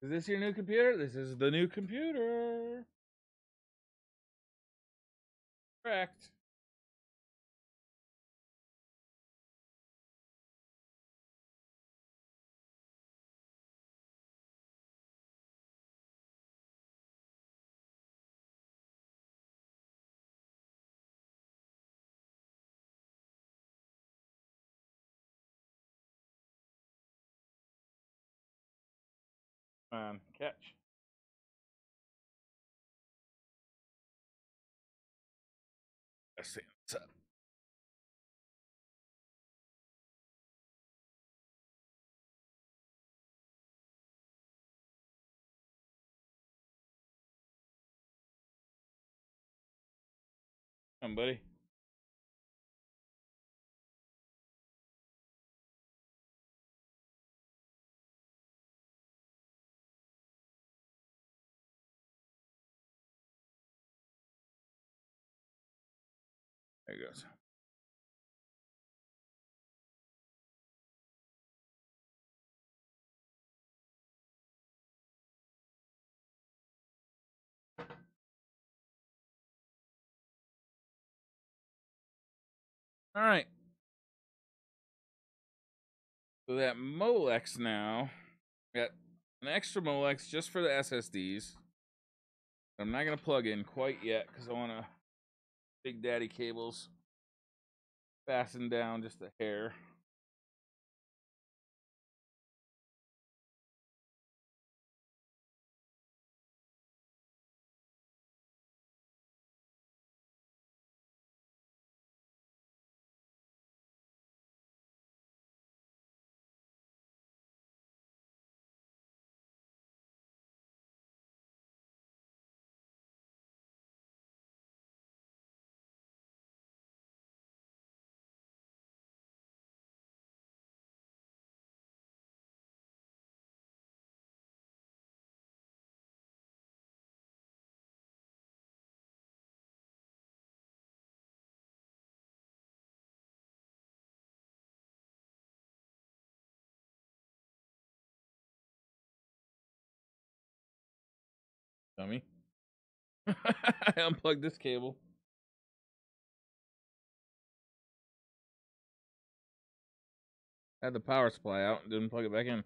Is this your new computer? This is the new computer. Correct. Catch. Let's see what's up. Come on, buddy. There he goes. All right. So that Molex now, got an extra Molex just for the SSDs. I'm not gonna plug in quite yet because I want to Big Daddy cables fastened down just a hair. Dummy. I unplugged this cable. Had the power supply out and didn't plug it back in.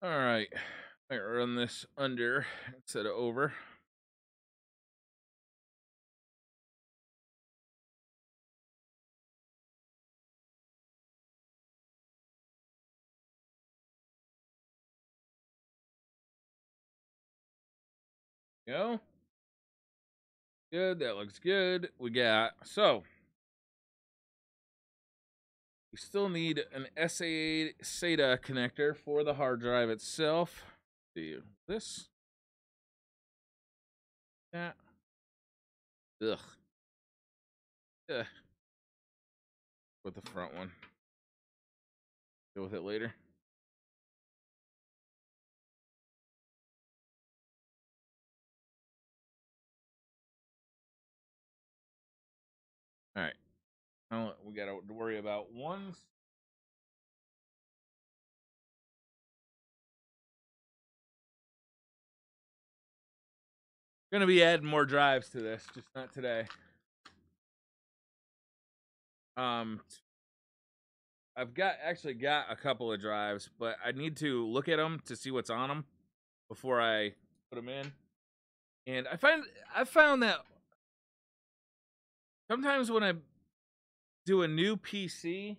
All right. I run this under instead of over. Go. Good. That looks good. We got so we still need an SA SATA connector for the hard drive itself. Do this. That. Ugh. Ugh. With the front one. Deal with it later. All right. Now we got to worry about one. Gonna be adding more drives to this, just not today. I've actually got a couple of drives, but I need to look at them to see what's on them before I put them in. And I found that sometimes when I do a new PC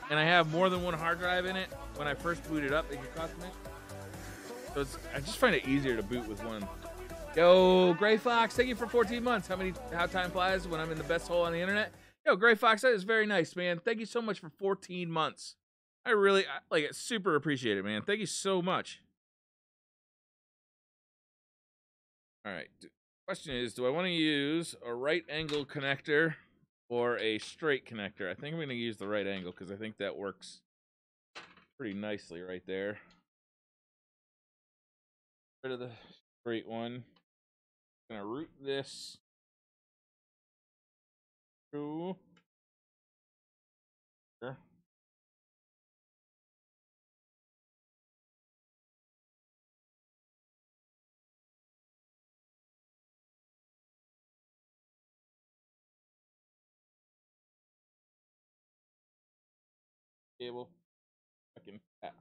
and I have more than one hard drive in it, when I first boot it up, it can cost me. So I just find it easier to boot with one Yo, Gray Fox, thank you for 14 months. How time flies when I'm in the best hole on the internet. Yo, Gray Fox, that is very nice, man. Thank you so much for 14 months. I like it. Super appreciate it, man. Thank you so much. All right. Question is, do I want to use a right angle connector or a straight connector? I think I'm going to use the right angle because I think that works pretty nicely right there. Rid of the straight one. I'm going to route this through here. Cable. Fucking cat.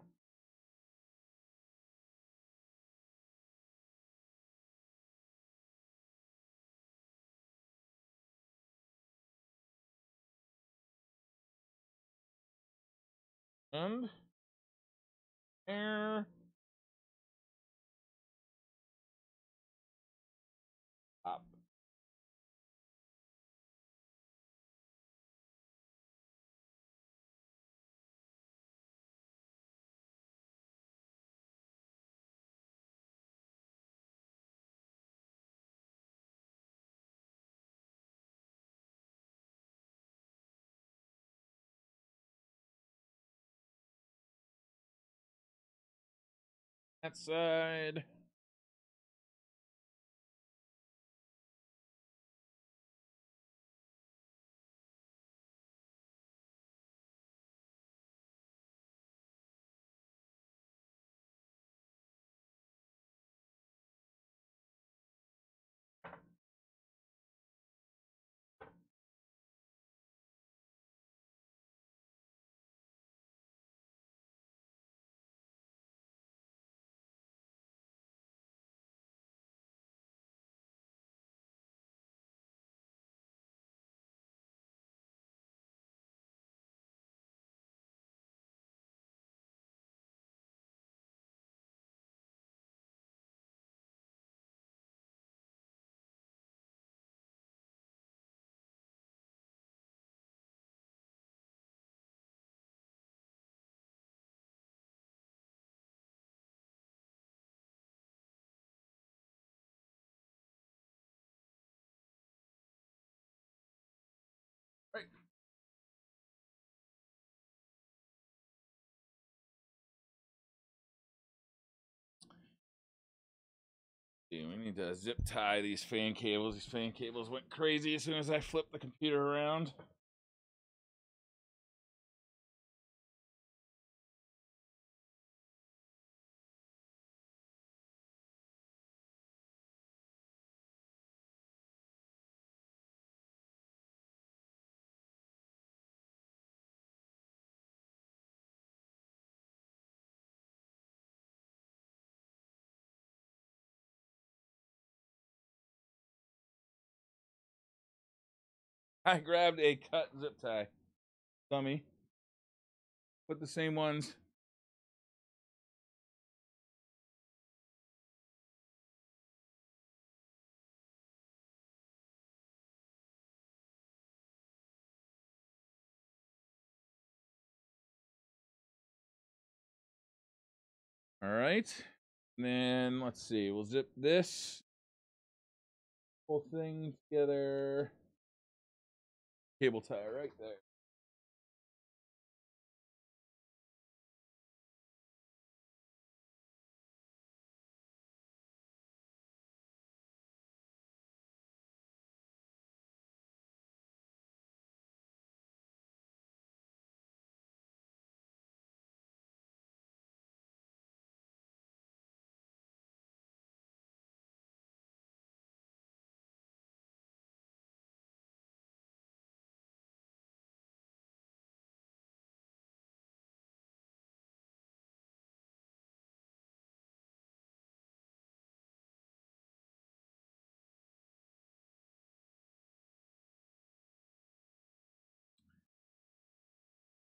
And air. Up. That side. Right. We need to zip tie these fan cables. These fan cables went crazy as soon as I flipped the computer around. I grabbed a cut zip tie. Dummy. Put the same ones. All right. And then let's see. We'll zip this whole thing together. Cable tie right there.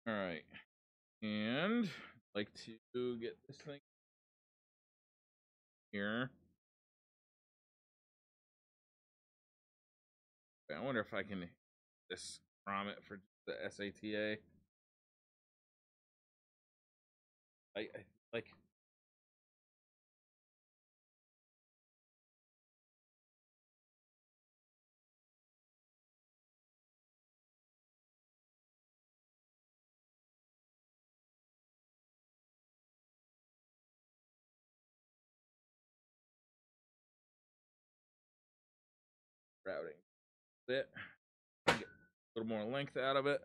All right. And I'd like to get this thing here. I wonder if I can this from it for the SATA. I like. Routing it. Get a little more length out of it.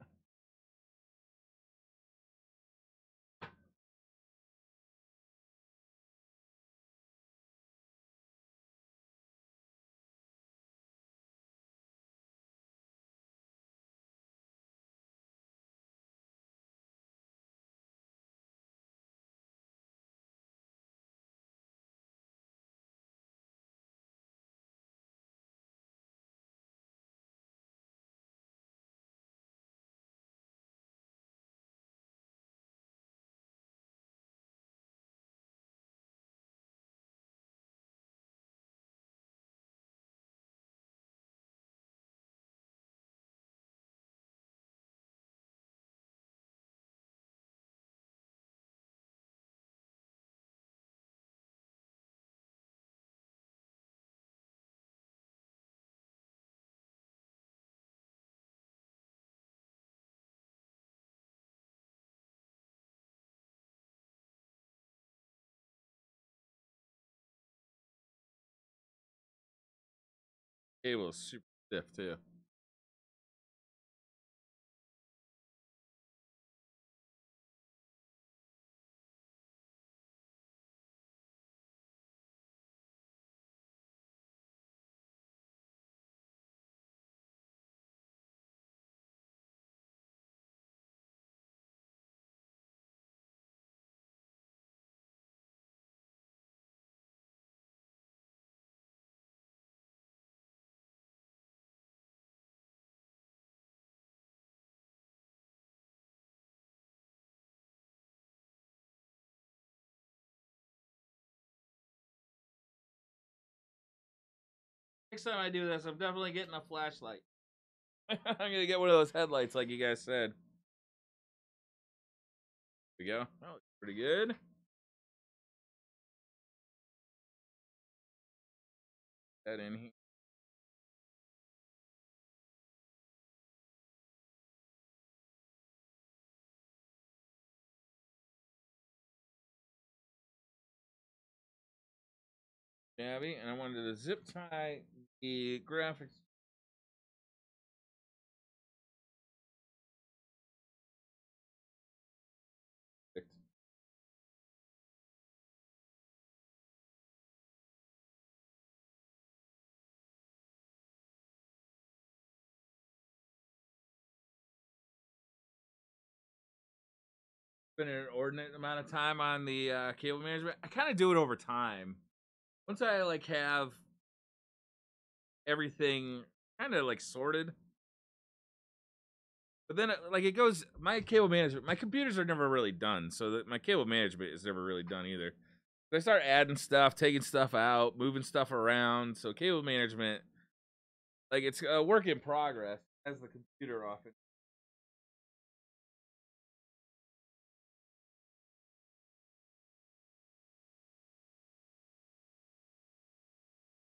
Cable is super stiff too. Next time I do this, I'm definitely getting a flashlight. I'm gonna get one of those headlights, like you guys said. Here we go. Oh, pretty good. That in here. Shabby, and I wanted to zip tie the graphics. Spend an inordinate amount of time on the cable management. I kind of do it over time. Once I like have everything kind of like sorted, but then like it goes. My cable management, my computers are never really done, so that my cable management is never really done either. So I start adding stuff, taking stuff out, moving stuff around. So cable management, like it's a work in progress as the computer often.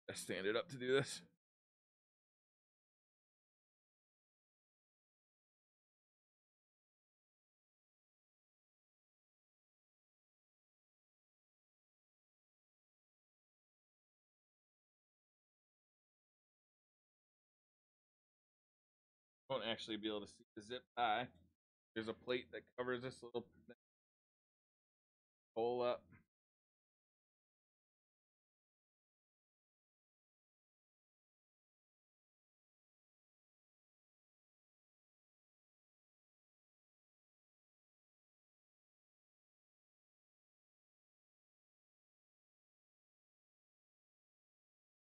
I stand it up to do this. Won't actually be able to see the zip tie. There's a plate that covers this little hole up.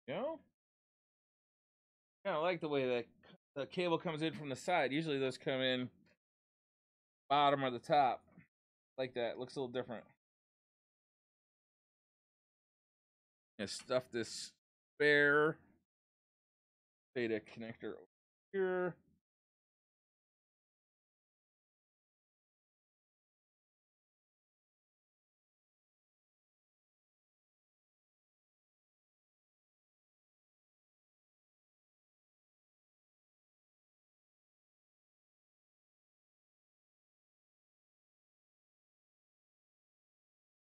You know? Kind of like the way the cable comes in from the side. Usually those come in bottom or the top. Like that. Looks a little different. And stuff this spare SATA connector over here.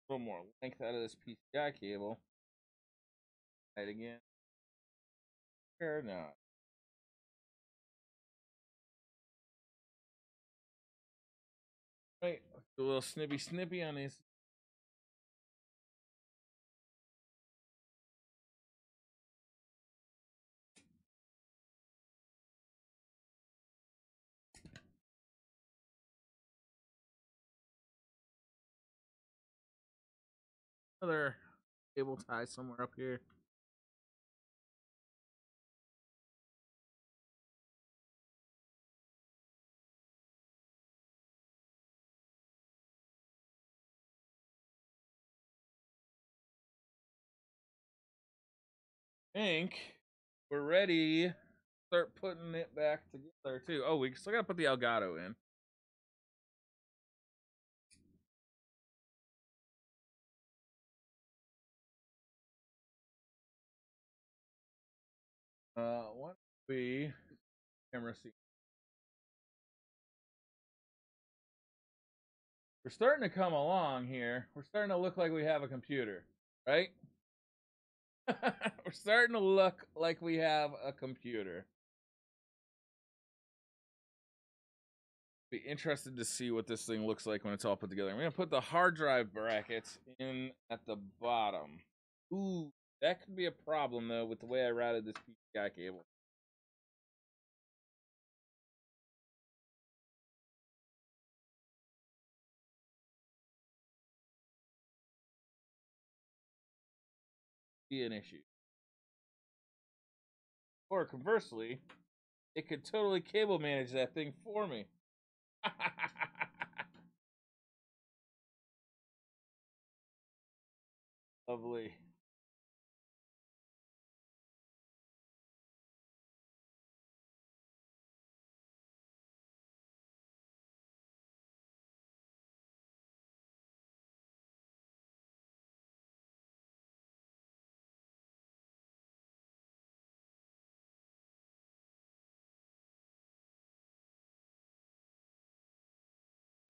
A little more length out of this PCI cable. Right again. Here, no. Right, a little snippy on these. Another cable tie somewhere up here. Think we're ready. Start putting it back together too. Oh, we still gotta put the Elgato in. What we camera see? We're starting to come along here. We're starting to look like we have a computer, right? We're starting to look like we have a computer. Be interested to see what this thing looks like when it's all put together. I'm gonna put the hard drive brackets in at the bottom. Ooh, that could be a problem though with the way I routed this PCI cable. Be an issue. Or conversely, it could totally cable manage that thing for me. Lovely.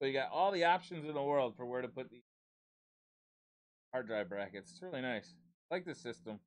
So you got all the options in the world for where to put the hard drive brackets. It's really nice. I like this system.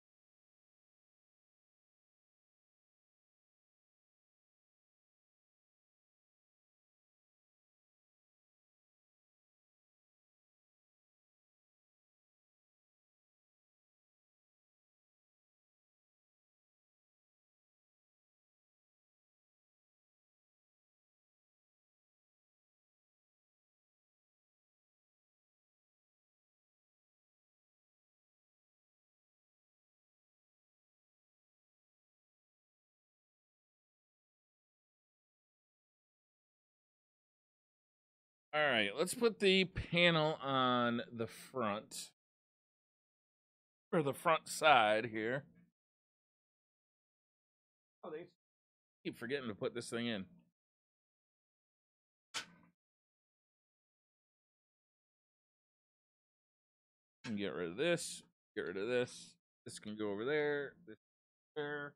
All right, let's put the panel on the front. Or the front side here. Oh, they keep forgetting to put this thing in. And get rid of this. Get rid of this. This can go over there. This there.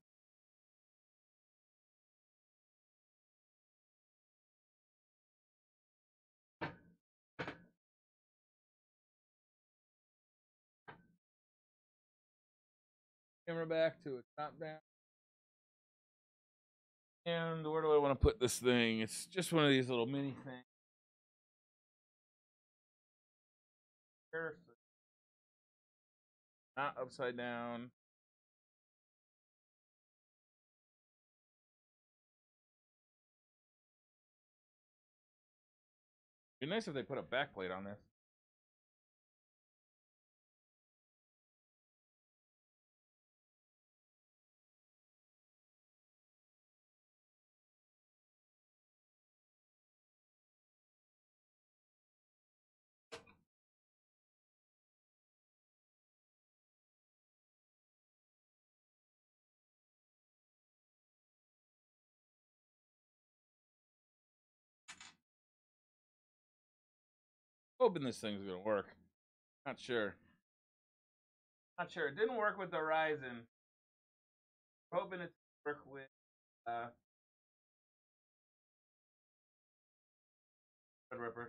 Camera back to a top down. And where do I want to put this thing? It's just one of these little mini things. Here, so not upside down. It'd be nice if they put a backplate on this. Hoping this thing's gonna work. Not sure. Not sure. It didn't work with the Ryzen. Hoping it's work with Threadripper.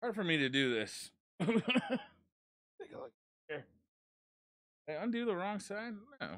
Hard for me to do this. Take a look here. Did I undo the wrong side? No.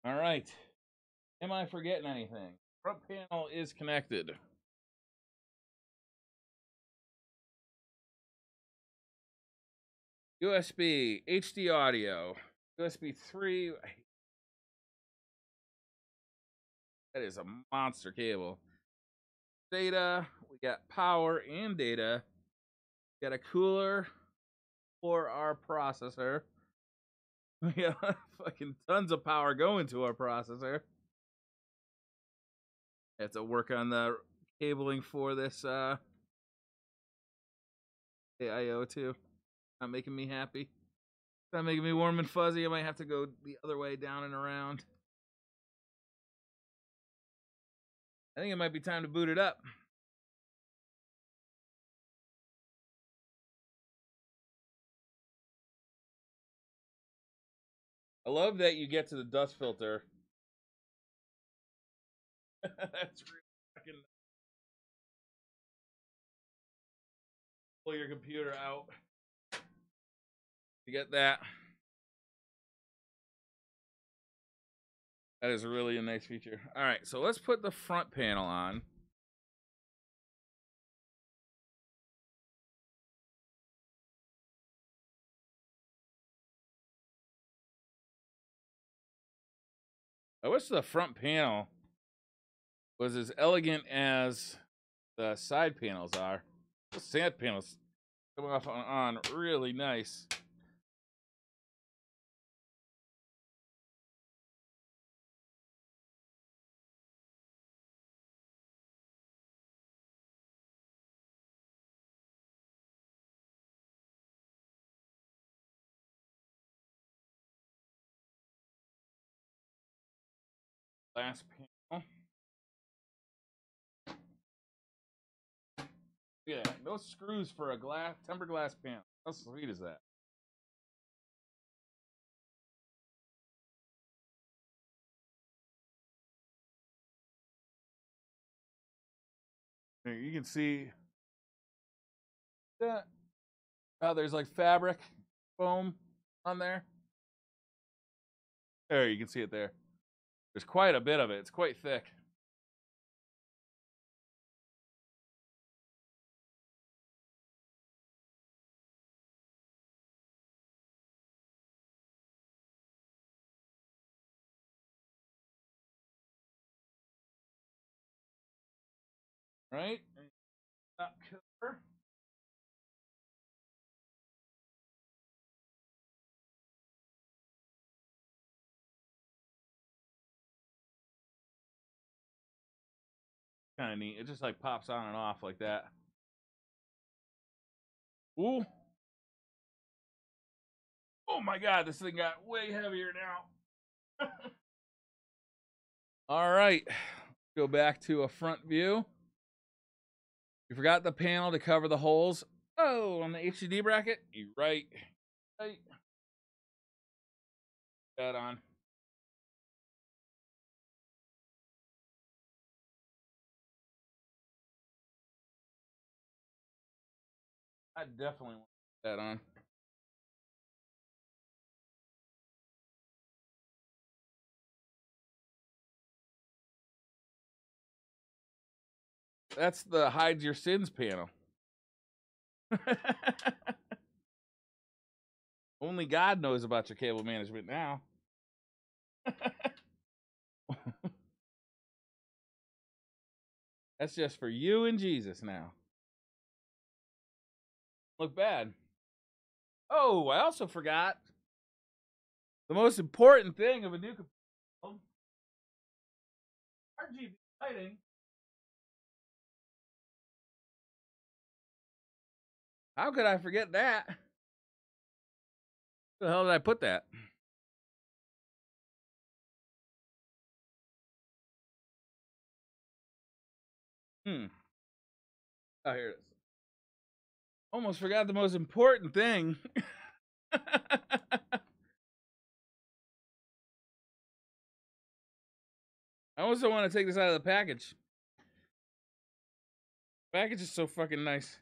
All right. Am I forgetting anything? Front panel is connected. USB, HD audio, USB 3. That is a monster cable. Data, we got power and data. We got a cooler for our processor. We got fucking tons of power going to our processor. I have to work on the cabling for this AIO too. Not making me happy. Not making me warm and fuzzy. I might have to go the other way, down and around. I think it might be time to boot it up. I love that you get to the dust filter. That's really fucking. Pull your computer out. You get that. That is really a nice feature. All right, so let's put the front panel on. I wish the front panel was as elegant as the side panels are. The side panels come off on really nice. Glass panel. Yeah, no screws for a glass tempered glass panel. How sweet is that? Here, you can see that. Oh, there's like fabric foam on there. There, you can see it there. There's quite a bit of it. It's quite thick. Right? Cover. Kind of neat. It just like pops on and off like that. Ooh. Oh my god, this thing got way heavier now. All right. Go back to a front view. You forgot the panel to cover the holes. Oh, on the HDD bracket? You're right. Right. That on. I definitely want that on. That's the hide your sins panel. Only God knows about your cable management now. That's just for you and Jesus now. Look bad. Oh, I also forgot the most important thing of a new computer: RGB lighting. How could I forget that? Where the hell did I put that? Oh, here it is. Almost forgot the most important thing. I also want to take this out of the package. The package is so fucking nice.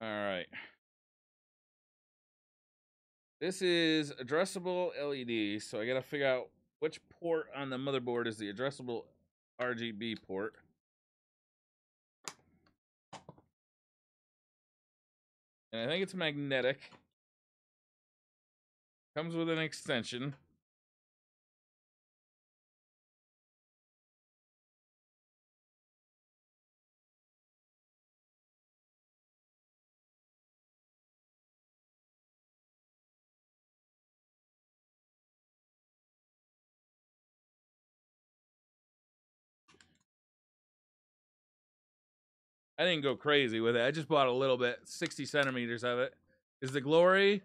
All right. This is addressable LED, so I gotta figure out which port on the motherboard is the addressable RGB port. And I think it's magnetic. Comes with an extension. I didn't go crazy with it. I just bought a little bit, 60 centimeters of it. Is the glowy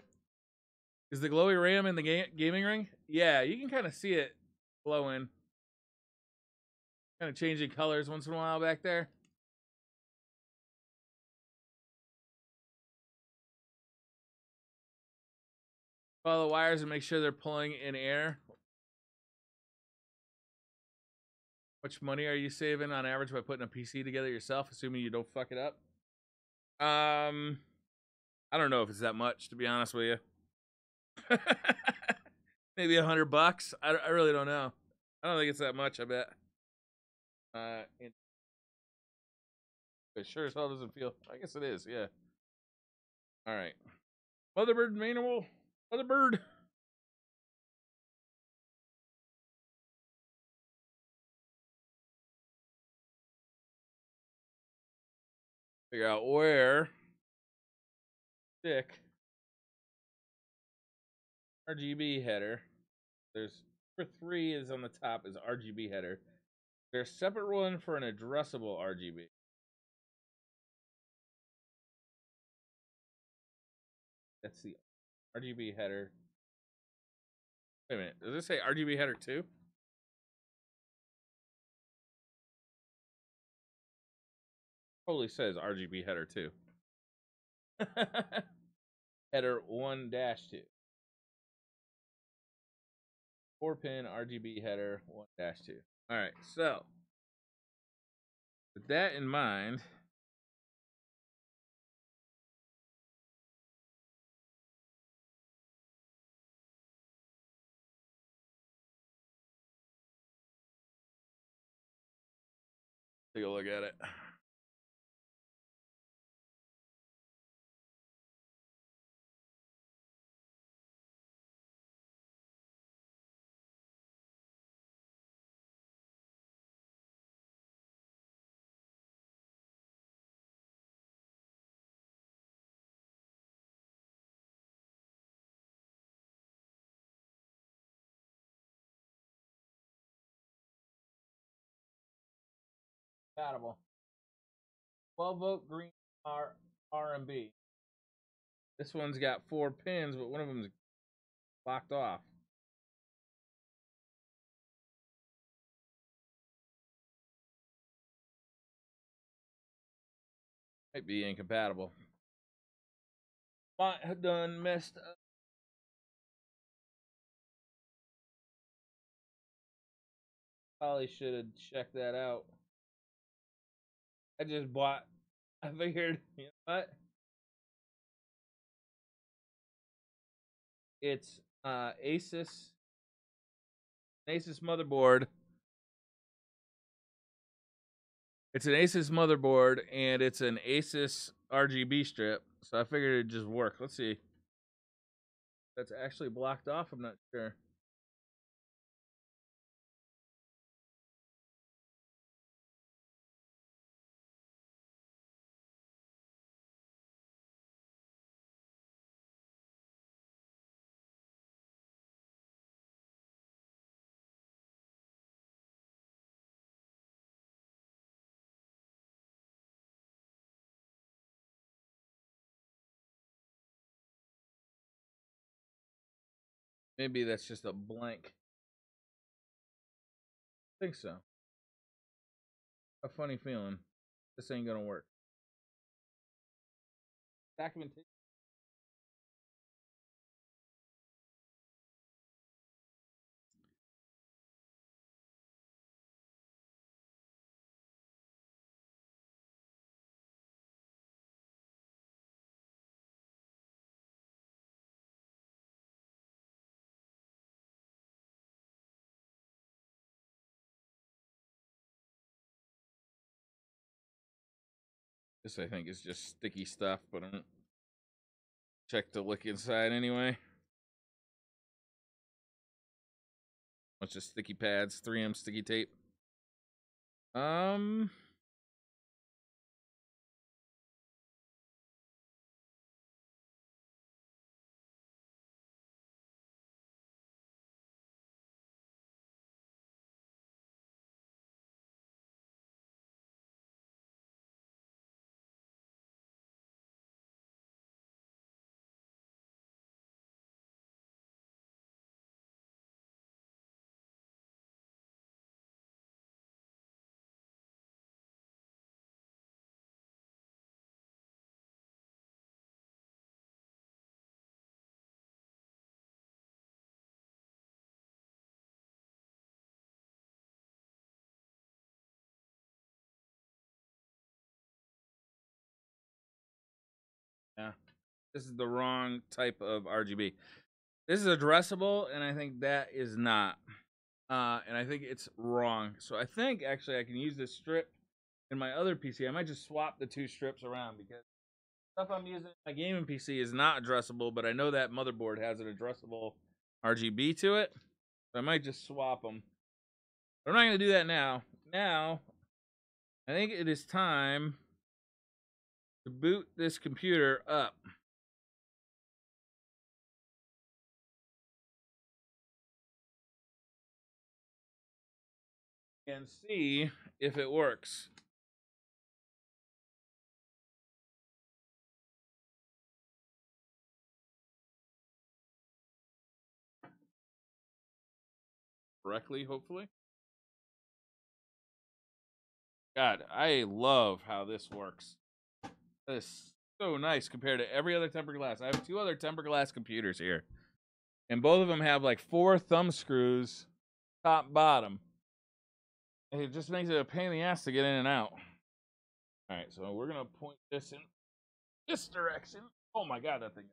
RAM in the gaming ring? Yeah, you can kind of see it glowing. Kind of changing colors once in a while back there. Follow the wires and make sure they're pulling in air. How much money are you saving on average by putting a PC together yourself, assuming you don't fuck it up? I don't know if it's that much, to be honest with you. Maybe $100. I really don't know. I don't think it's that much. I bet. It sure as hell doesn't feel. I guess it is. Yeah. All right. Motherboard manual. Motherboard. Figure out where. Stick. RGB header. There's number 3 is on the top is RGB header. There's a separate one for an addressable RGB. That's the RGB header. Wait a minute. Does this say RGB header 2? Totally says RGB header 2. Header 1-2. 4-pin RGB header 1-2. All right, so with that in mind, take a look at it. Compatible. 12-volt green RMB. This one's got 4 pins, but one of them's locked off. Might be incompatible. Might have done messed up. Probably should have checked that out. I just bought. I figured, you know what? It's Asus motherboard. It's an Asus motherboard and it's an Asus RGB strip. So I figured it'd just work. Let's see. That's actually blocked off. I'm not sure. Maybe that's just a blank. I think so. A funny feeling. This ain't gonna work. Documentation. This I think is just sticky stuff, but I don't check the lick inside anyway. Bunch of sticky pads, 3M sticky tape. Yeah. This is the wrong type of RGB. This is addressable, and I think that is not. And I think it's wrong. So I think actually I can use this strip in my other PC. I might just swap the two strips around because stuff I'm using in my gaming PC is not addressable, but I know that motherboard has an addressable RGB to it. So I might just swap them. But I'm not going to do that now. Now, I think it is time to boot this computer up. And see if it works. Correctly, hopefully. God, I love how this works. That is so nice compared to every other tempered glass. I have two other tempered glass computers here. And both of them have like 4 thumb screws, top, bottom. And it just makes it a pain in the ass to get in and out. All right, so we're going to point this in this direction. Oh my God, that thing.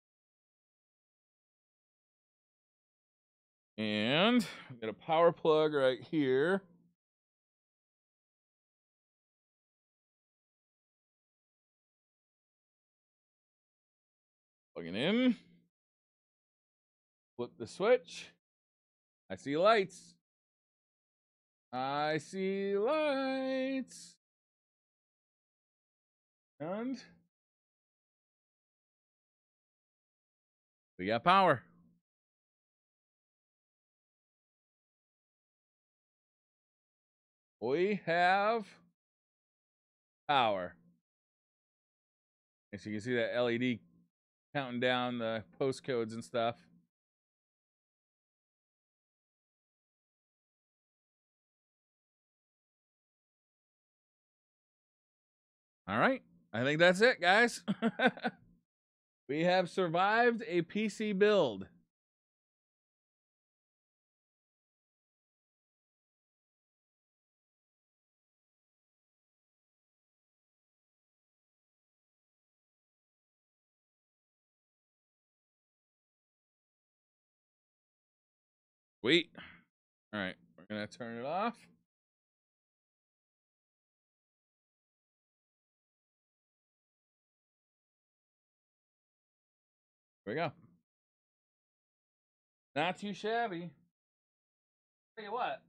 And we got a power plug right here. Plug it in. Flip the switch. I see lights. I see lights. And we got power. We have power. And so you can see that LED counting down the postcodes and stuff. All right. I think that's it, guys. We have survived a PC build. Wait. All right, we're gonna turn it off. There we go. Not too shabby. Tell you what,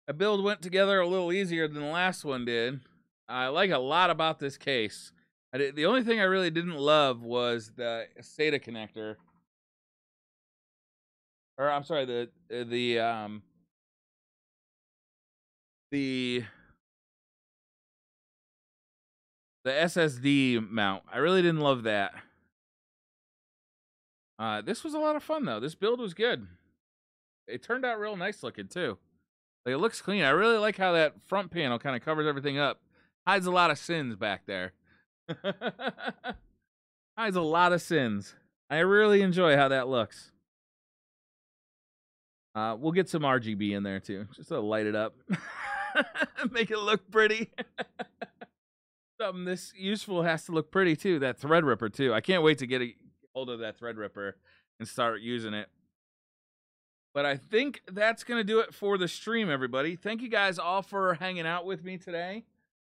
a build went together a little easier than the last one did. I like a lot about this case. The only thing I really didn't love was the SATA connector. Or I'm sorry, the SSD mount. I really didn't love that. This was a lot of fun though. This build was good. It turned out real nice looking too. Like, it looks clean. I really like how that front panel kind of covers everything up. Hides a lot of sins back there. Hides a lot of sins. I really enjoy how that looks. We'll get some RGB in there too, just to light it up. Make it look pretty. Something this useful has to look pretty too. That Threadripper too. I can't wait to get a hold of that Threadripper and start using it. But I think that's going to do it for the stream, everybody. Thank you guys all for hanging out with me today.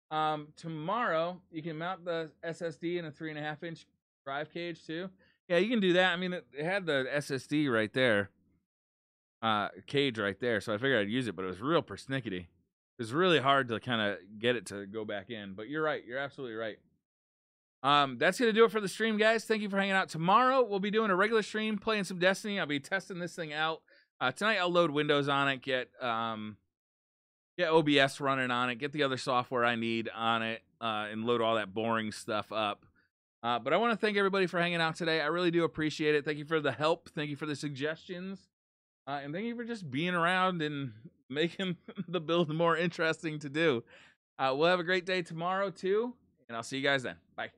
Tomorrow, you can mount the SSD in a 3.5-inch drive cage, too. Yeah, you can do that. I mean, it had the SSD right there, cage right there, so I figured I'd use it, but it was real persnickety. It was really hard to kind of get it to go back in, but you're right. You're absolutely right. That's going to do it for the stream, guys. Thank you for hanging out. Tomorrow, we'll be doing a regular stream, playing some Destiny. I'll be testing this thing out. Tonight, I'll load Windows on it, get OBS running on it, get the other software I need on it, and load all that boring stuff up. But I want to thank everybody for hanging out today. I really do appreciate it. Thank you for the help. Thank you for the suggestions. And thank you for just being around and making the build more interesting to do. We'll have a great day tomorrow, too. And I'll see you guys then. Bye.